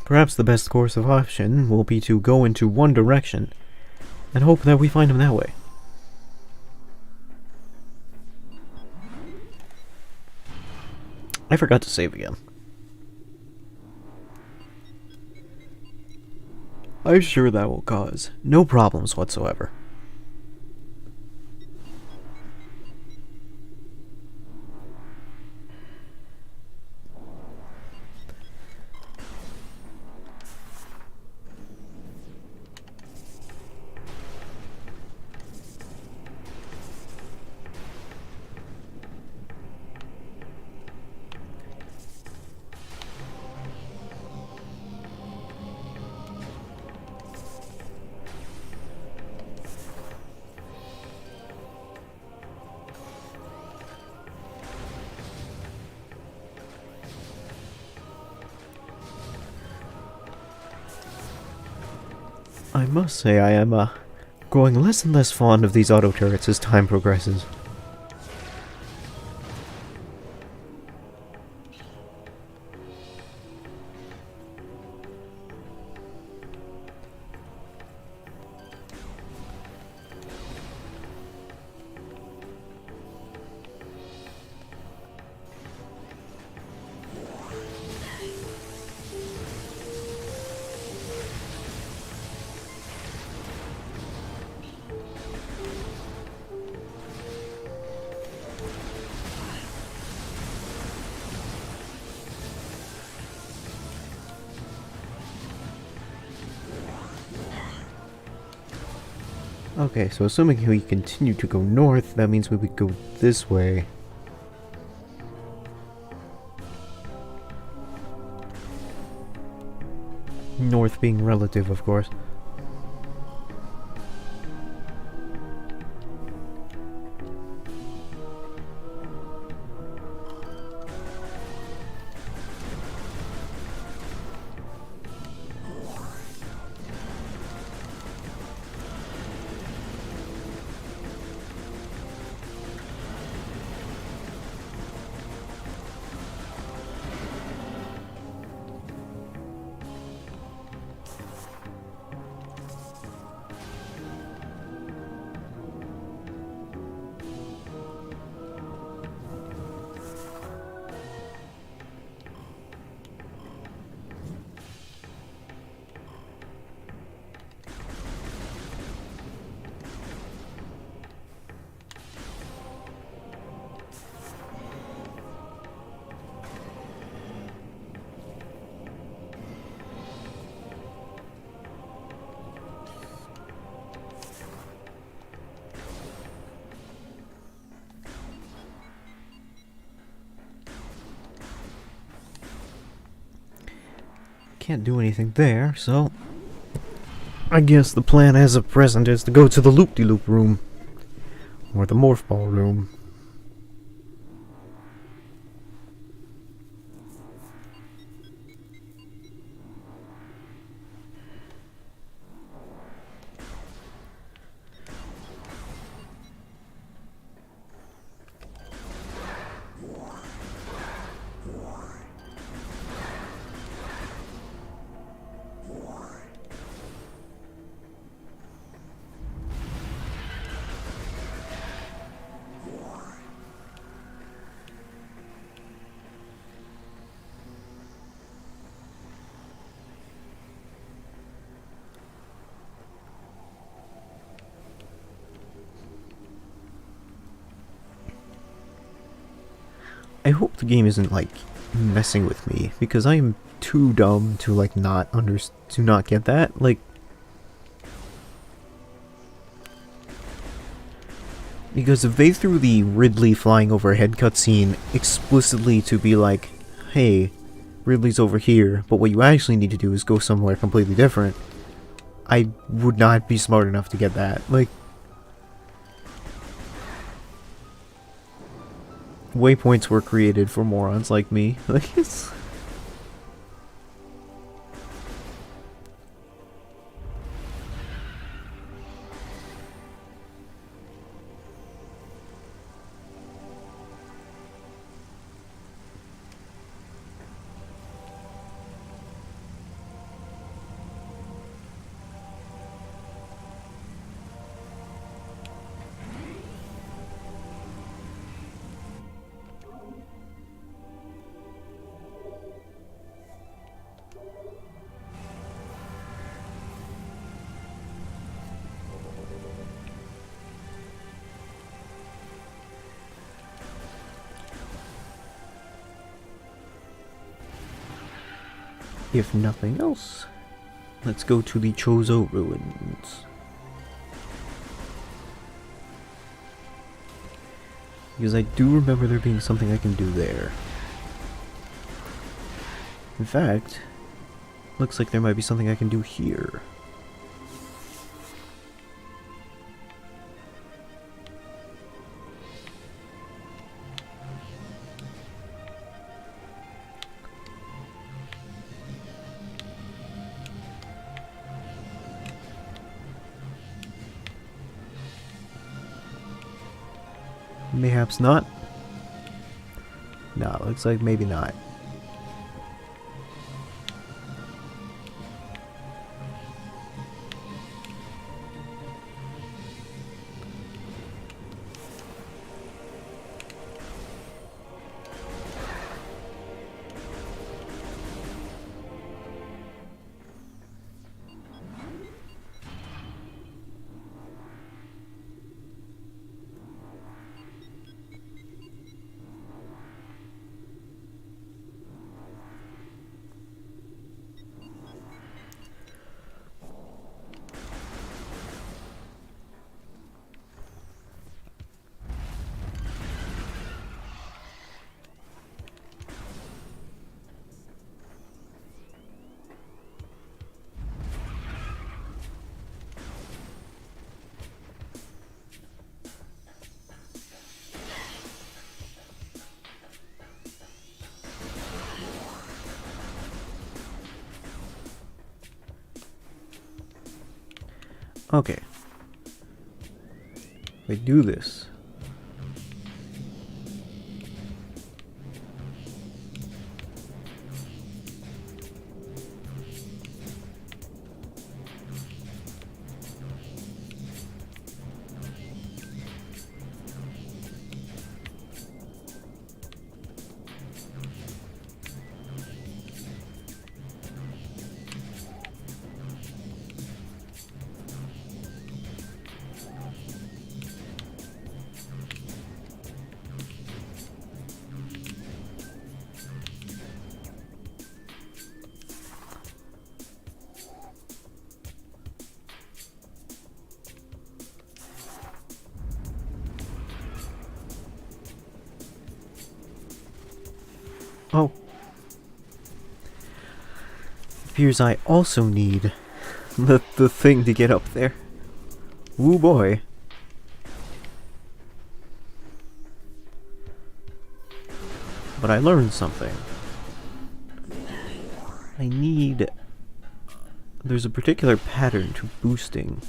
Perhaps the best course of action will be to go into one direction and hope that we find him that way. I forgot to save again. I'm sure that will cause no problems whatsoever. I must say I am, growing less and less fond of these auto turrets as time progresses. Okay, so assuming we continue to go north, that means we would go this way. North being relative, of course. can't do anything there, so I guess the plan as of present is to go to the loop-de-loop room. Or the morph ball room. I hope the game isn't like messing with me, because I am too dumb to like to not get that. Like, because if they threw the Ridley flying overhead cutscene explicitly to be like, hey, Ridley's over here, but what you actually need to do is go somewhere completely different, I would not be smart enough to get that. Like, waypoints were created for morons like me. Like, it's... If nothing else, let's go to the Chozo ruins. Because I do remember there being something I can do there. In fact, looks like there might be something I can do here. Mayhaps not. No, looks like maybe not. Okay. We do this. appears I also need the thing to get up there. Woo boy. But I learned something. I need... There's a particular pattern to boosting.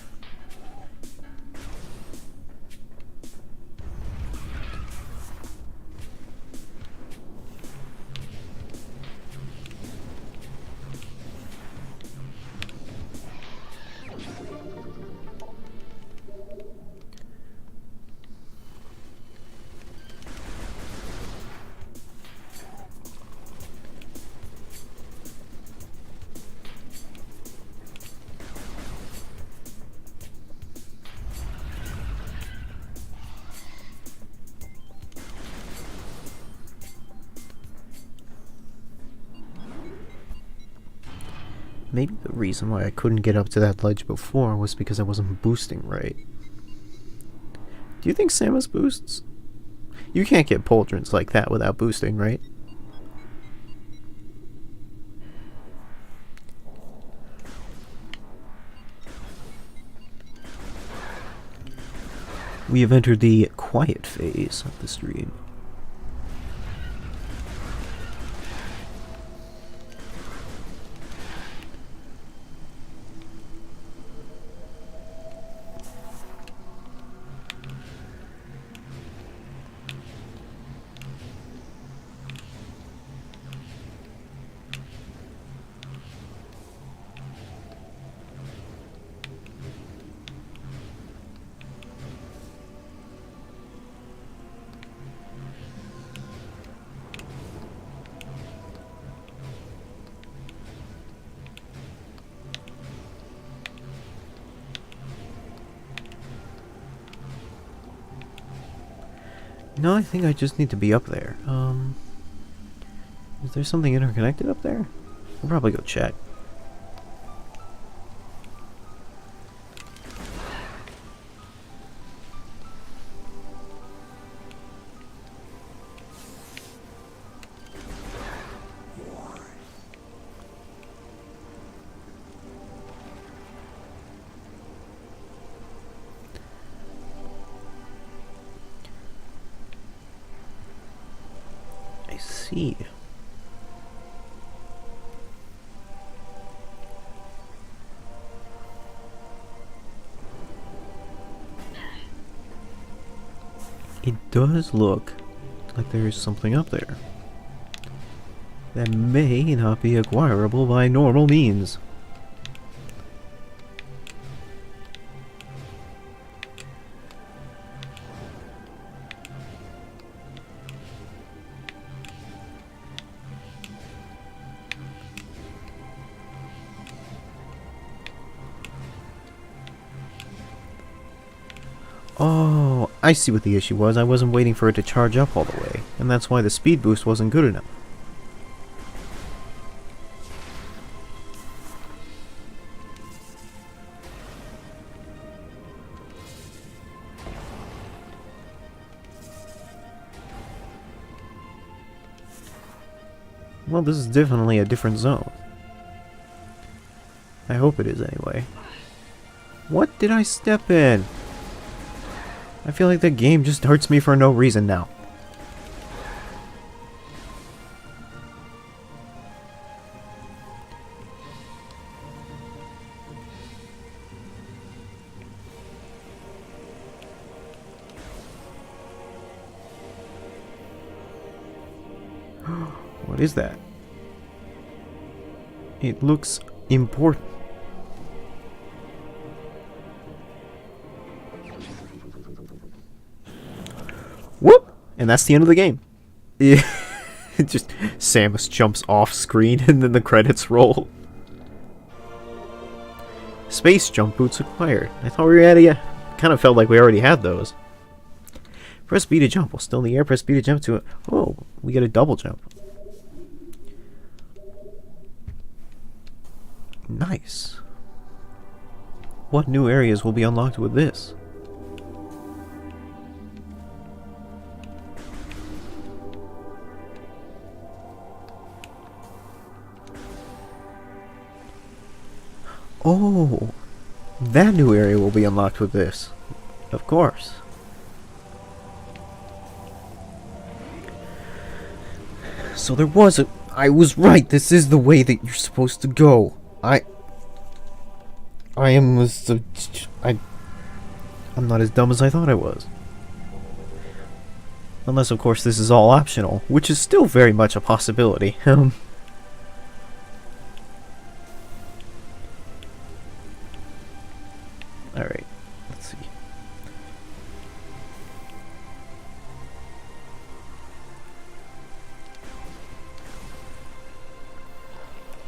Maybe the reason why I couldn't get up to that ledge before was because I wasn't boosting right. Do you think Samus boosts? You can't get pauldrons like that without boosting, right? We have entered the quiet phase of the stream. No, I think I just need to be up there. Is there something interconnected up there? I'll probably go check. I see. It does look like there is something up there that may not be acquirable by normal means. Oh, I see what the issue was. I wasn't waiting for it to charge up all the way, and that's why the speed boost wasn't good enough. Well, this is definitely a different zone. I hope it is anyway. What did I step in? I feel like the game just hurts me for no reason now. What is that? It looks important. Whoop! And that's the end of the game. Yeah. Just Samus jumps off screen and then the credits roll. Space jump boots acquired. I thought we were at it. Kind of felt like we already had those. Press B to jump while still in the air. Press B to jump to it. Oh, we get a double jump. Nice. What new areas will be unlocked with this? Oh, that new area will be unlocked with this. Of course. So there was a... I was right, this is the way that you're supposed to go. I am I'm not as dumb as I thought I was. Unless, of course, this is all optional, which is still very much a possibility. Alright, let's see.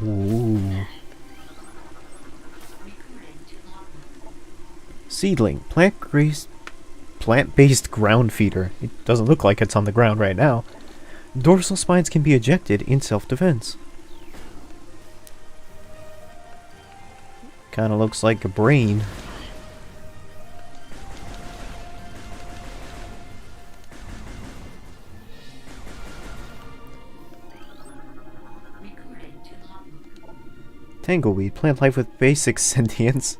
Ooh. Seedling, plant-based ground feeder. It doesn't look like it's on the ground right now. Dorsal spines can be ejected in self-defense. Kinda looks like a brain. Tangleweed, plant life with basic sentience.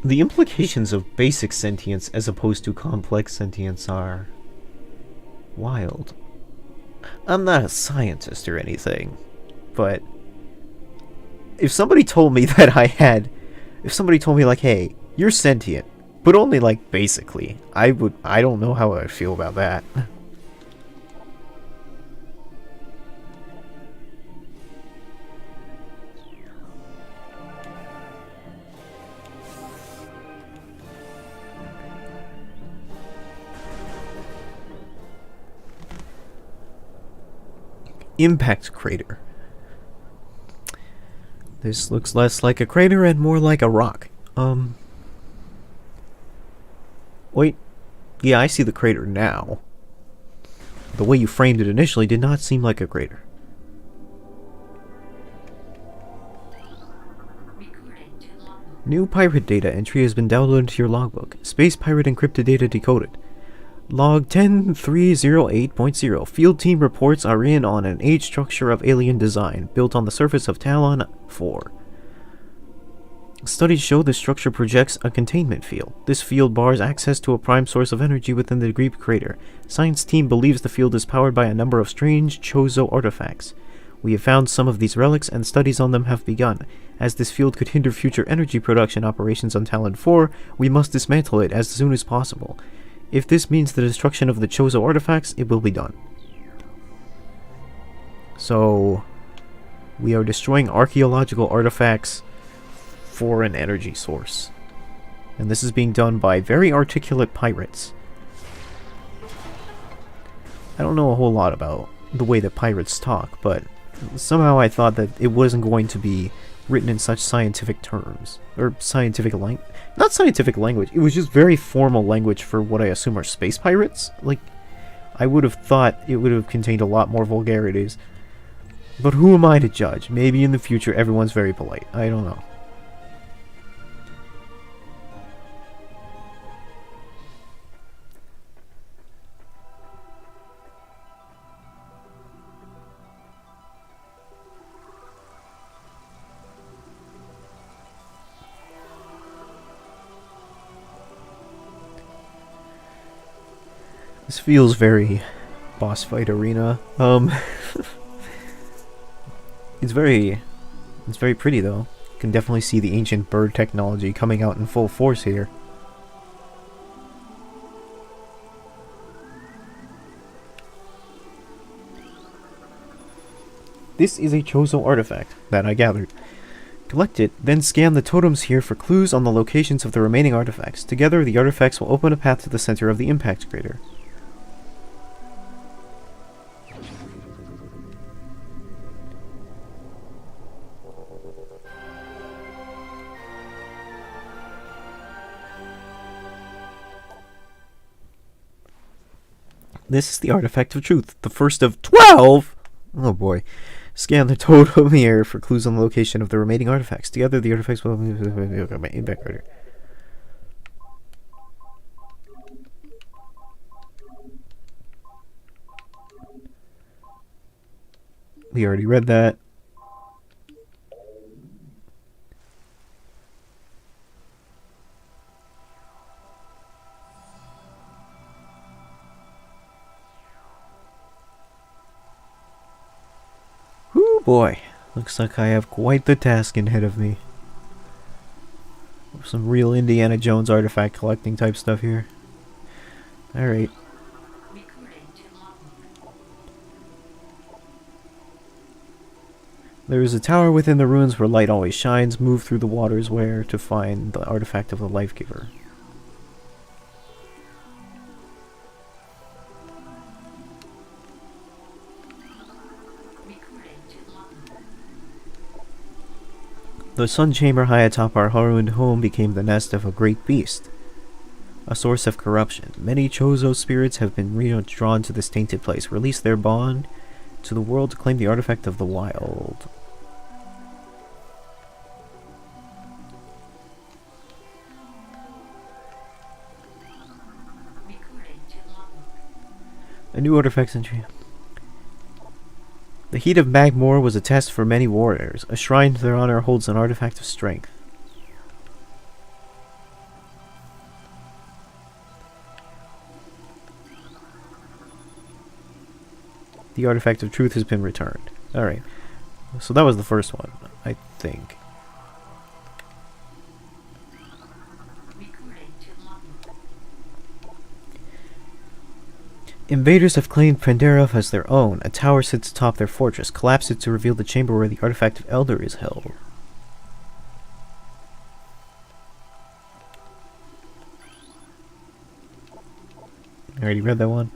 The implications of basic sentience as opposed to complex sentience are wild. I'm not a scientist or anything, but if somebody told me that if somebody told me like, hey, you're sentient, but only like basically, I don't know how I'd feel about that. Impact crater. This looks less like a crater and more like a rock. Wait. Yeah, I see the crater now. The way you framed it initially did not seem like a crater. New pirate data entry has been downloaded to your logbook. Space pirate encrypted data decoded. Log 10308.0. Field team reports are in on an age structure of alien design, built on the surface of Talon 4. Studies show the structure projects a containment field. This field bars access to a prime source of energy within the Greek crater. Science team believes the field is powered by a number of strange Chozo artifacts. We have found some of these relics, and studies on them have begun. As this field could hinder future energy production operations on Talon 4, we must dismantle it as soon as possible. If this means the destruction of the Chozo artifacts, it will be done. So, we are destroying archaeological artifacts for an energy source. And this is being done by very articulate pirates. I don't know a whole lot about the way that pirates talk, but somehow I thought that it wasn't going to be written in such scientific terms. Or scientific language. Not scientific language, it was just very formal language for what I assume are space pirates. Like, I would have thought it would have contained a lot more vulgarities. But who am I to judge? Maybe in the future everyone's very polite. I don't know. This feels very boss fight arena. It's very pretty though. You can definitely see the ancient bird technology coming out in full force here. This is a Chozo artifact that I gathered. Collect it, then scan the totems here for clues on the locations of the remaining artifacts. Together, the artifacts will open a path to the center of the impact crater. This is the artifact of truth, the first of 12! Oh boy. Scan the totem here for clues on the location of the remaining artifacts. Together, the artifacts will impact crater. We already read that. Whoo boy. Looks like I have quite the task ahead of me. Some real Indiana Jones artifact collecting type stuff here. Alright. There is a tower within the ruins where light always shines. Move through the waters where to find the artifact of the life giver. The sun chamber high atop our ruined home became the nest of a great beast, a source of corruption. Many Chozo spirits have been drawn to this tainted place. Release their bond to the world to claim the artifact of the wild. A new artifact entry. The heat of Magmore was a test for many warriors. A shrine to their honor holds an artifact of strength. The artifact of truth has been returned. Alright. So that was the first one, I think. Invaders have claimed Pandera as their own. A tower sits atop their fortress. Collapse it to reveal the chamber where the artifact of Elder is held. I already read that one.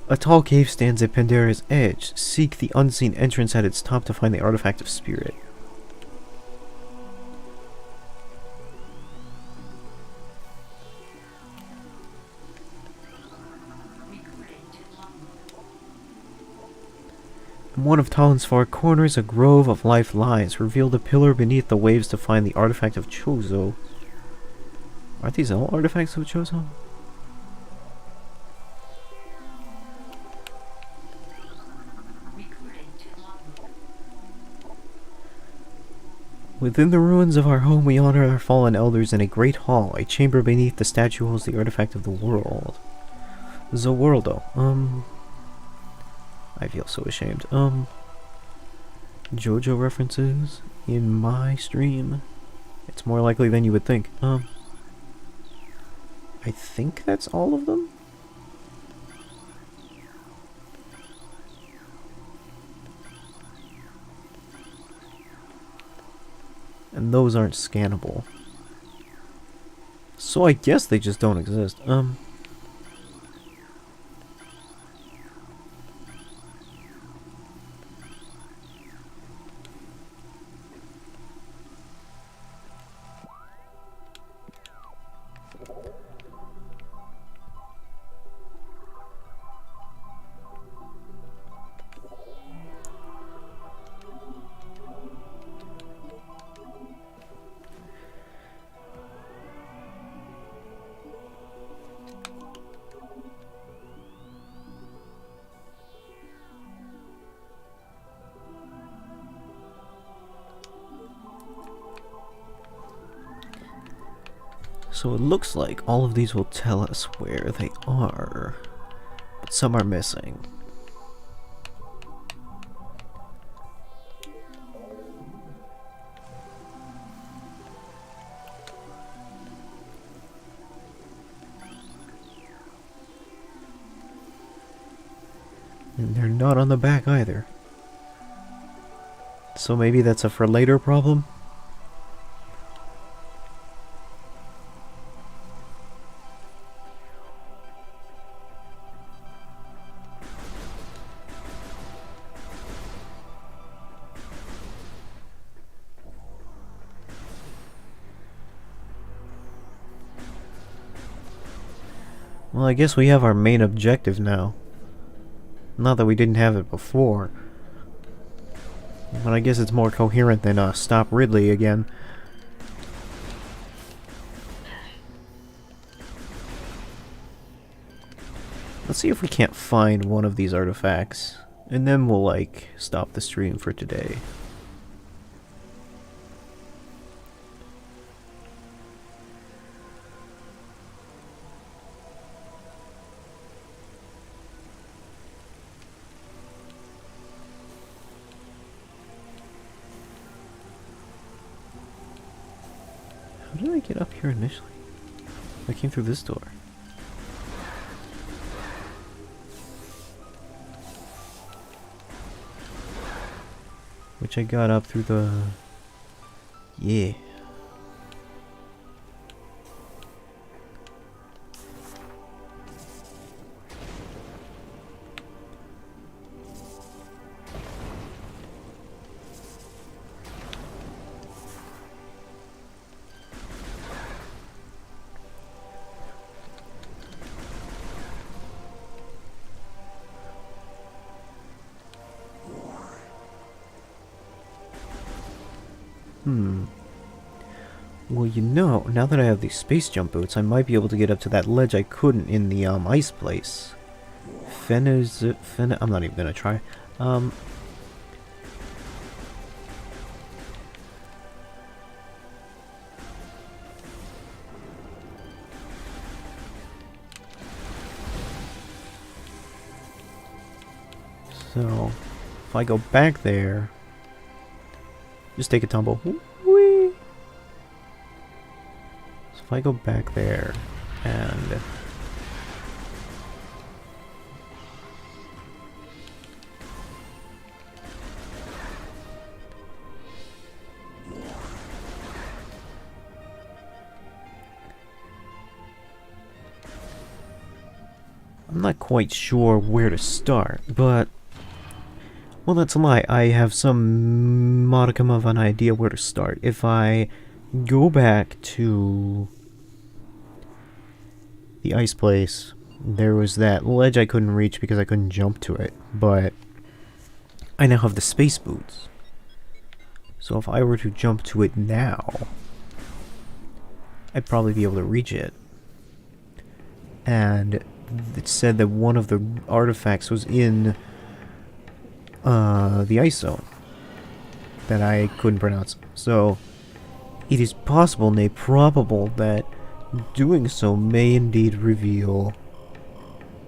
A tall cave stands at Pandera's edge. Seek the unseen entrance at its top to find the artifact of spirit. In one of Talon's far corners, a grove of life lies. Reveal the pillar beneath the waves to find the artifact of Chozo. Aren't these all artifacts of Chozo? Within the ruins of our home, we honor our fallen elders in a great hall. A chamber beneath the statue holds the artifact of the world. The worldo. I feel so ashamed. JoJo references in my stream. It's more likely than you would think. I think that's all of them? And those aren't scannable. So I guess they just don't exist. So it looks like all of these will tell us where they are, but some are missing. And they're not on the back either. So maybe that's a for later problem? Well, I guess we have our main objective now. Not that we didn't have it before. But I guess it's more coherent than stop Ridley again. Let's see if we can't find one of these artifacts. And then we'll, like, stop the stream for today. How did I get up here initially? I came through this door. Which I got up through the... Yeah. Well, you know, now that I have these space jump boots, I might be able to get up to that ledge I couldn't in the ice place. I'm not even gonna try. So, if I go back there, just take a tumble. Whee! So if I go back there, and... I'm not quite sure where to start, but... Well, that's a lie. I have some modicum of an idea where to start. If I go back to the ice place, there was that ledge I couldn't reach because I couldn't jump to it, but I now have the space boots. So if I were to jump to it now, I'd probably be able to reach it. And it said that one of the artifacts was in the ice zone that I couldn't pronounce. So it is possible, nay probable, that doing so may indeed reveal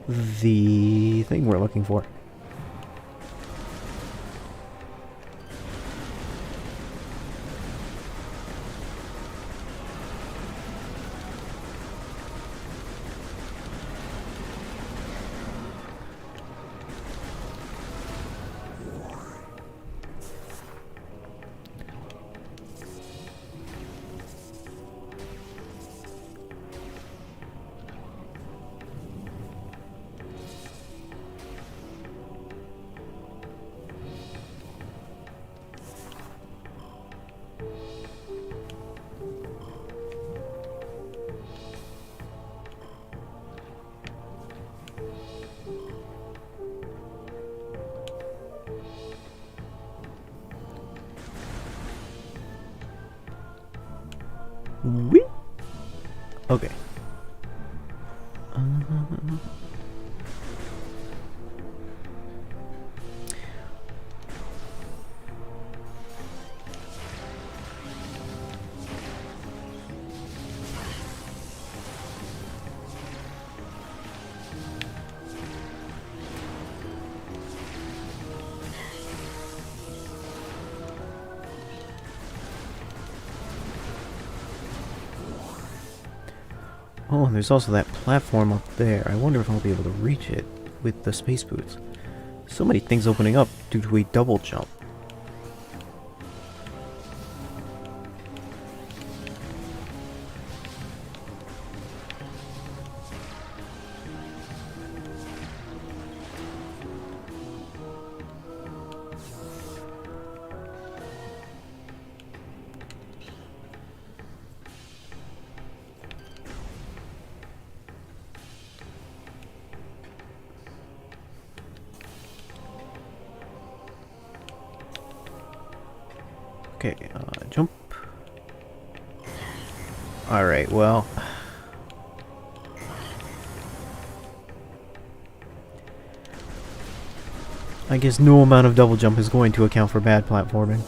the thing we're looking for. Whee! Okay. Oh, and there's also that platform up there. I wonder if I'll be able to reach it with the space boots. So many things opening up due to a double jump. Okay, jump. Alright, well... I guess no amount of double jump is going to account for bad platforming.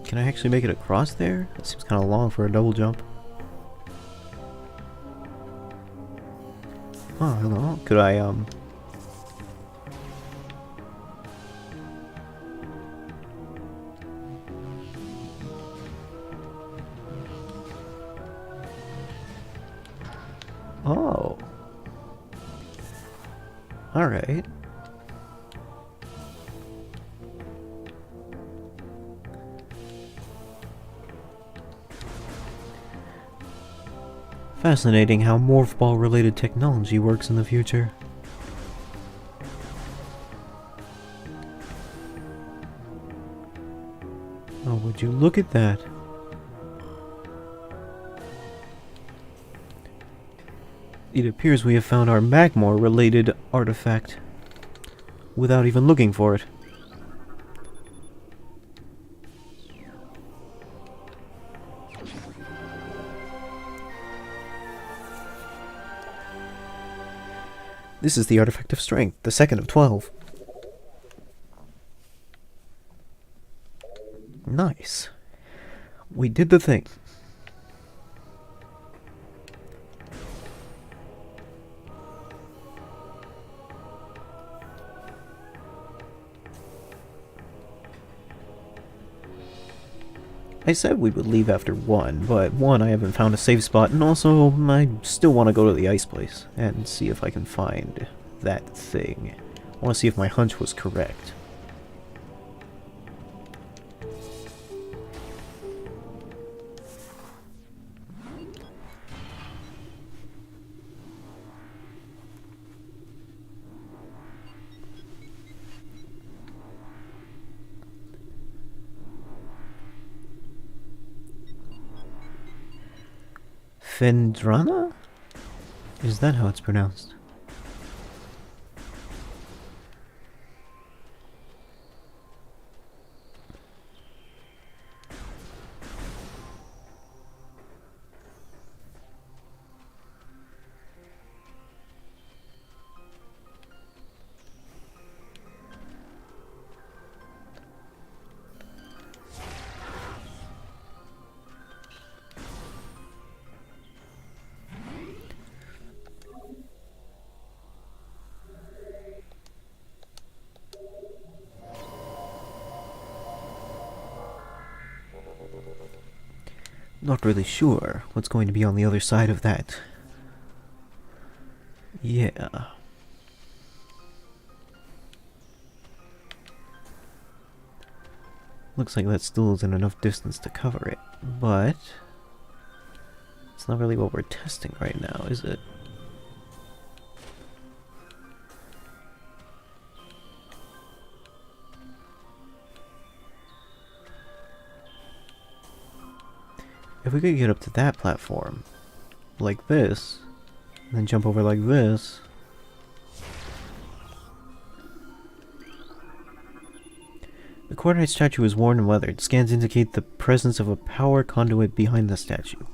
Can I actually make it across there? That seems kind of long for a double jump. Oh, hello. Could I, Oh. Alright. Fascinating how morph ball related technology works in the future. Oh, would you look at that? It appears we have found our Magmor related artifact without even looking for it. This is the Artifact of Strength, the second of 12. Nice. We did the thing. I said we would leave after 1, but 1, I haven't found a safe spot, and also I still want to go to the ice place and see if I can find that thing. I want to see if my hunch was correct. Fendrana? Is that how it's pronounced? Not really sure what's going to be on the other side of that. Yeah. Looks like that still isn't enough distance to cover it, but it's not really what we're testing right now, is it? If we could get up to that platform, like this, and then jump over like this. The coordinate statue is worn and weathered. Scans indicate the presence of a power conduit behind the statue.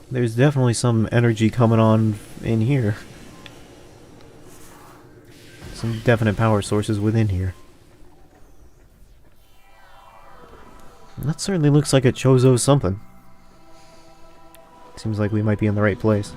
There's definitely some energy coming on in here. Some definite power sources within here. That certainly looks like a Chozo something. Seems like we might be in the right place.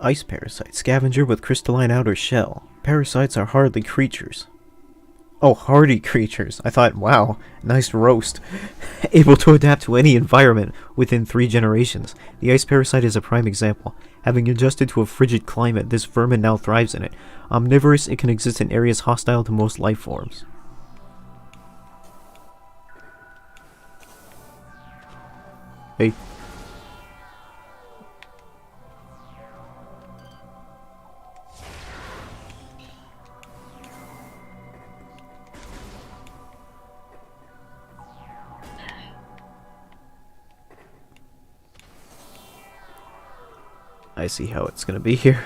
Ice parasite. Scavenger with crystalline outer shell. Parasites are hardly creatures. Oh, hardy creatures. I thought, wow, nice roast. Able to adapt to any environment within 3 generations. The ice parasite is a prime example. Having adjusted to a frigid climate, this vermin now thrives in it. Omnivorous, it can exist in areas hostile to most life forms. Hey. I see how it's gonna be here.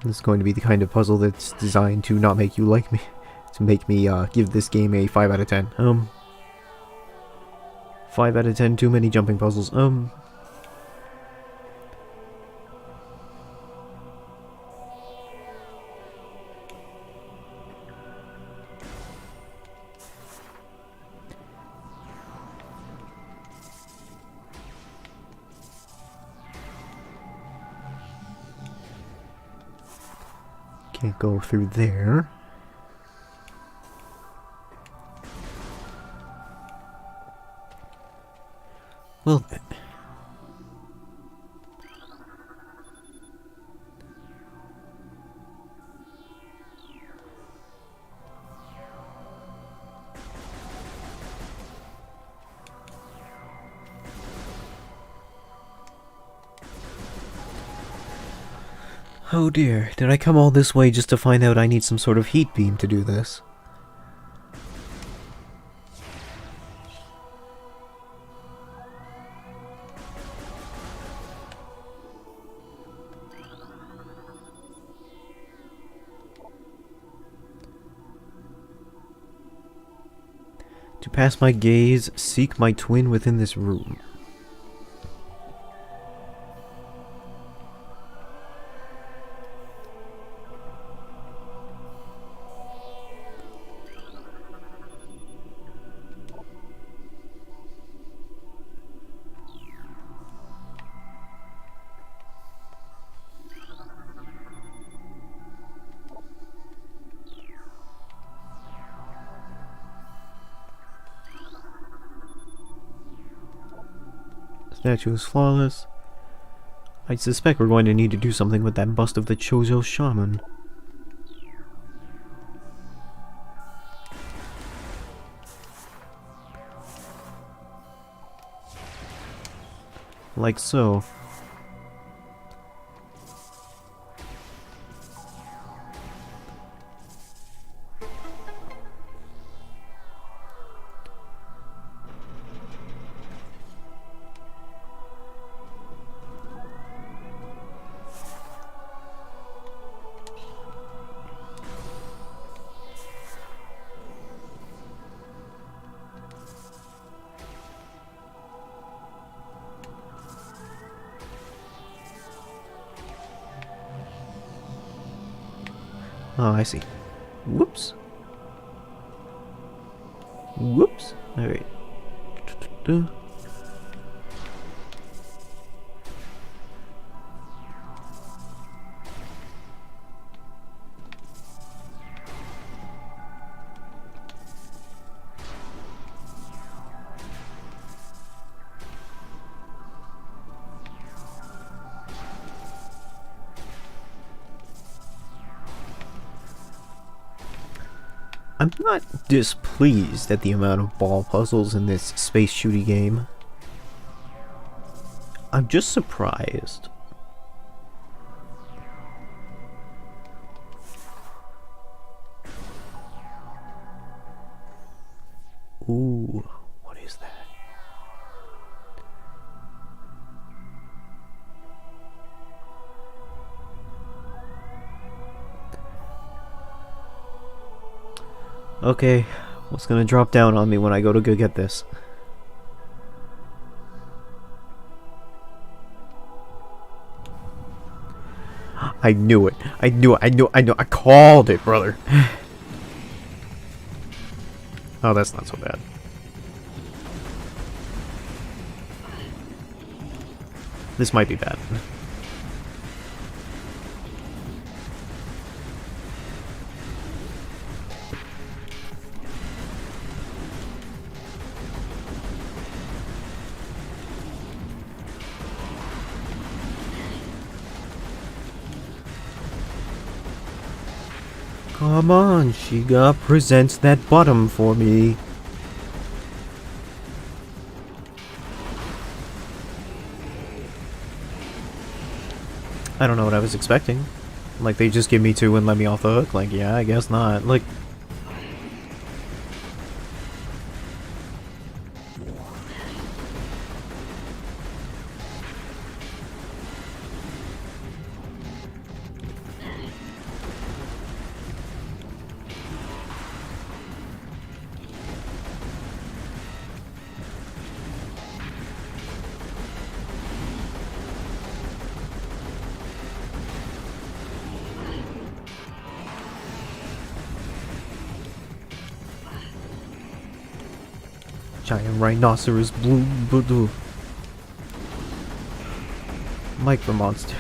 This is going to be the kind of puzzle that's designed to not make you like me. To make me give this game a 5 out of 10. 5 out of 10, too many jumping puzzles. Can't go through there. Well, oh dear, did I come all this way just to find out I need some sort of heat beam to do this? To pass my gaze, seek my twin within this room. Statue is flawless. I suspect we're going to need to do something with that bust of the Chozo shaman. Like so. Oh, I see. Whoops. Whoops. Alright. I'm not displeased at the amount of ball puzzles in this space shooty game. I'm just surprised. Ooh, what is that? Okay, what's gonna drop down on me when I go to get this? I knew it. I knew it. I knew it. I knew it. I called it, brother. Oh, that's not so bad. This might be bad. Come on, Shiga, present that bottom for me. I don't know what I was expecting. Like, they just give me two and let me off the hook? Like, yeah, I guess not. Like... Giant rhinoceros blue. Mike from Monster.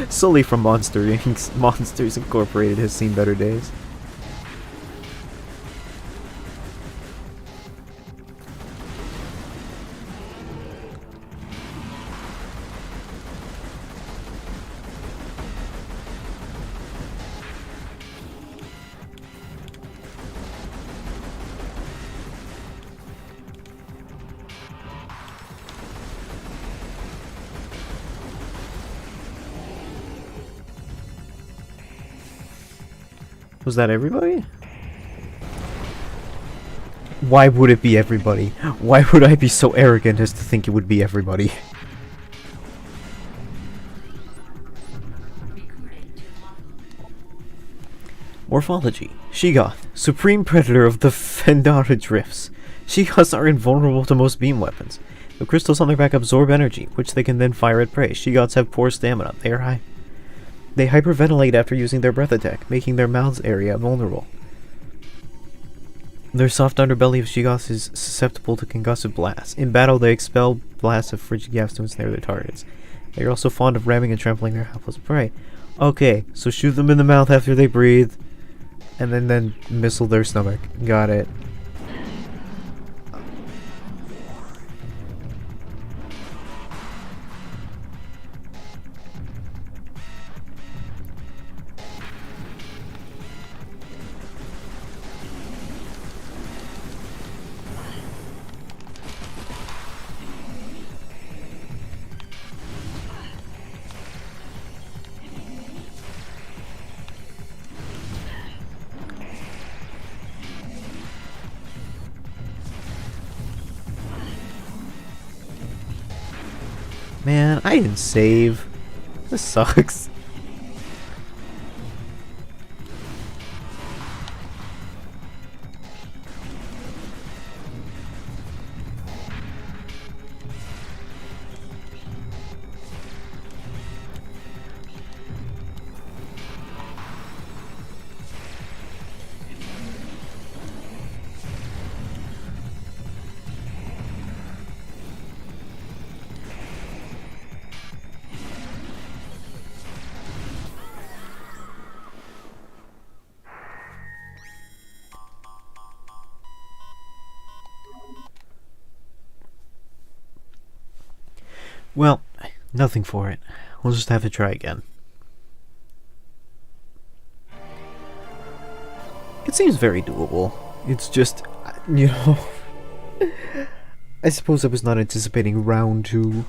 Sully from Monster Inc. Monsters Incorporated has seen better days. Was that everybody? Why would it be everybody? Why would I be so arrogant as to think it would be everybody? Morphology. Sheegoth, supreme predator of the Fendara Drifts. Sheegoths are invulnerable to most beam weapons. The crystals on their back absorb energy, which they can then fire at prey. Sheegoths have poor stamina. They hyperventilate after using their breath attack, making their mouths area vulnerable. Their soft underbelly of Sheegoths is susceptible to concussive blasts. In battle, they expel blasts of frigid gas to ensnare their targets. They are also fond of ramming and trampling their helpless prey. Okay, so shoot them in the mouth after they breathe, and then missile their stomach. Got it. Man, I didn't save. This sucks. Well, nothing for it. We'll just have to try again. It seems very doable. It's just, you know... I suppose I was not anticipating round 2.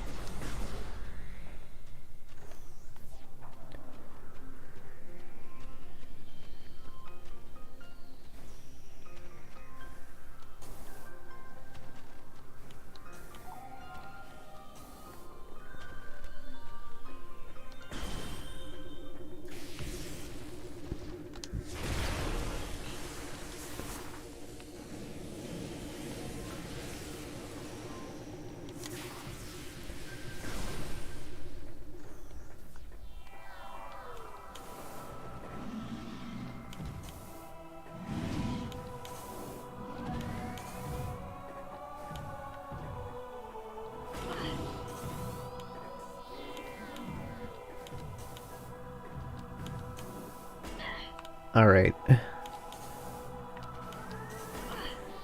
Alright.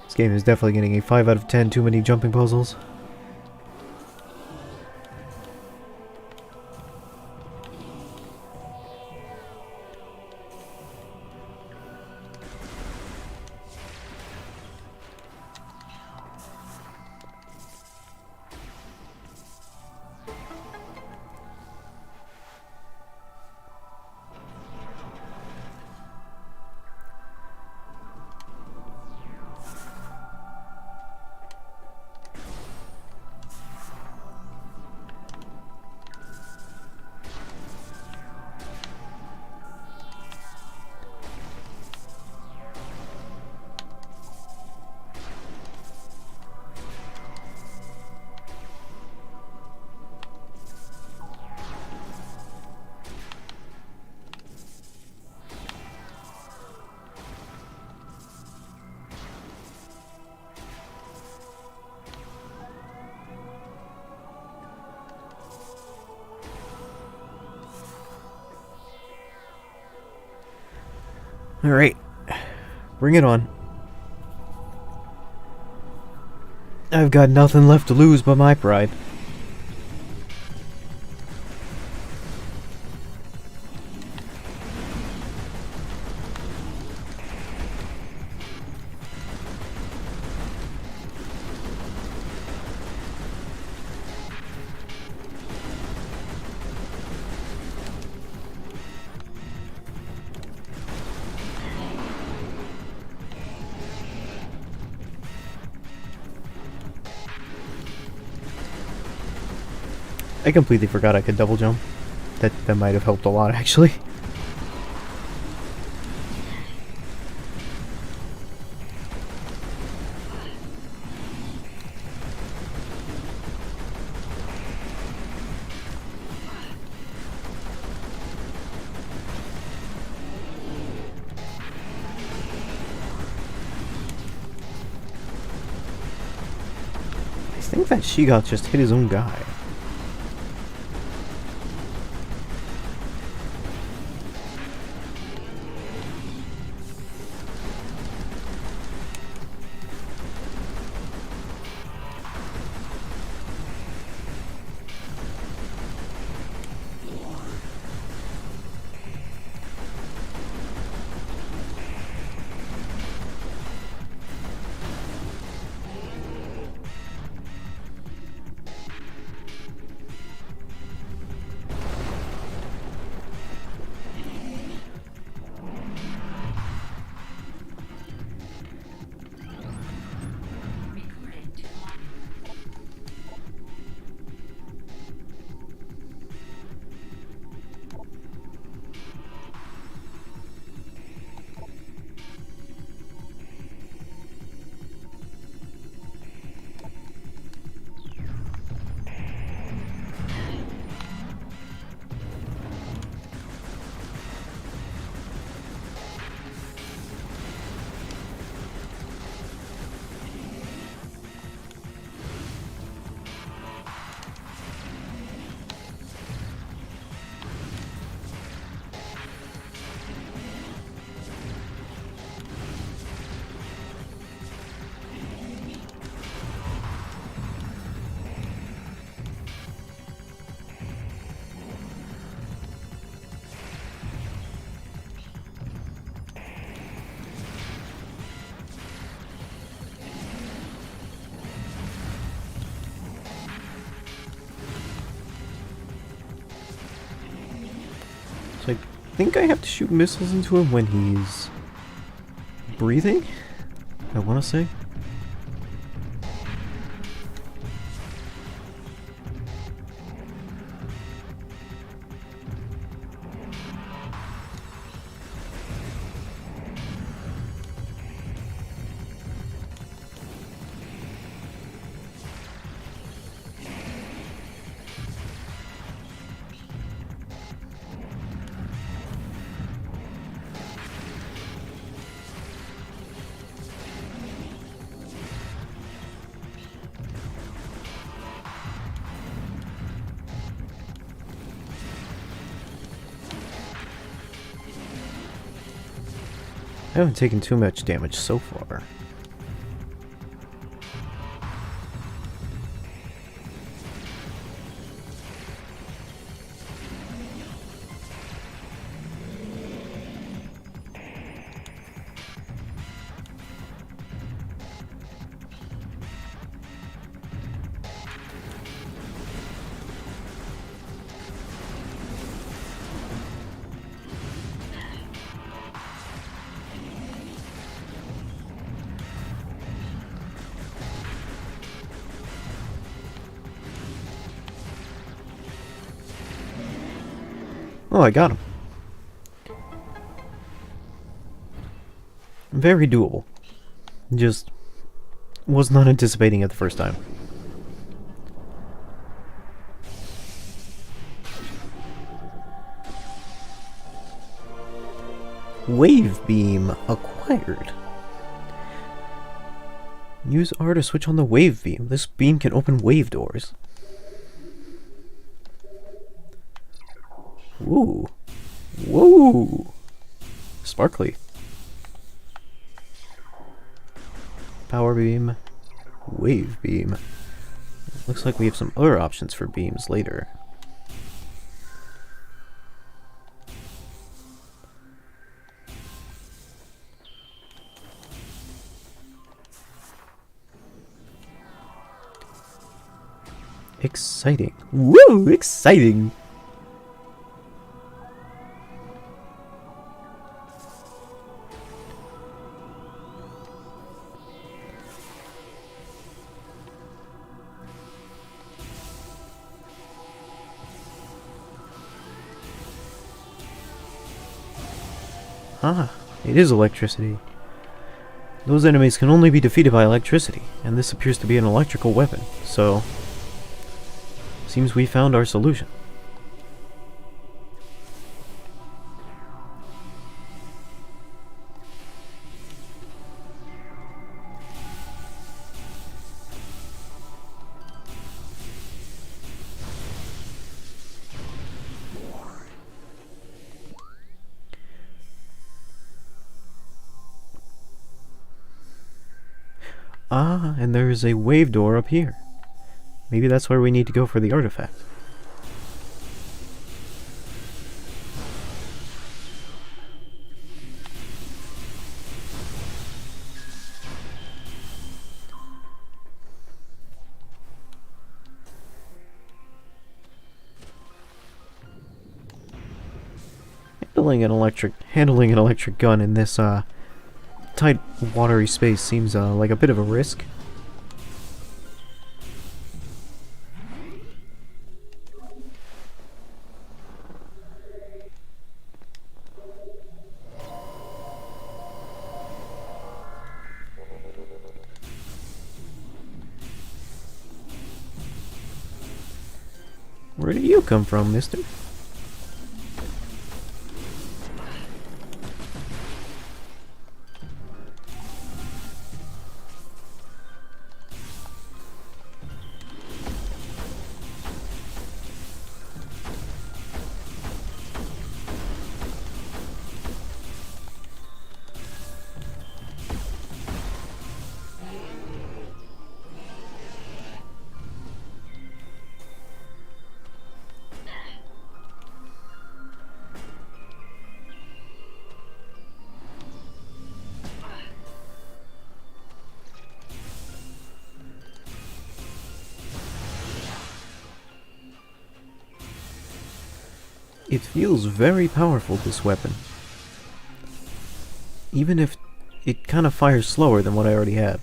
This game is definitely getting a 5 out of 10 too many jumping puzzles. Alright. Bring it on. I've got nothing left to lose but my pride. I completely forgot I could double jump. That might have helped a lot, actually. I think that Shigot just hit his own guy. So I think I have to shoot missiles into him when he's breathing, I want to say. I haven't taken too much damage so far. Oh, I got him. Very doable. Just was not anticipating it the first time. Wave beam acquired. Use R to switch on the wave beam. This beam can open wave doors. Ooh. Whoa. Sparkly. Power beam. Wave beam. Looks like we have some other options for beams later. Exciting. Woo! Exciting! Ah, it is electricity. Those enemies can only be defeated by electricity, and this appears to be an electrical weapon, so... seems we found our solution. Ah, and there is a wave door up here. Maybe that's where we need to go for the artifact. Handling an electric gun in this tight watery space seems like a bit of a risk. Where did you come from, mister? It feels very powerful, this weapon. Even if it kind of fires slower than what I already had.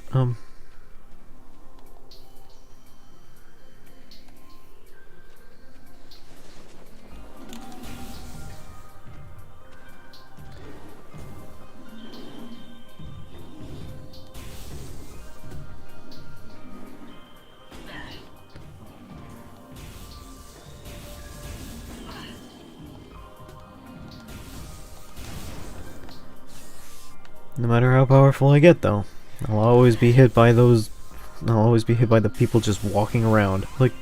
No matter how powerful I get, though, I'll always be hit by the people just walking around. Like,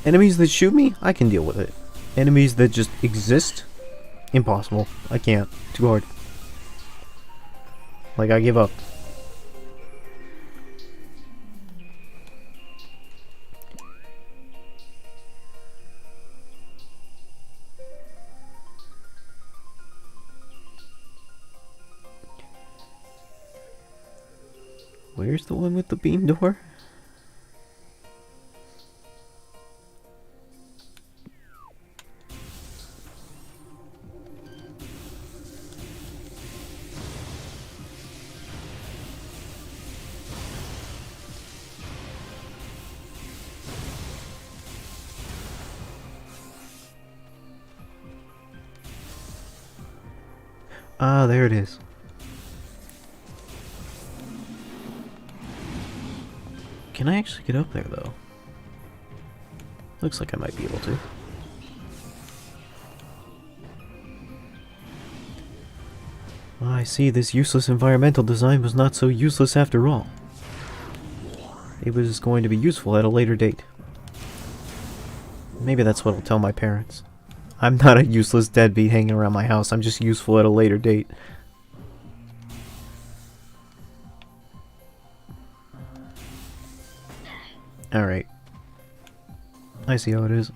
enemies that shoot me, I can deal with it. Enemies that just exist, impossible. I can't. Too hard. Like, I give up. Where's the one with the beam door? Ah, there it is. Can I actually get up there, though? Looks like I might be able to. I see, this useless environmental design was not so useless after all. It was going to be useful at a later date. Maybe that's what I'll tell my parents. I'm not a useless deadbeat hanging around my house, I'm just useful at a later date. Alright. I see how it is.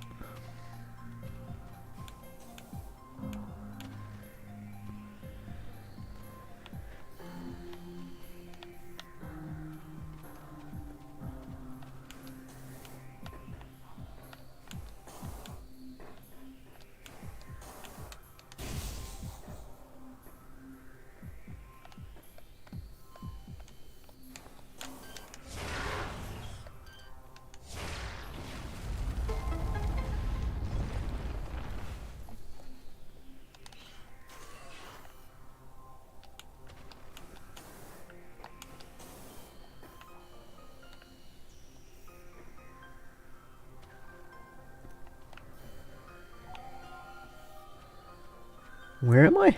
Where am I?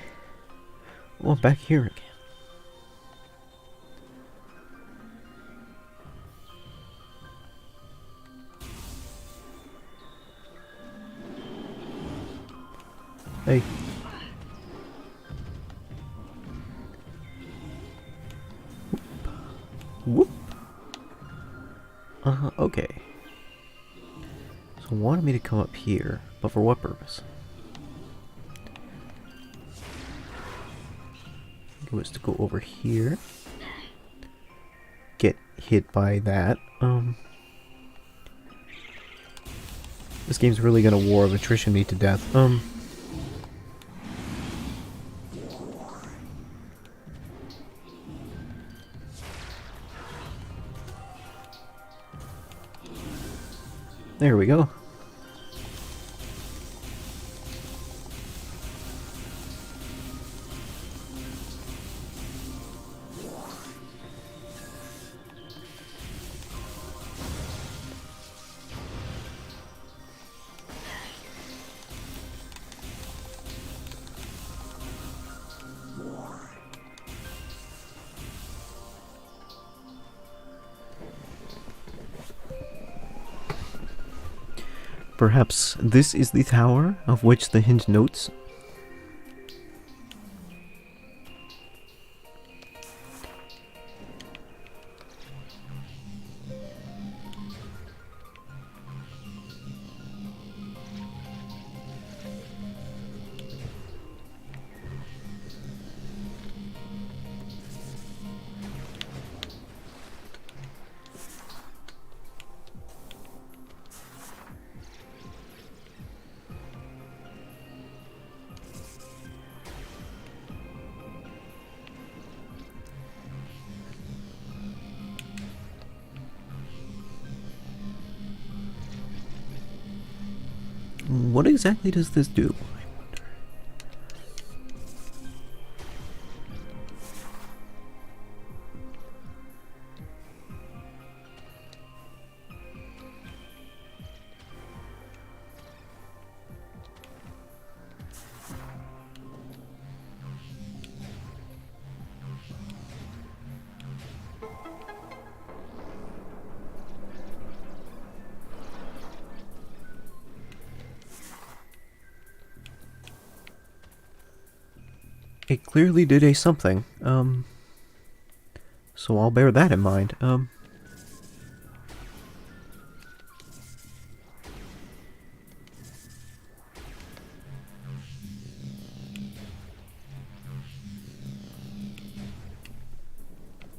Oh, back here again. Hey. Whoop. Okay. So wanted me to come up here, but for what purpose? It was to go over here. Get hit by that. This game's really gonna war of attrition me to death. There we go. Perhaps this is the tower of which the hint notes. What exactly does this do? I wonder. It clearly did a something. So I'll bear that in mind.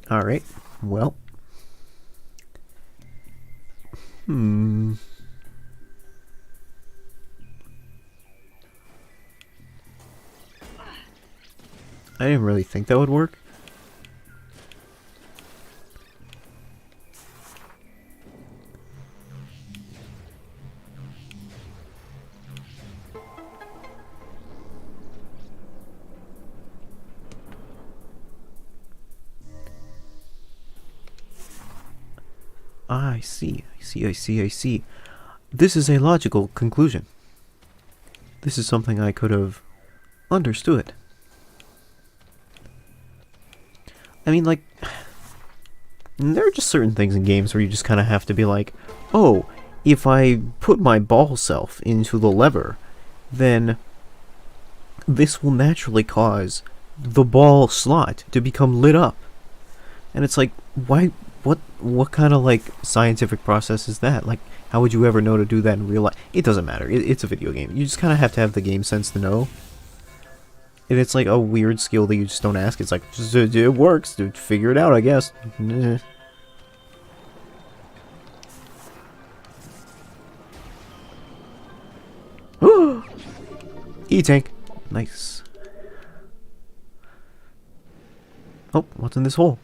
Alright, well. I didn't really think that would work. I see. This is a logical conclusion. This is something I could have understood. I mean, like, there are just certain things in games where you just kind of have to be like, oh, if I put my ball self into the lever, then this will naturally cause the ball slot to become lit up. And it's like, why, what kind of, like, scientific process is that? Like, how would you ever know to do that in real life? It doesn't matter. It's a video game. You just kind of have to have the game sense to know. And it's like a weird skill that you just don't ask. It's like, it works. Dude, figure it out, I guess. E-tank. Nice. Oh, what's in this hole?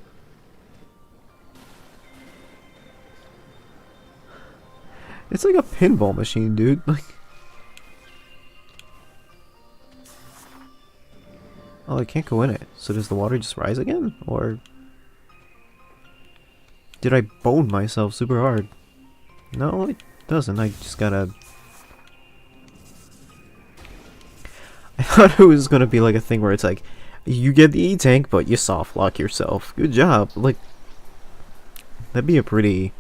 It's like a pinball machine, dude. Like, oh, I can't go in it. So does the water just rise again? Or did I bone myself super hard? No, it doesn't. I just gotta... I thought it was gonna be like a thing where it's like, you get the E-tank, but you soft lock yourself. Good job. Like, that'd be a pretty...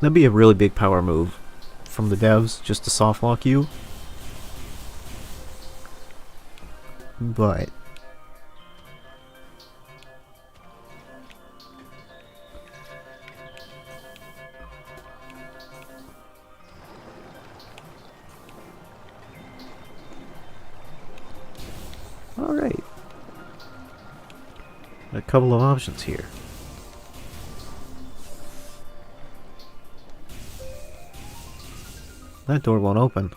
That'd be a really big power move from the devs, just to soft lock you. But alright. A couple of options here. That door won't open.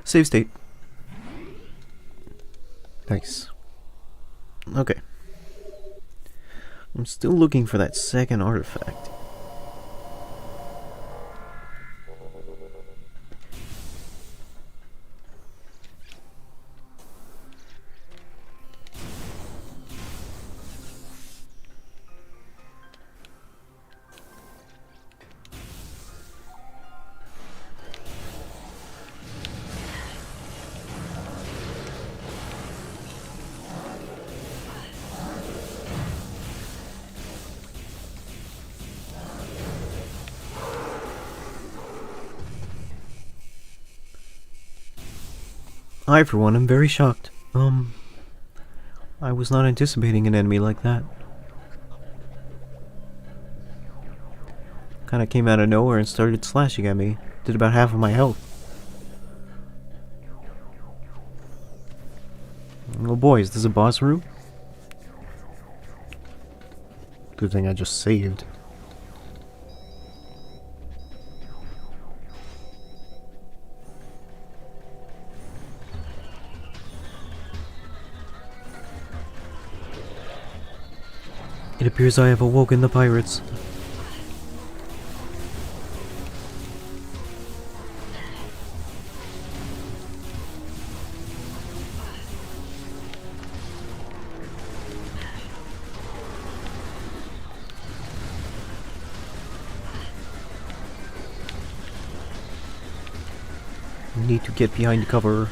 Save state. Nice. Okay. I'm still looking for that second artifact. I, for one, am very shocked. I was not anticipating an enemy like that. Kinda came out of nowhere and started slashing at me. Did about half of my health. Oh boy, is this a boss room? Good thing I just saved. It appears I have awoken the pirates. Need to get behind cover.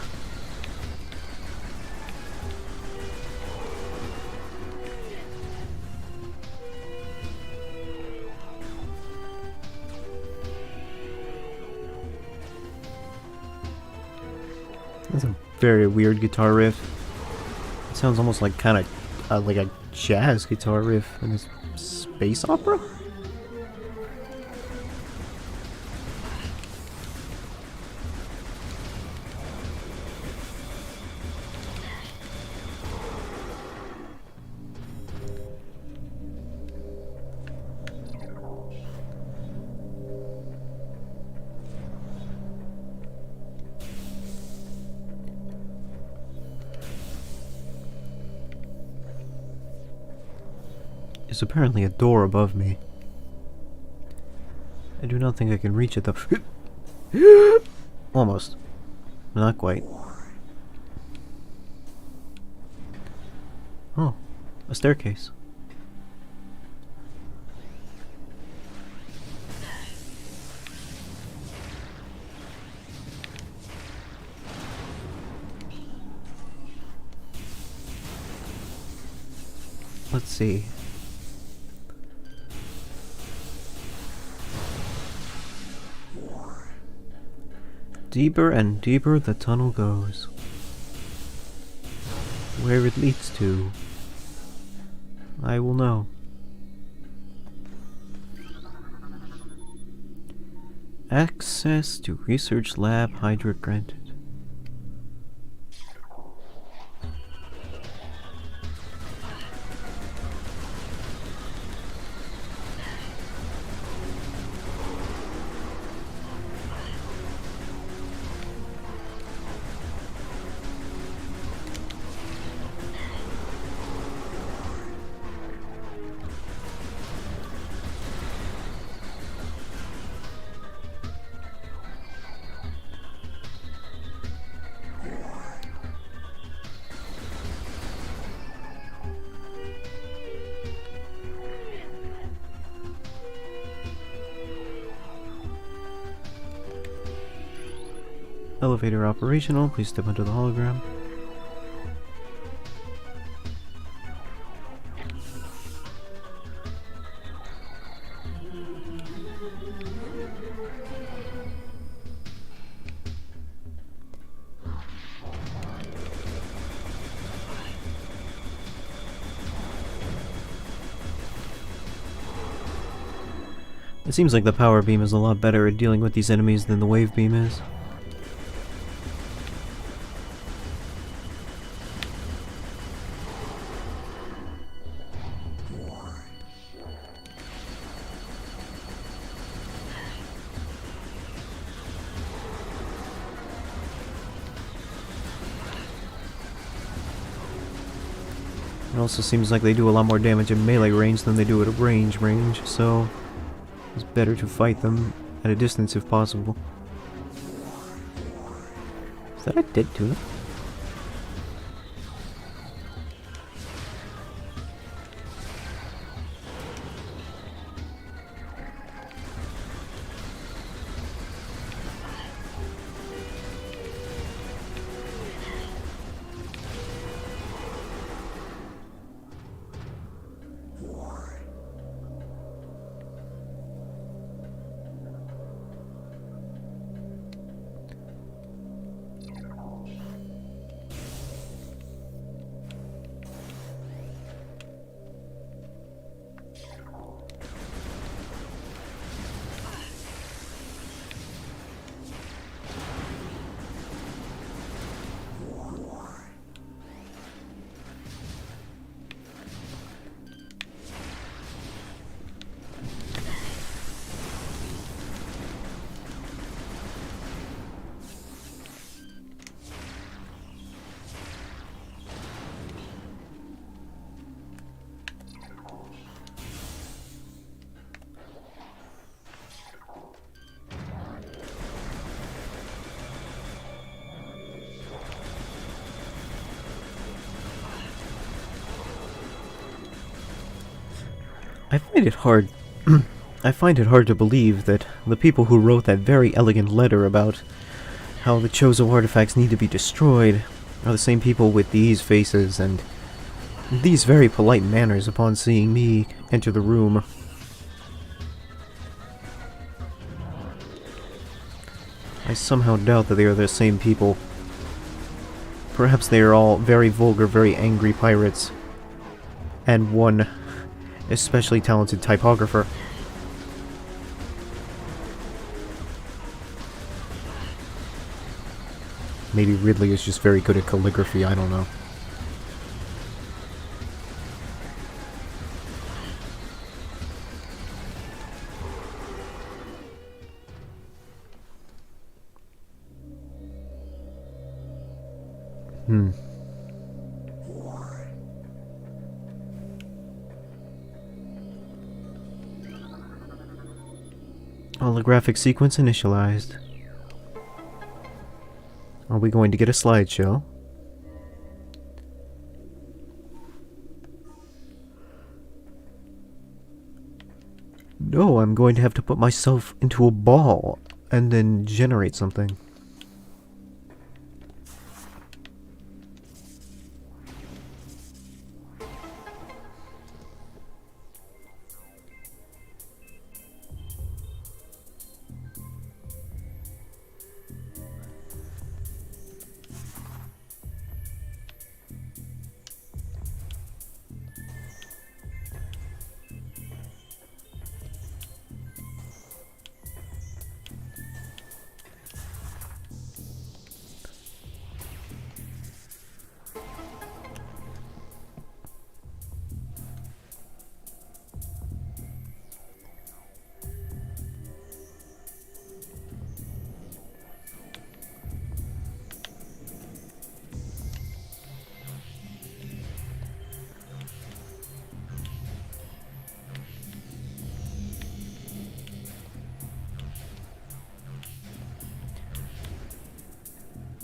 That's a very weird guitar riff. It sounds almost like kind of like a jazz guitar riff in this space opera? There's apparently a door above me. I do not think I can reach it though. Almost. Not quite. Oh, a staircase. Let's see. Deeper and deeper the tunnel goes. Where it leads to, I will know. Access to research lab Hydra granted. Elevator operational, please step into the hologram. It seems like the power beam is a lot better at dealing with these enemies than the wave beam is. It also seems like they do a lot more damage in melee range than they do at range, so it's better to fight them at a distance if possible. Is that a dead tuna? I find it hard I find it hard to believe that the people who wrote that very elegant letter about how the Chozo artifacts need to be destroyed are the same people with these faces and these very polite manners upon seeing me enter the room. I somehow doubt that they are the same people. Perhaps they are all very vulgar, very angry pirates. And one especially talented typographer. Maybe Ridley is just very good at calligraphy, I don't know. Holographic sequence initialized. Are we going to get a slideshow? No, I'm going to have to put myself into a ball and then generate something.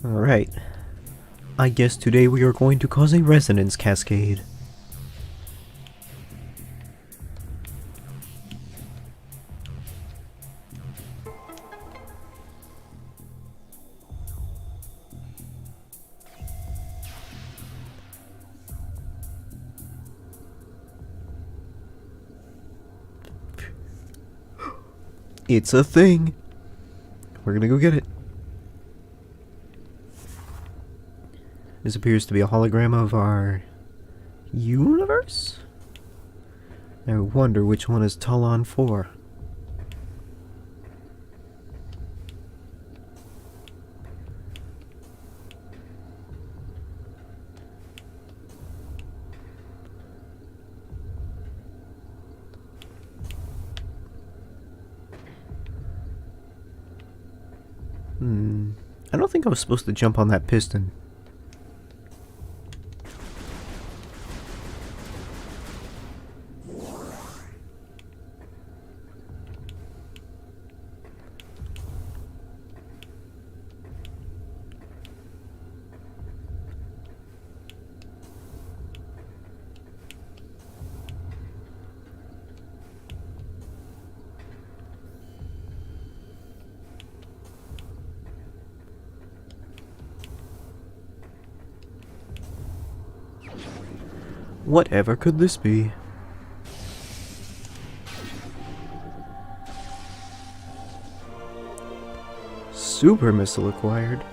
Alright. I guess today we are going to cause a resonance cascade. It's a thing. We're gonna go get it. This appears to be a hologram of our universe? I wonder which one is Talon 4. I don't think I was supposed to jump on that piston. Whatever could this be? Super missile acquired.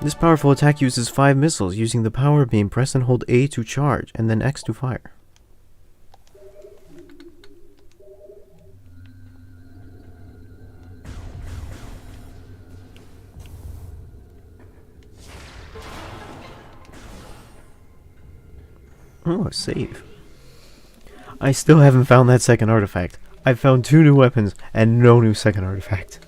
This powerful attack uses 5 missiles. Using the power beam, press and hold A to charge, and then X to fire. Oh, a save. I still haven't found that second artifact. I've found 2 new weapons and no new second artifact.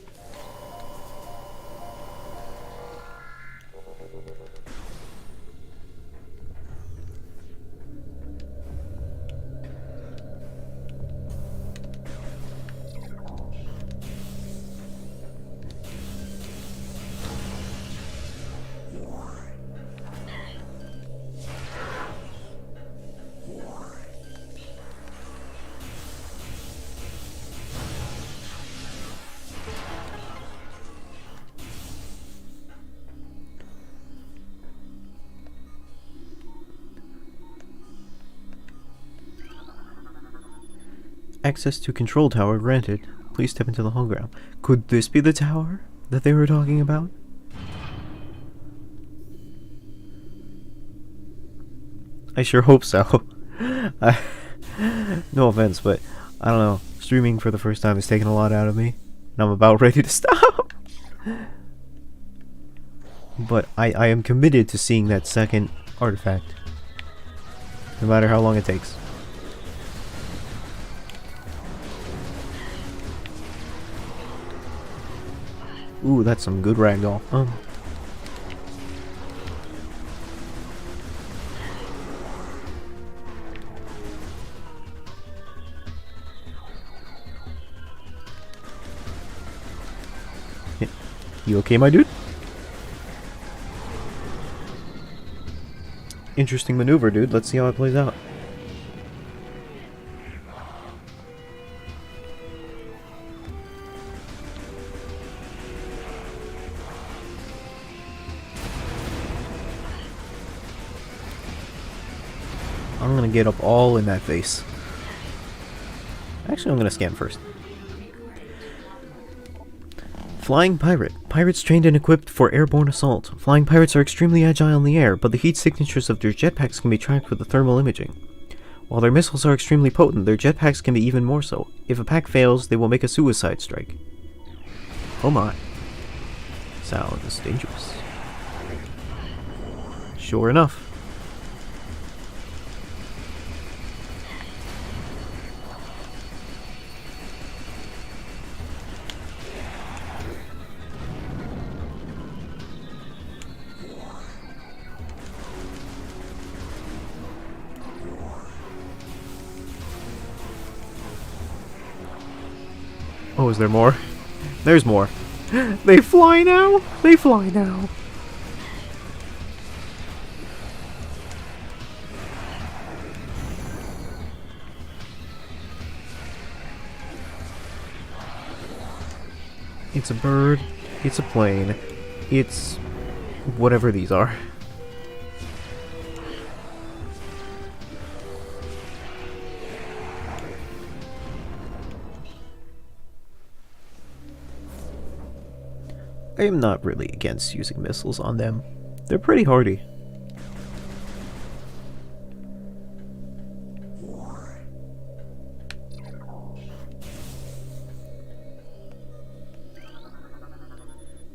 Access to control tower granted. Please step into the hologram. Could this be the tower that they were talking about? I sure hope so. I, no offense, but I don't know. Streaming for the first time has taken a lot out of me, and I'm about ready to stop. But I am committed to seeing that second artifact, no matter how long it takes. Ooh, that's some good ragdoll. You okay, my dude? Interesting maneuver, dude. Let's see how it plays out. I'm gonna get up all in that face. Actually, I'm gonna scan first. Flying Pirate. Pirates trained and equipped for airborne assault. Flying pirates are extremely agile in the air, but the heat signatures of their jetpacks can be tracked with the thermal imaging. While their missiles are extremely potent, their jetpacks can be even more so. If a pack fails, they will make a suicide strike. Oh my. Sounds dangerous. Sure enough. Oh, is there more? There's more. They fly now! They fly now! It's a bird. It's a plane. It's whatever these are. I am not really against using missiles on them. They're pretty hardy.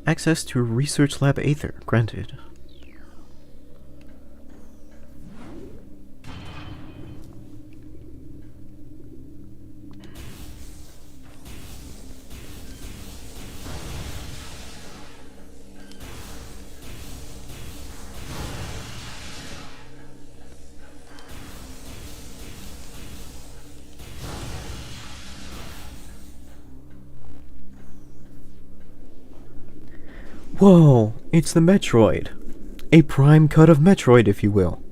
Access to Research Lab Aether granted. Whoa, it's the Metroid. A prime cut of Metroid, if you will.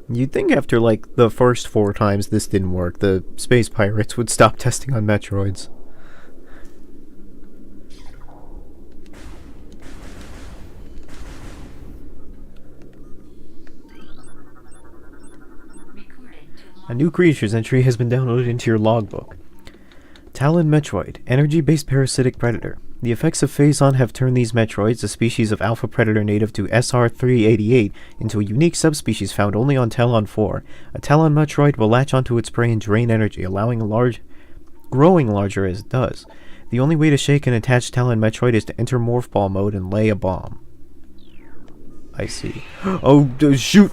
You'd think after, like, the first 4 times this didn't work, the space pirates would stop testing on Metroids. A new creatures entry has been downloaded into your logbook. Talon Metroid, energy-based parasitic predator. The effects of Phazon have turned these Metroids, a species of alpha predator native to SR-388, into a unique subspecies found only on Talon 4. A Talon Metroid will latch onto its prey and drain energy, growing larger as it does. The only way to shake an attached Talon Metroid is to enter Morph Ball mode and lay a bomb. I see. Oh, shoot!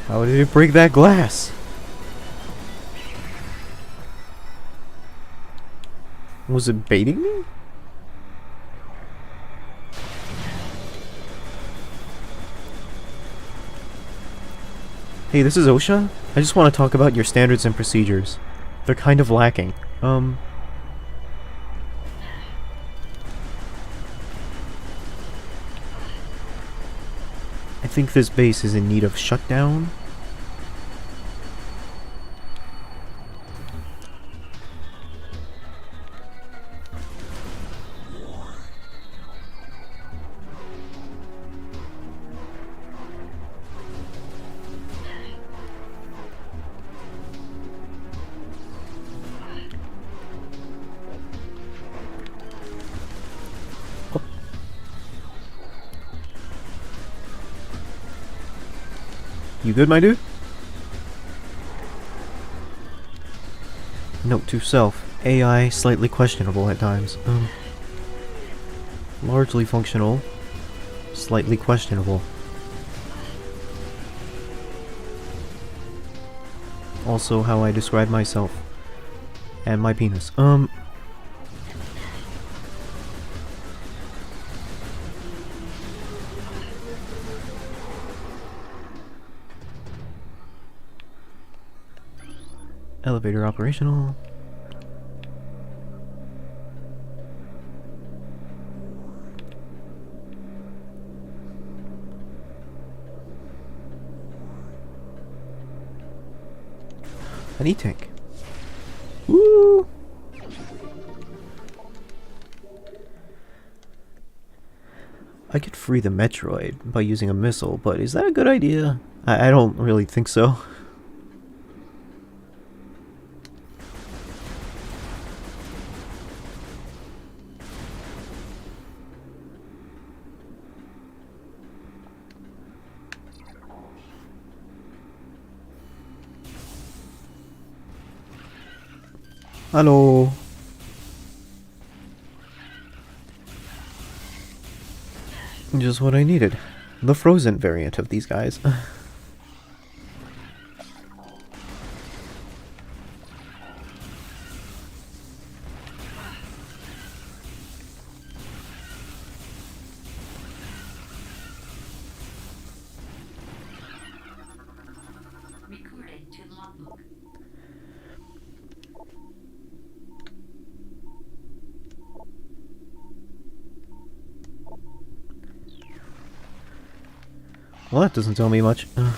How did it break that glass? Was it baiting me? Hey, this is OSHA? I just want to talk about your standards and procedures. They're kind of lacking. I think this base is in need of shutdown. You good, my dude? Note to self. AI slightly questionable at times. Largely functional. Slightly questionable. Also how I describe myself. And my penis. Elevator operational. An E-tank. Woo! I could free the Metroid by using a missile, but is that a good idea? I don't really think so. Hello. Just what I needed. The frozen variant of these guys. Recording to logbook. Well, that doesn't tell me much. I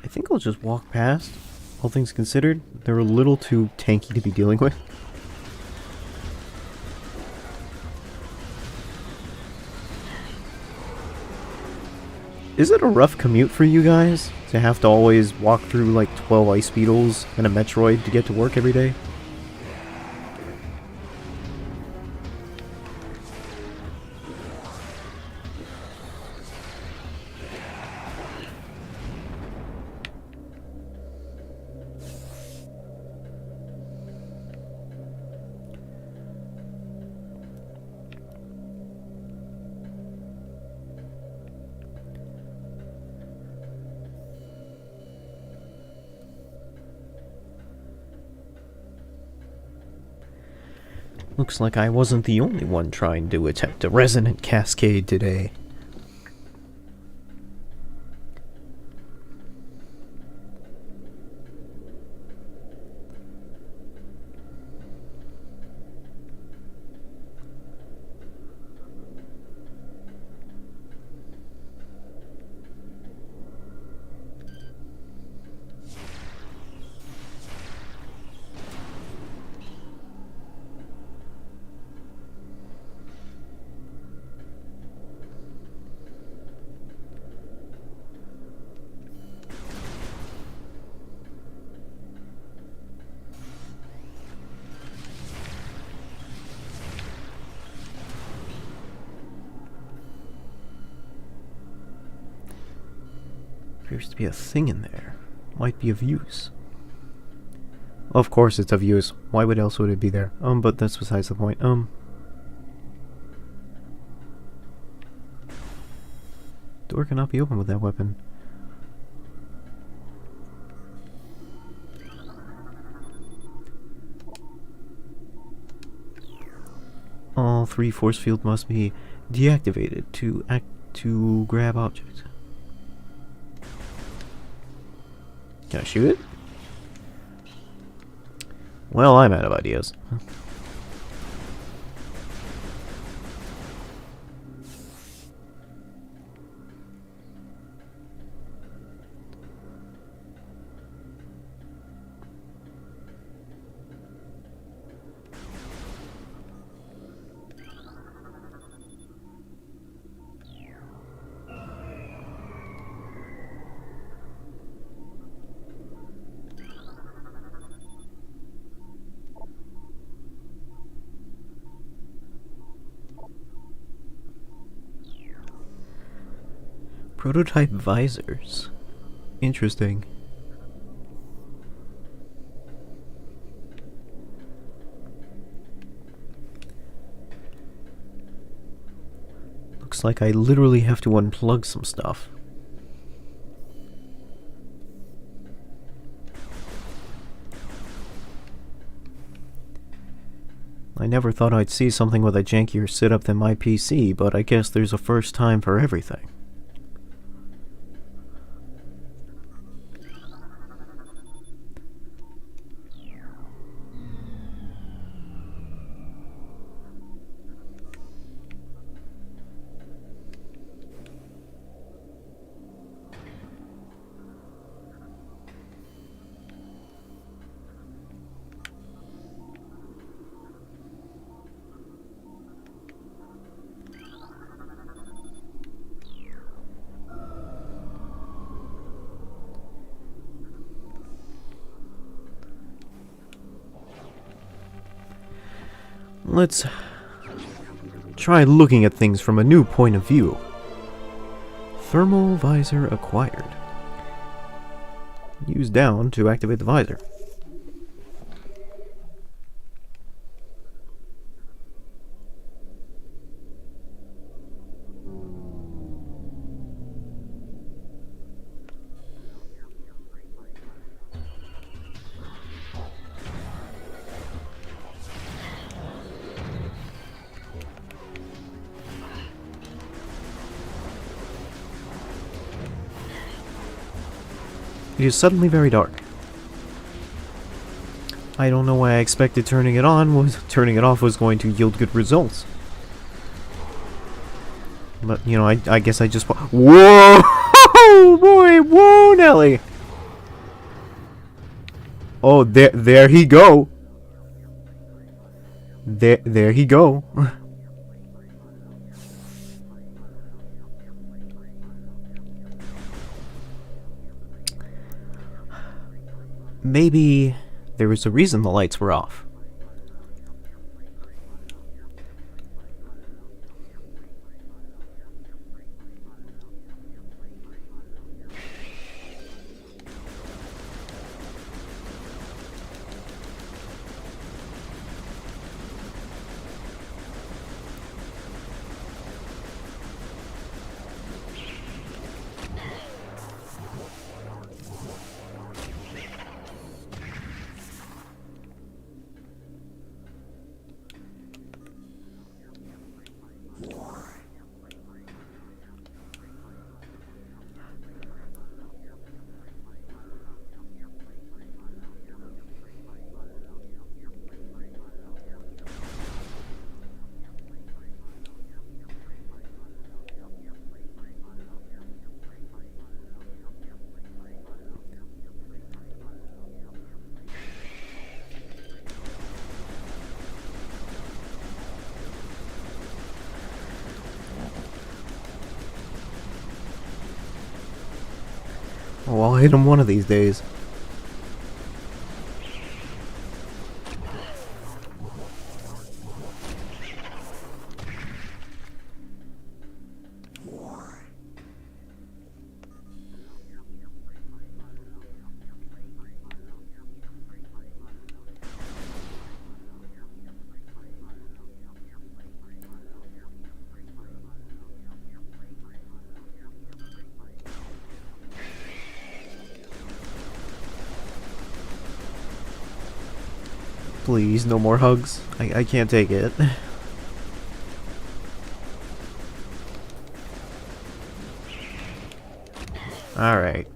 think I'll just walk past. All things considered, they're a little too tanky to be dealing with. Is it a rough commute for you guys to have to always walk through like 12 ice beetles and a Metroid to get to work every day? Looks like I wasn't the only one trying to attempt a resonant cascade today. Appears to be a thing in there. Might be of use. Of course it's of use. Why else would it be there? But that's besides the point. Door cannot be opened with that weapon. All 3 force fields must be deactivated to grab objects. Can I shoot it? Well, I'm out of ideas. Prototype visors. Interesting. Looks like I literally have to unplug some stuff. I never thought I'd see something with a jankier setup than my PC, but I guess there's a first time for everything. Let's try looking at things from a new point of view. Thermal visor acquired. Use down to activate the visor. It is suddenly very dark. I don't know why I expected turning it off was going to yield good results. But, you know, I guess I just... Whoa! Boy! Whoa, Nelly! Oh, there he go! There he go. Maybe there was a reason the lights were off. Oh, I'll hit him one of these days. Please, no more hugs. I can't take it. Alright.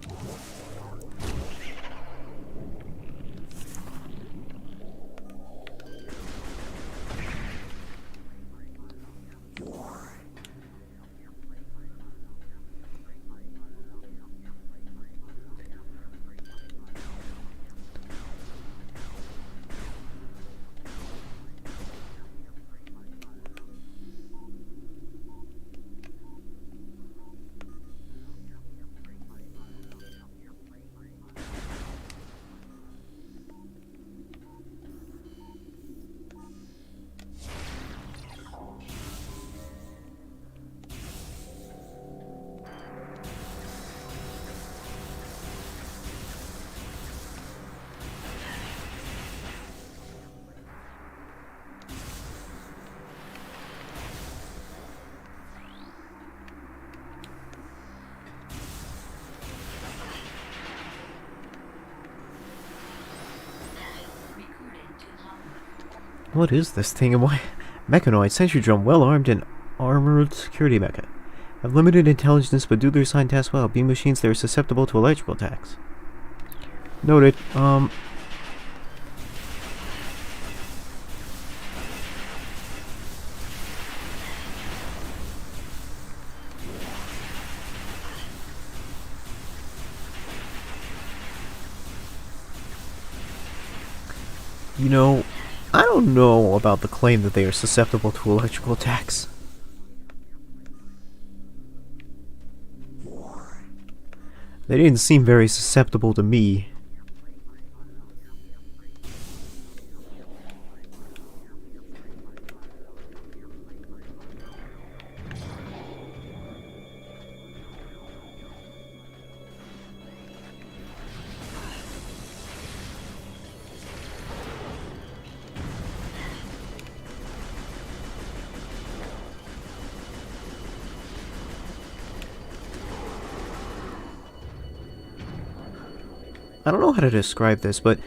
What is this thing and why? Mechanoid, sentry drum, well armed and armored security mecha. Have limited intelligence but do their assigned tasks well. Being machines, they are susceptible to electrical attacks. Noted. You know, I don't know about the claim that they are susceptible to electrical attacks. They didn't seem very susceptible to me. I don't know how to describe this, but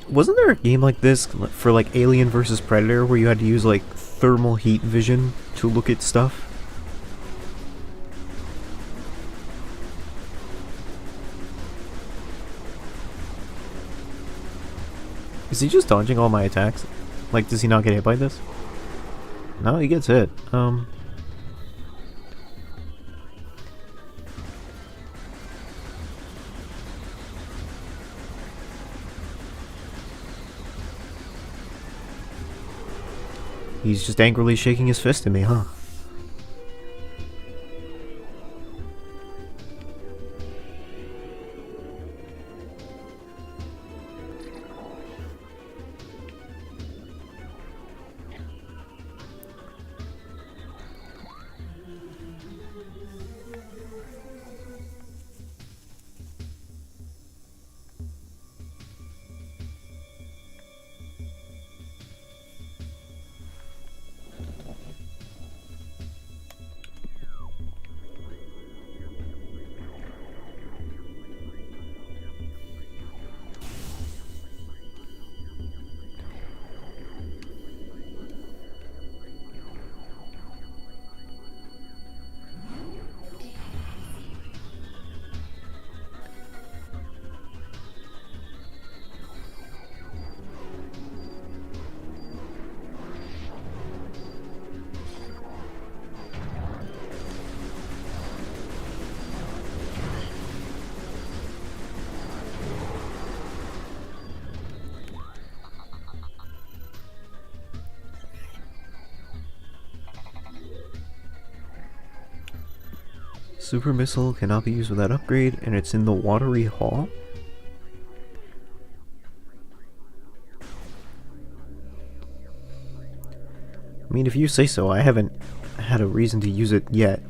wasn't there a game like this for like Alien vs Predator where you had to use like thermal heat vision to look at stuff? Is he just dodging all my attacks? Like, does he not get hit by this? No, he gets hit. He's just angrily shaking his fist at me, huh? Super missile cannot be used without upgrade, and it's in the watery hall? I mean, if you say so, I haven't had a reason to use it yet.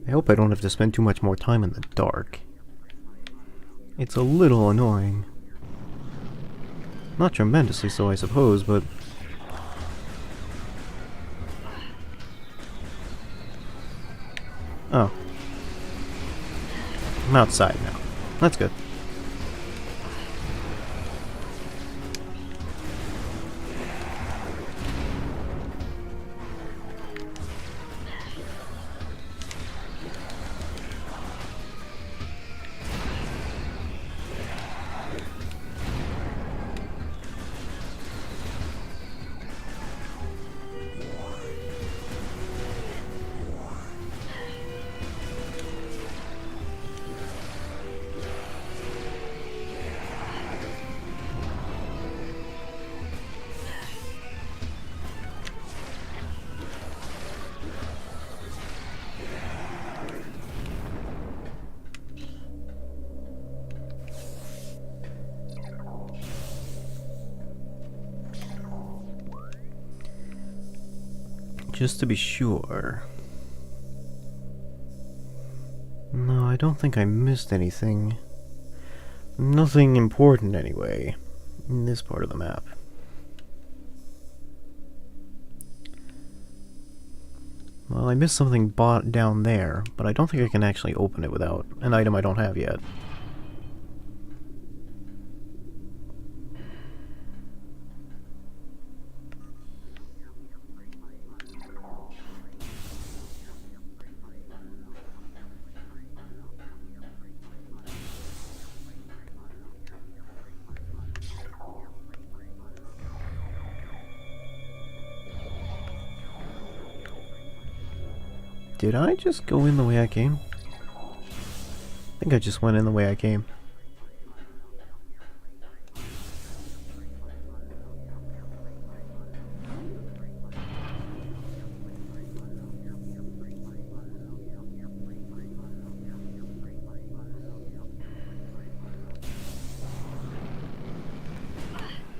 I hope I don't have to spend too much more time in the dark. It's a little annoying. Not tremendously so, I suppose, but... Oh. I'm outside now. That's good. Just to be sure. No, I don't think I missed anything. Nothing important, anyway, in this part of the map. Well, I missed something down there, but I don't think I can actually open it without an item I don't have yet. Did I just go in the way I came? I think I just went in the way I came.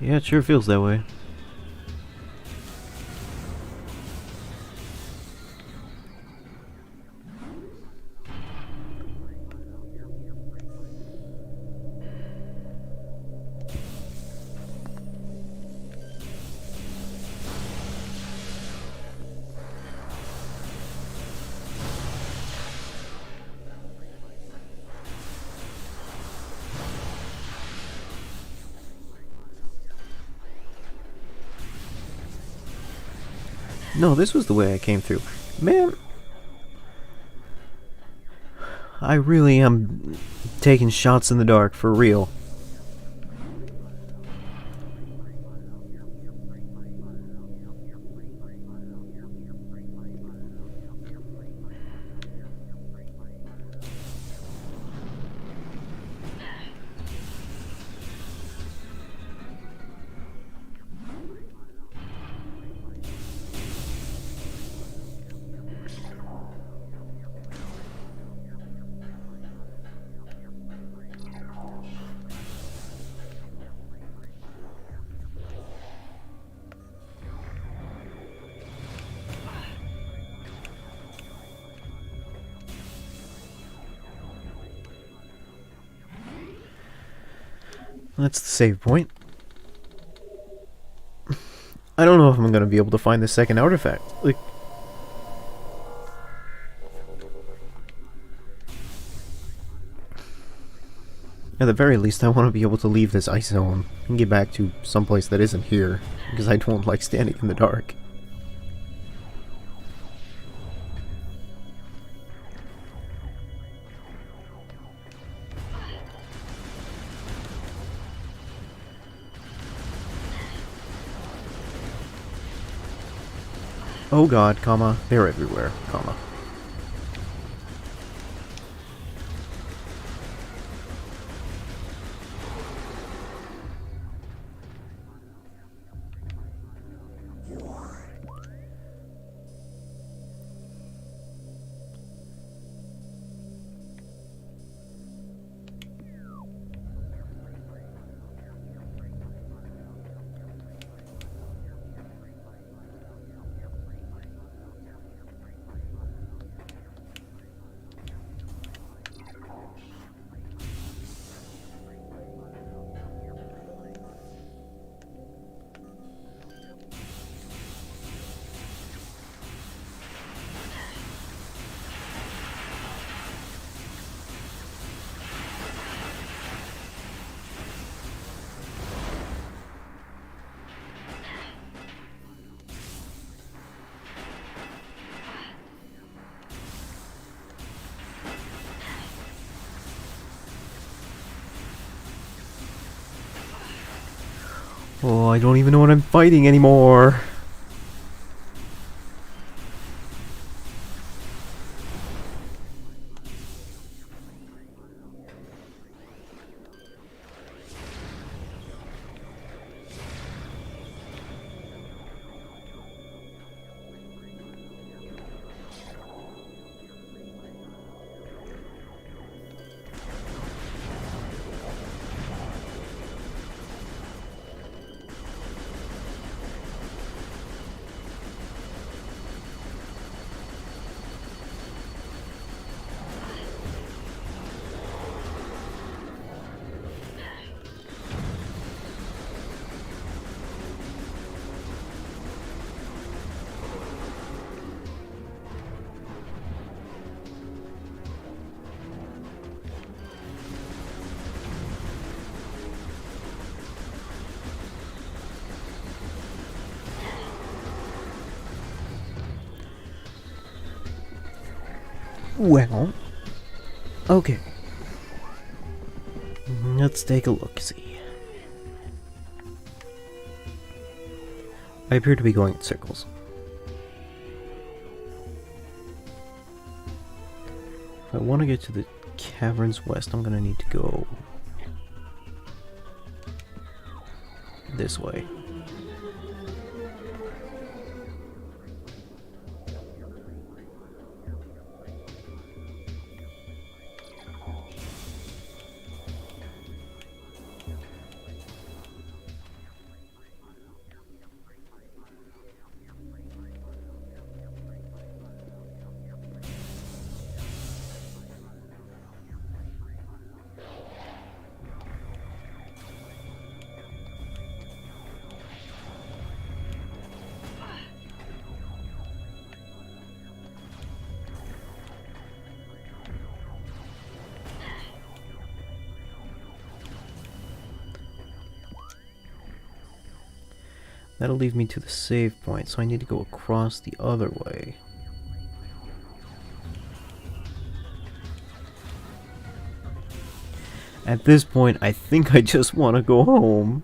Yeah, it sure feels that way. No, this was the way I came through. Man, I really am taking shots in the dark, for real. That's the save point. I don't know if I'm gonna be able to find the second artifact. Like, at the very least, I want to be able to leave this ice zone and get back to someplace that isn't here, because I don't like standing in the dark. Oh god, comma, they're everywhere, comma. Oh, I don't even know what I'm fighting anymore. Well, okay. Let's take a look-see. I appear to be going in circles. If I want to get to the caverns west, I'm gonna need to go this way. That'll lead me to the save point, so I need to go across the other way. At this point, I think I just want to go home.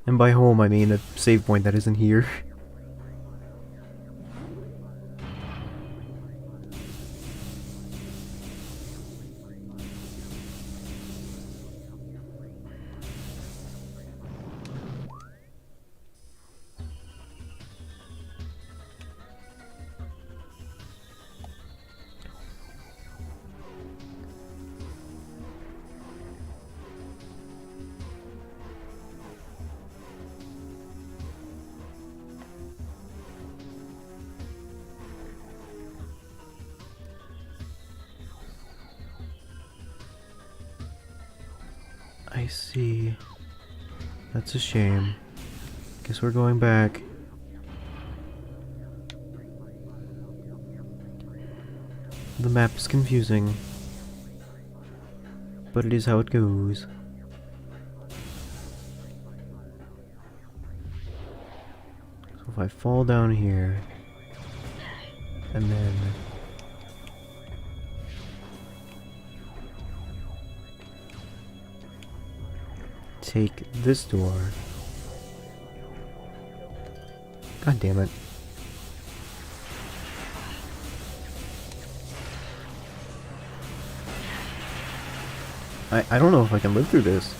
And by home, I mean a save point that isn't here. I see. That's a shame. Guess we're going back. The map is confusing, but it is how it goes. So if I fall down here, and then take this door. God damn it. I don't know if I can live through this.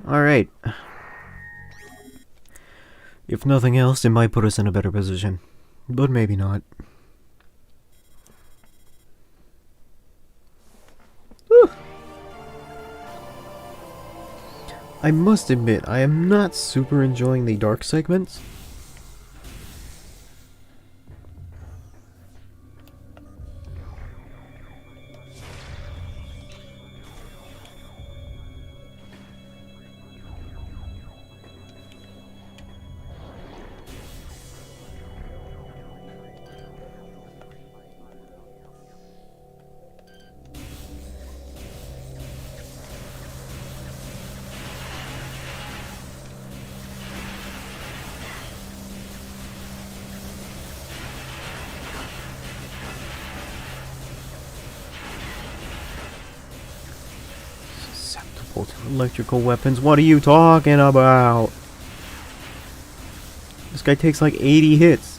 Alright. If nothing else, it might put us in a better position. But maybe not. Whew. I must admit, I am not super enjoying the dark segments. Susceptible to electrical weapons. What are you talking about? This guy takes like 80 hits.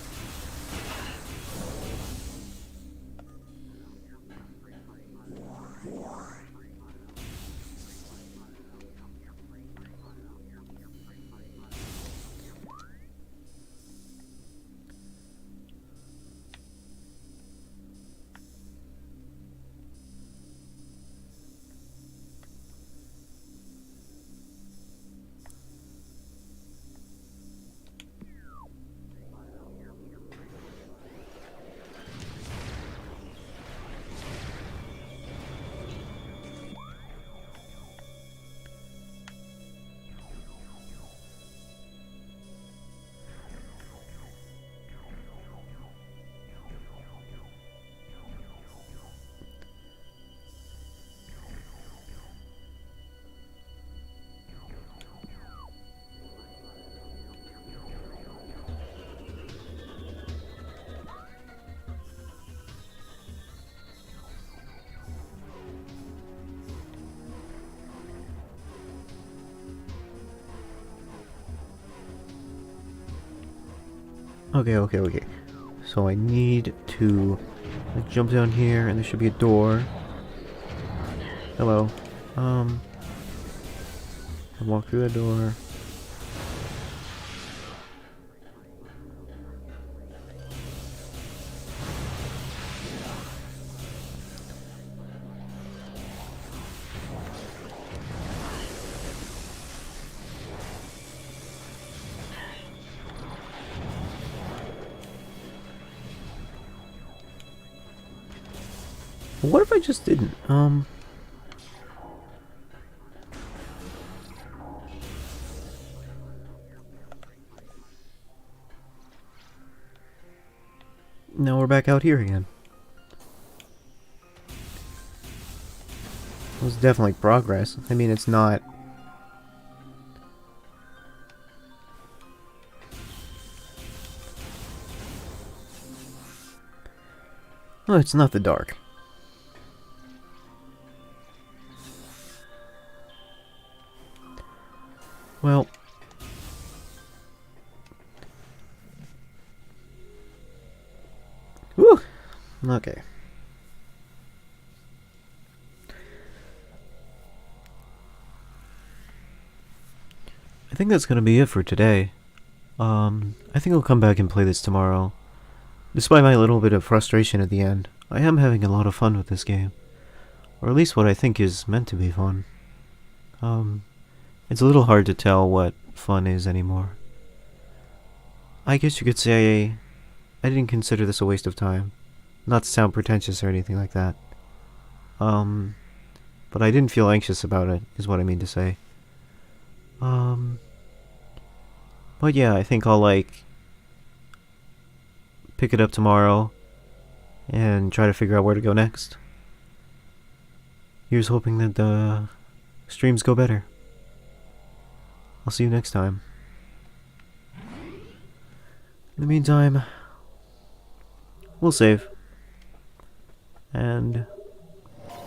Okay. So I need to jump down here, and there should be a door. Hello. I walk through the door. What if I just didn't? Now we're back out here again. It was definitely progress. I mean, it's not... Oh, it's not the dark. Well... Whew! Okay. I think that's gonna be it for today. I think I'll come back and play this tomorrow. Despite my little bit of frustration at the end, I am having a lot of fun with this game. Or at least what I think is meant to be fun. It's a little hard to tell what fun is anymore. I guess you could say I didn't consider this a waste of time. Not to sound pretentious or anything like that. But I didn't feel anxious about it, is what I mean to say. But yeah, I think I'll, pick it up tomorrow and try to figure out where to go next. Here's hoping that the streams go better. I'll see you next time. In the meantime, we'll save. And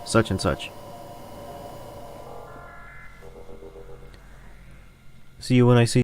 such and such. See you when I see you.